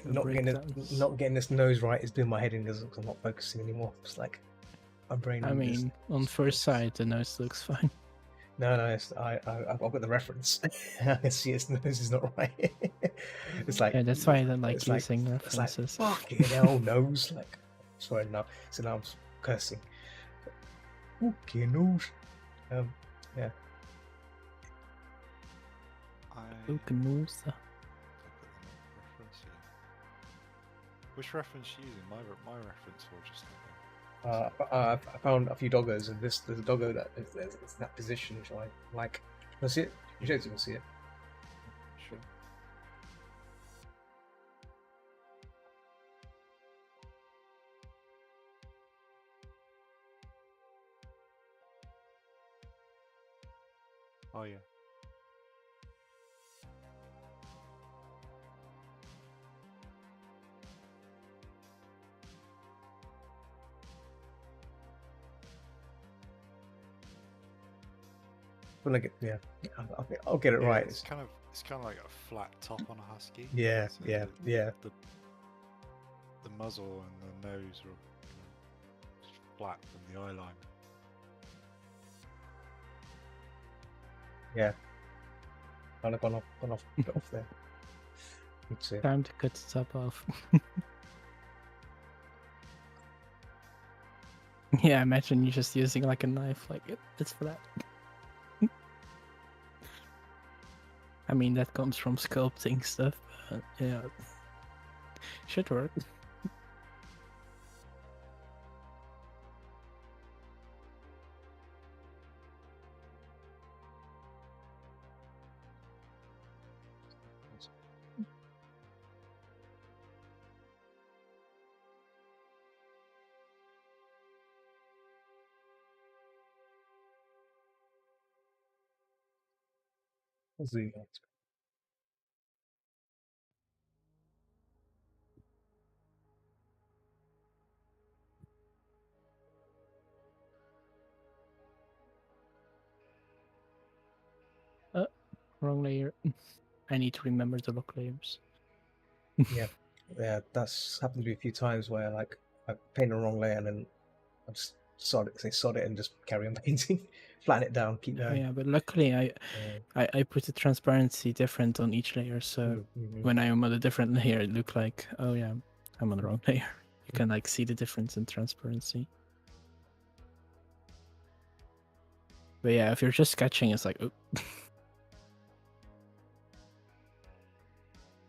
The not breakdowns. getting this nose right. Is doing my head in because I'm not focusing anymore. It's like my brain. I mean, on first sight, the nose looks fine. No, it's, I've got the reference. I can see his nose is not right. It's like Yeah, that's why I don't like it's like- using it's like references. fucking hell nose. Like sorry now. So now I'm cursing. Fucking nose. Yeah. I Who can move the- look at the reference here. Which reference are you using? My reference or just I found a few doggos, and there's a doggo that is in that position, which I like. Can I see it? You should even see it. Sure. Oh yeah. When I get I'll get it Yeah, right. It's kind of like a flat top on a husky. Yeah, So yeah, the, yeah. The muzzle and the nose are just flat from the eye line. Yeah. Kind of gone off there. Let's see. Time to cut the top off. Yeah, imagine you just using like a knife, like it's for that. I mean, that comes from sculpting stuff, but yeah, should work. Zoom out. Wrong layer. I need to remember the lock layers. Yeah, that's happened to me a few times where like I paint the wrong layer and then I just sod it and just carry on painting, flatten it down, keep Oh, going. yeah, but luckily I put the transparency different on each layer, so when I am on a different layer, it looked like, oh yeah, I'm on the wrong layer. You can like see the difference in transparency. But yeah, if you're just sketching, it's like, oh.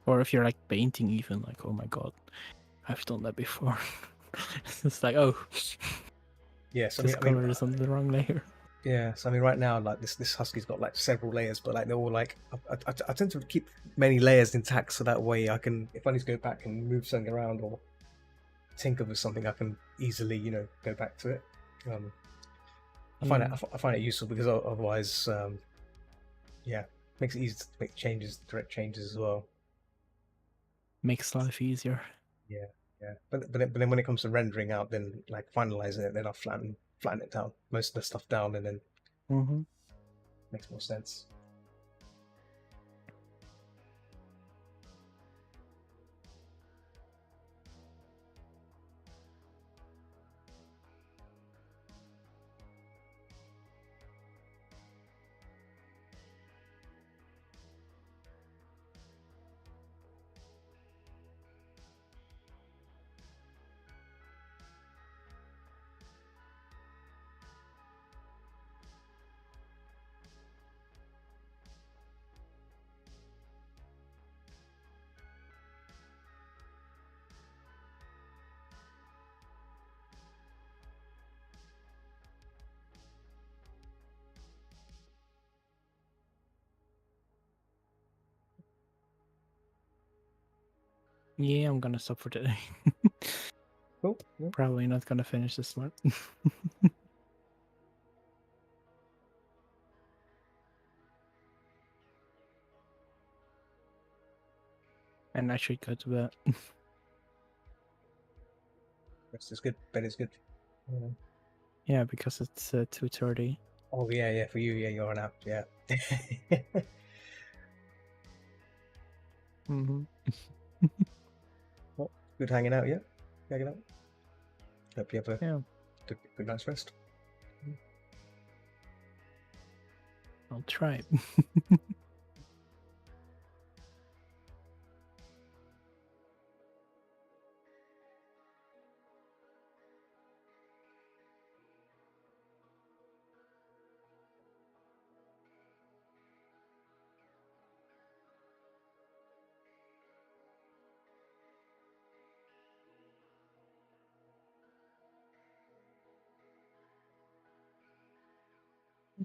Or if you're like painting, even like, oh my god, I've done that before. It's like, oh, Yes, this color is on the wrong layer. yeah. So I mean, right now, like this husky's got like several layers, but like they're all like I tend to keep many layers intact, so that way I can, if I need to go back and move something around or tinker with something, I can easily go back to it. I find it useful because otherwise, makes it easy to make changes, direct changes as well. Makes life easier. Yeah. But then when it comes to rendering out, then like finalizing it, then I flatten it down, most of the stuff down, and then Mm-hmm. makes more sense. Yeah, I'm gonna stop for today. Cool. Yeah. Probably not gonna finish this month. And I should go to bed. Rest is good. Bed is good. Yeah, because it's 2:30. Oh yeah, for you, yeah, you're an app, yeah. Mm-hmm. Well, good hanging out, yeah. Hanging out. Hope you have a Yeah, good night's rest. I'll try.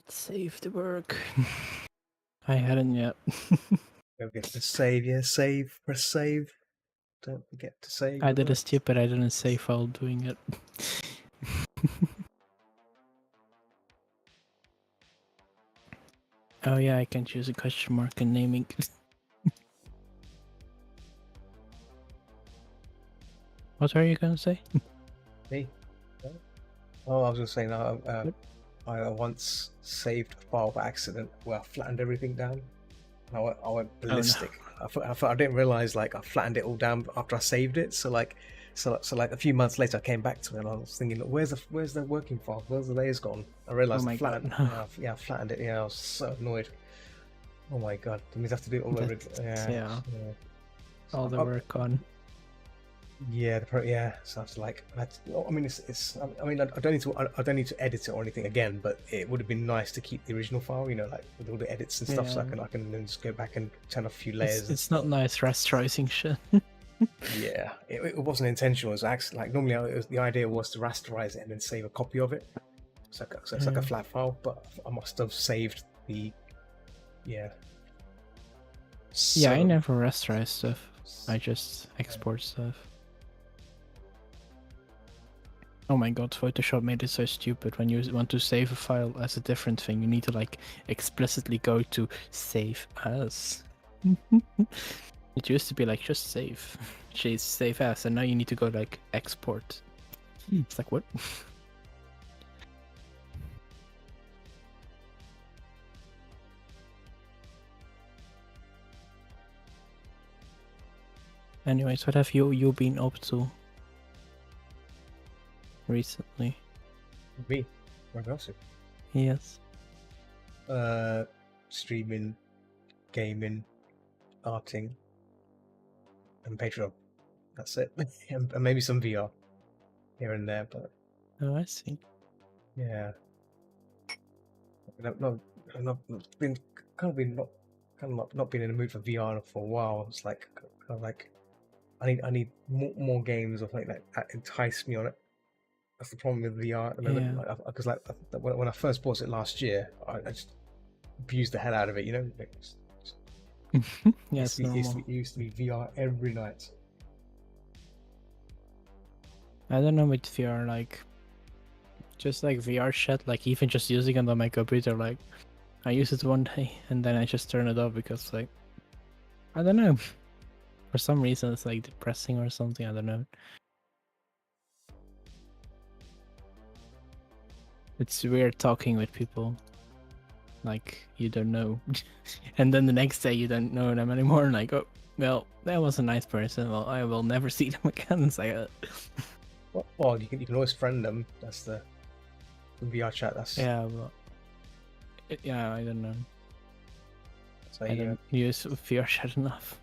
Save the work. I hadn't yet. Don't forget to save, yeah, save, press save. Don't forget to save. I did a right? stupid. I didn't save while doing it. Oh yeah, I can choose a question mark in naming. What are you gonna say? Me? Oh, I was just saying, What? I once saved a file by accident where I flattened everything down. And I went ballistic. I didn't realize like I flattened it all down after I saved it. So like a few months later, I came back to it and I was thinking, where's the working file? Where's the layers gone? I realized my I flattened. God. Yeah, I flattened it. Yeah, I was so annoyed. Oh my god, that means I have to do it all over. Yeah. Yeah. All the work on. Yeah, yeah. So I was like, I mean, it's. I mean, I don't need to. I don't need to edit it or anything again. But it would have been nice to keep the original file, you know, like with all the edits and stuff. So Yeah. I can then just go back and turn off a few layers. It's not nice rasterizing shit. Yeah, it wasn't intentional. It was actually like normally the idea was to rasterize it and then save a copy of it. So it's like a Yeah. flat file, but I must have saved the. Yeah. Yeah, I So- never rasterize stuff. I just export stuff. Oh my god, Photoshop made it so stupid. When you want to save a file as a different thing, you need to like explicitly go to save as. It used to be like just save. She's save as, and now you need to go like export. It's like what? Anyways, what have you been up to recently? Me, what else? Yes. Streaming, gaming, arting, and Patreon. That's it. And maybe some VR here and there, but Oh, I see. yeah. I've not been not been in the mood for VR for a while. It's like kind of like I need more games or something that entice me on it. That's the problem with VR at the moment. Yeah. Because when I first bought it last year, I just abused the hell out of it. You know, like, Yeah, it's normal. it used to be VR every night. I don't know with VR, like, just like VR shit, like even just using it on my computer, like, I use it one day and then I just turn it off because, like, I don't know. For some reason, it's like depressing or something. I don't know. It's weird talking with people like you don't know, and then the next day you don't know them anymore. Like, oh, well, that was a nice person. Well, I will never see them again. It's like, Well, you can always friend them. That's the VR chat. That's yeah, but yeah, I don't know. so, I yeah. don't use VR chat enough.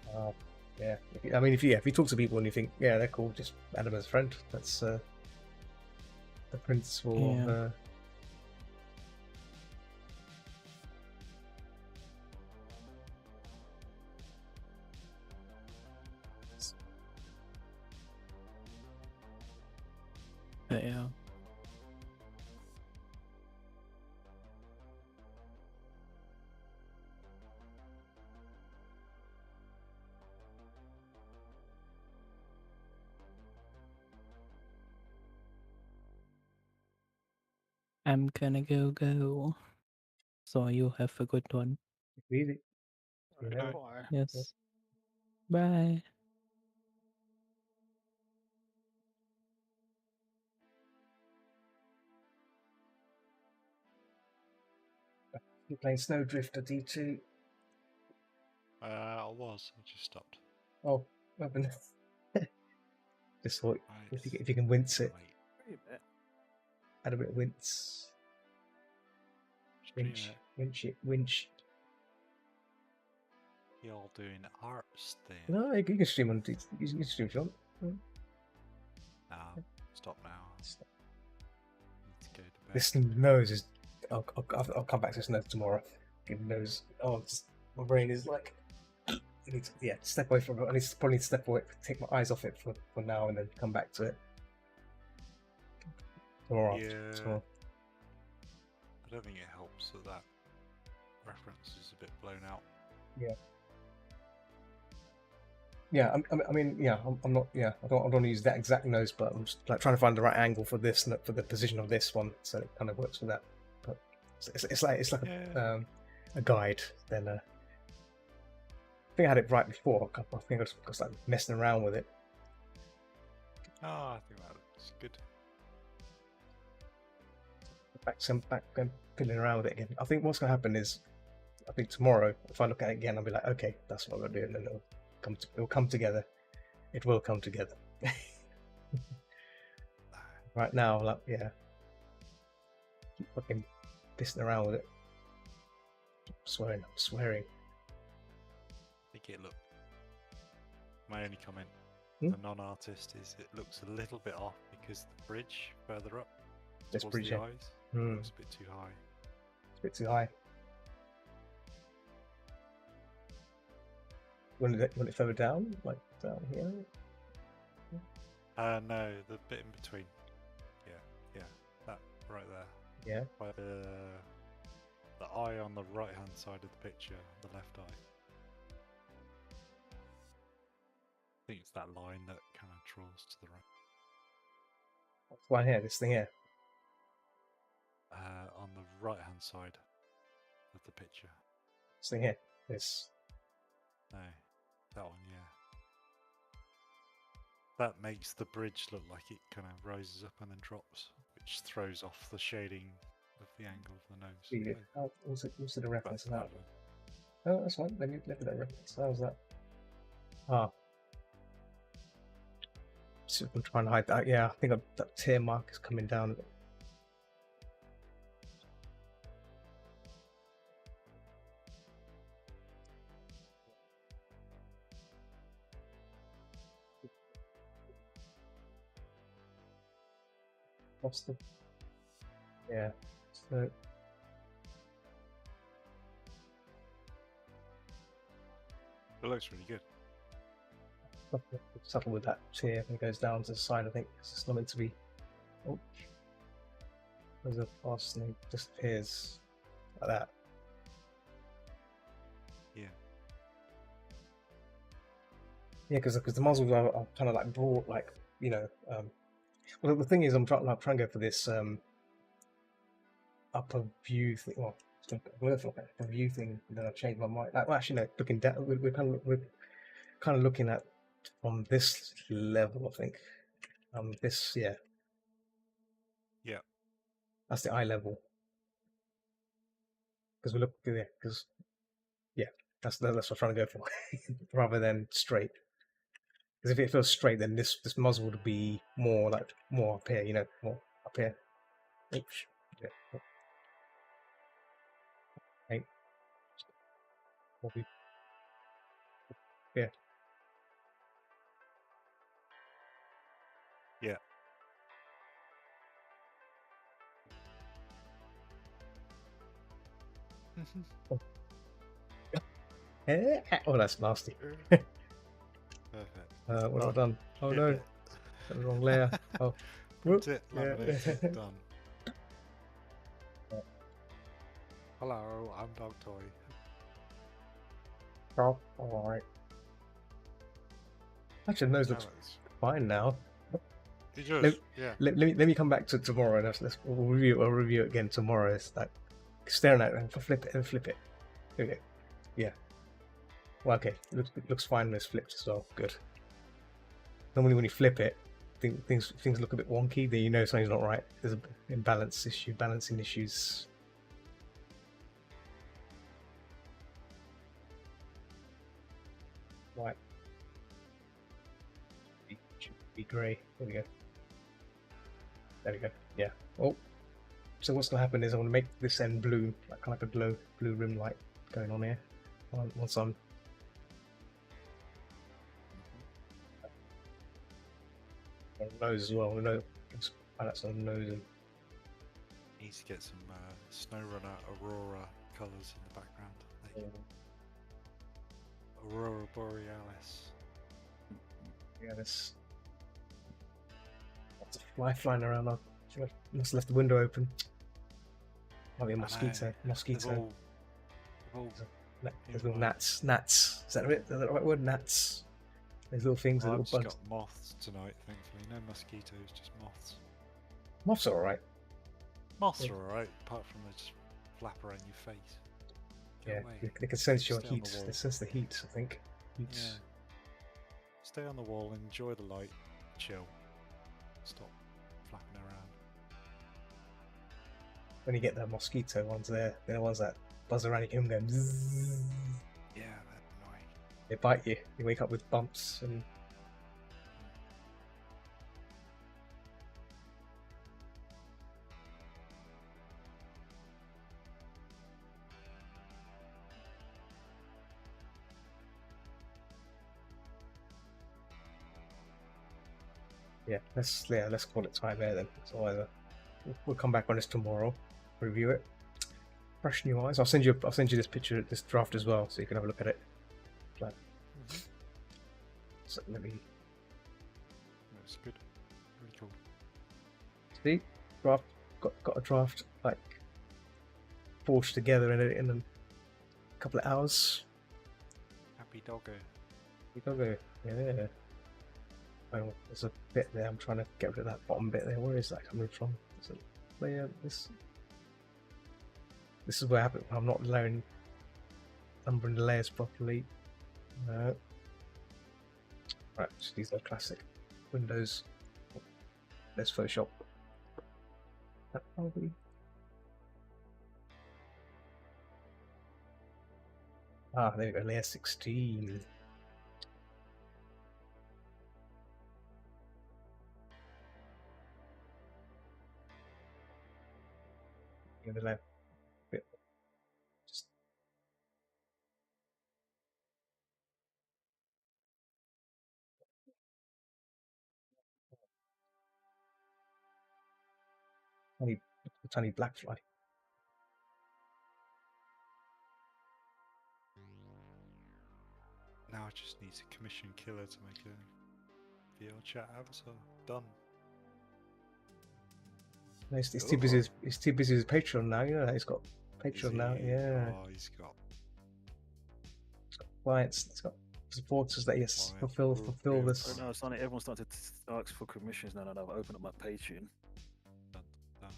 Yeah, I mean, if you talk to people and you think, yeah, they're cool, just add them as a friend. That's the principle Yeah. of. But yeah. I'm gonna go. So you have a good one. Easy. Alright, Yeah. bye. Yes. Bye. You're playing Snowdrifter D2. I was. I just stopped. Oh, what happened? Just thought Right, if you can wince it, late. Hey, man. add a bit of wince. Stream Winch, it. winch it, winch. You're doing arts then. No, you can stream on you can stream if you want. Nah, stop now. Need to go to bed. This nose is. I'll come back to this nose tomorrow. Give nose. Oh, my brain is like. I need to, step away from it. I need to probably step away, take my eyes off it for now, and then come back to it. Tomorrow. Yeah. Tomorrow. I don't think it helps that reference is a bit blown out. Yeah, I mean, yeah, I'm not. Yeah, I don't want to use that exact nose, but I'm just like trying to find the right angle for this, for the position of this one, so it kind of works with that. But it's like Yeah. a guide. Then I think I had it right before. I think I was like messing around with it. Oh, I think that looks good. Back fiddling around with it again. I think what's going to happen is, I think tomorrow, if I look at it again, I'll be like, okay, that's what I'm going to do, and then it'll come together. It will come together. Right now, like, yeah, keep fucking pissing around with it. I'm swearing. I think it looked. My only comment, Hmm? a non-artist, is it looks a little bit off because the bridge further up This towards bridge, the yeah. eyes Hmm. looks a bit too high. It's a bit too high. Want it further down, like down here? No, the bit in between. Yeah, that right there. Yeah. By the eye on the right hand side of the picture, the left eye. I think it's that line that kind of draws to the right. What's one here? This thing here. On the right hand side of the picture. This thing here. This. No, that one, yeah. That makes the bridge look like it kind of rises up and then drops, which throws off the shading of the angle of the nose. See it. So, Also the reference of but- that. Oh, that's fine. Let me look at that reference. How's that? Ah. So I'm trying to hide that. Yeah, I think that tear mark is coming down. What's the? Yeah. So. It looks really good. Subtle with that tear and it goes down to the side. I think it's not meant to be. Oh, there's a fastening, just appears like that. Yeah. Yeah, because the muzzles are kind of like broad, like well, the thing is, I'm trying to go for this upper view thing. Well, I'm going for like a view thing, and then I changed my mind. Like, well, actually, no, looking down, we're kind of looking at on this level, I think. This, yeah. Yeah. That's the eye level. Because we look, that's what I'm trying to go for, rather than straight. Because if it feels straight, then this muzzle would be more up here, more up here. Oops. Yeah. Okay. Probably. Yeah. Yeah. Oh, that's nasty. Perfect. What have I Done. done? Oh Ship no, it. got the wrong layer. Oh, whoop. Print it, Yeah. laminate it, done. Yeah. Hello, I'm Dog Toy. Oh, all right. Actually, the nose looks fine now. It does, Let- yeah. Let me come back to tomorrow. And we'll review it again tomorrow. It's like staring at it and flip it and flip it. Okay. Yeah. Well, okay. It looks fine when it's flipped as well. Good. Normally, when you flip it, things look a bit wonky. Then you know something's not right. There's a balancing issues. white. Should be grey. There we go. There we go. Yeah. Oh. So what's gonna happen is I want to make this end blue, like kind of like a blue rim light going on here. Once I'm nose as well. No, that's on the nose. And Need to get some SnowRunner Aurora colours in the background. Like Aurora Borealis. yeah, there's lots of flying around. I must have left the window open. Might be a mosquito. Mosquito. They've all There's little gnats. Gnats. Is that it? Is that the right word? Gnats. There's little things, I've little just bugs. got moths tonight, thankfully. No mosquitoes, just moths. Moths are alright. Moths Yeah. are alright, apart from they just flap around your face. Go Yeah, away. they can sense your Stay on the heat. wall. They sense the heat, I think. Yeah. Heat's- Stay on the wall, enjoy the light, chill. Stop flapping around. When you get the mosquito ones there, they're the ones that buzz around your home going bzzz. Yeah, they're annoying. They bite you. You wake up with bumps and let's call it time there then. So we'll come back on this tomorrow, review it. Fresh new eyes. I'll send you this picture, this draft as well, so you can have a look at it. So let me That's good. Really cool. see draft. Got a draft like forged together in a couple of hours. Happy doggo. You gotta go. Yeah. Oh, there's a bit there. I'm trying to get rid of that bottom bit there. Where is that coming from? Is it layer? This is what happened. I'm not numbering the layers properly. No. Right, so these are classic Windows. Let's Photoshop. That probably. Ah, there we go. Layer 16. Yeah, the left bit. Just tiny black fly. Now I just need to commission Killer to make a VR chat avatar. Done. No, he's too busy. Oh. He's too busy with Patreon now. You know that he's got Is Patreon now. he? Yeah, Oh, he's got. clients. He's got supporters that he has Clients, fulfill yeah. this. But no, it's funny. Everyone's starting to ask for commissions now. That I've opened up my Patreon. Dun, dun.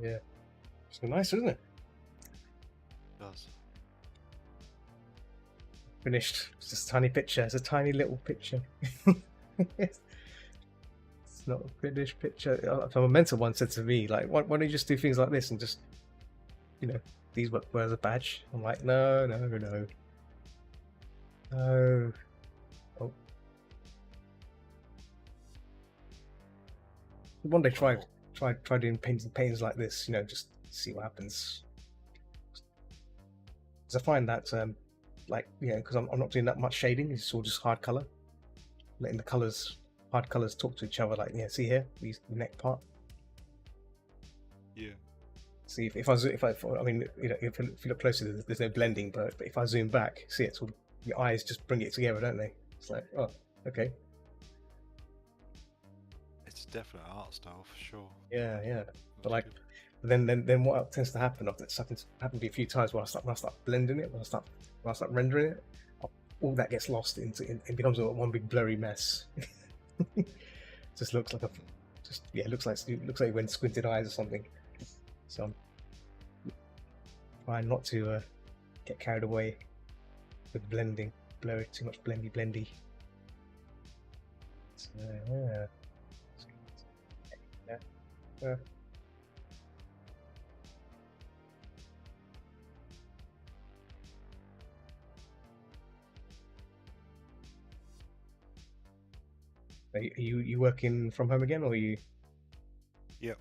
Yeah, it's nice, isn't it? Does. Finished. It's just a tiny picture. It's a tiny little picture. It's not a finished picture. A mental one said to me, like, why don't you just do things like this and just, you know, these work as a badge? I'm like, no. Oh. One day try doing paintings like this, you know, just see what happens. Because I find that, like, yeah, because I'm not doing that much shading. It's all just hard color, letting the hard colors talk to each other. Like, yeah, see here, the neck part. Yeah. See if I mean, you know, if you look closely, there's no blending, but if I zoom back, see it's all your eyes just bring it together, don't they? It's like, oh, okay, It's a definite art style for sure. yeah. But That's like, good. then what tends to happen? That's happened to me a few times when I start blending it, when I start rendering it, I'll all that gets lost into it becomes one big blurry mess. Just looks like it looks like when squinted eyes or something. So I'm trying not to get carried away with blending, blurry, too much blendy. So, yeah. Are you working from home again, or are you? Yep.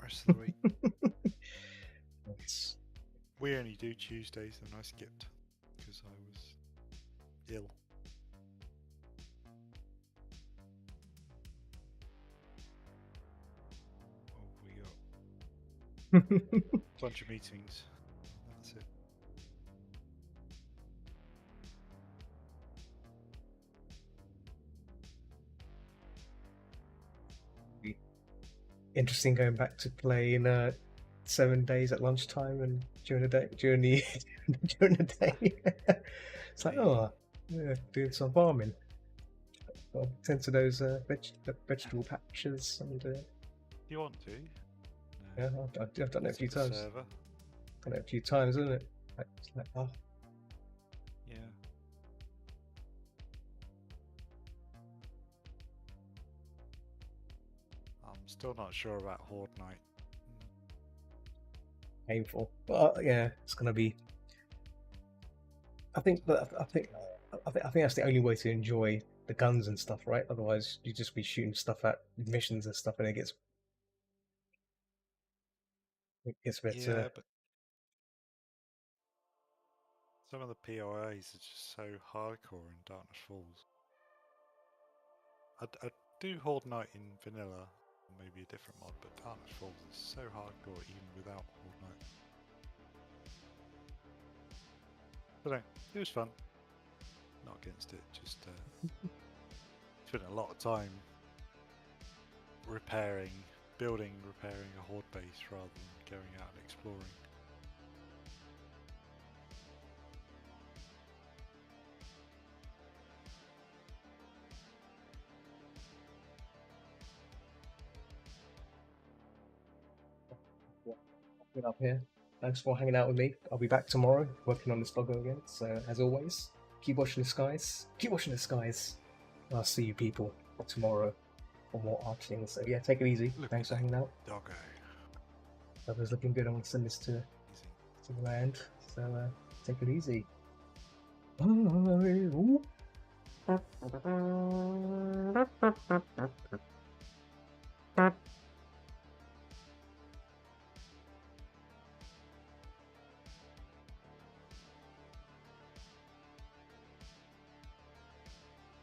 Rest of the week. Nice. We only do Tuesdays, and I skipped because I was ill. Oh, we got a bunch of meetings. That's it. Interesting going back to play in 7 days at lunchtime and during the day during the day. It's like, oh, yeah, doing some farming. I'll tend to those vegetable patches and Do you want to? yeah, I've done it a few Visit the times. server. Done it a few times, isn't it? It's like, oh, Yeah. I'm still not sure about Horde Night. painful. But yeah, it's gonna be. I think that's the only way to enjoy the guns and stuff, right? Otherwise, you just be shooting stuff at missions and stuff, and it gets a bit. Yeah, but some of the POAs are just so hardcore in Darkness Falls. I'd do Horde Night in vanilla, maybe a different mod, but Darkness Falls is so hardcore even without Horde Night. But no, it was fun. Not against it, just spent a lot of time repairing a Horde base rather than going out and exploring. Been up here. Thanks for hanging out with me. I'll be back tomorrow working on this logo again. So as always, keep watching the skies. Keep watching the skies. I'll see you people tomorrow for more arting. So yeah, take it easy. Look Thanks at for hanging out. Doggo. Weather's looking good. I'm gonna send this to Easy. the land. So take it easy. Bye.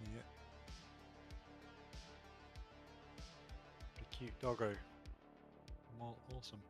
Yeah. The cute doggo. Awesome.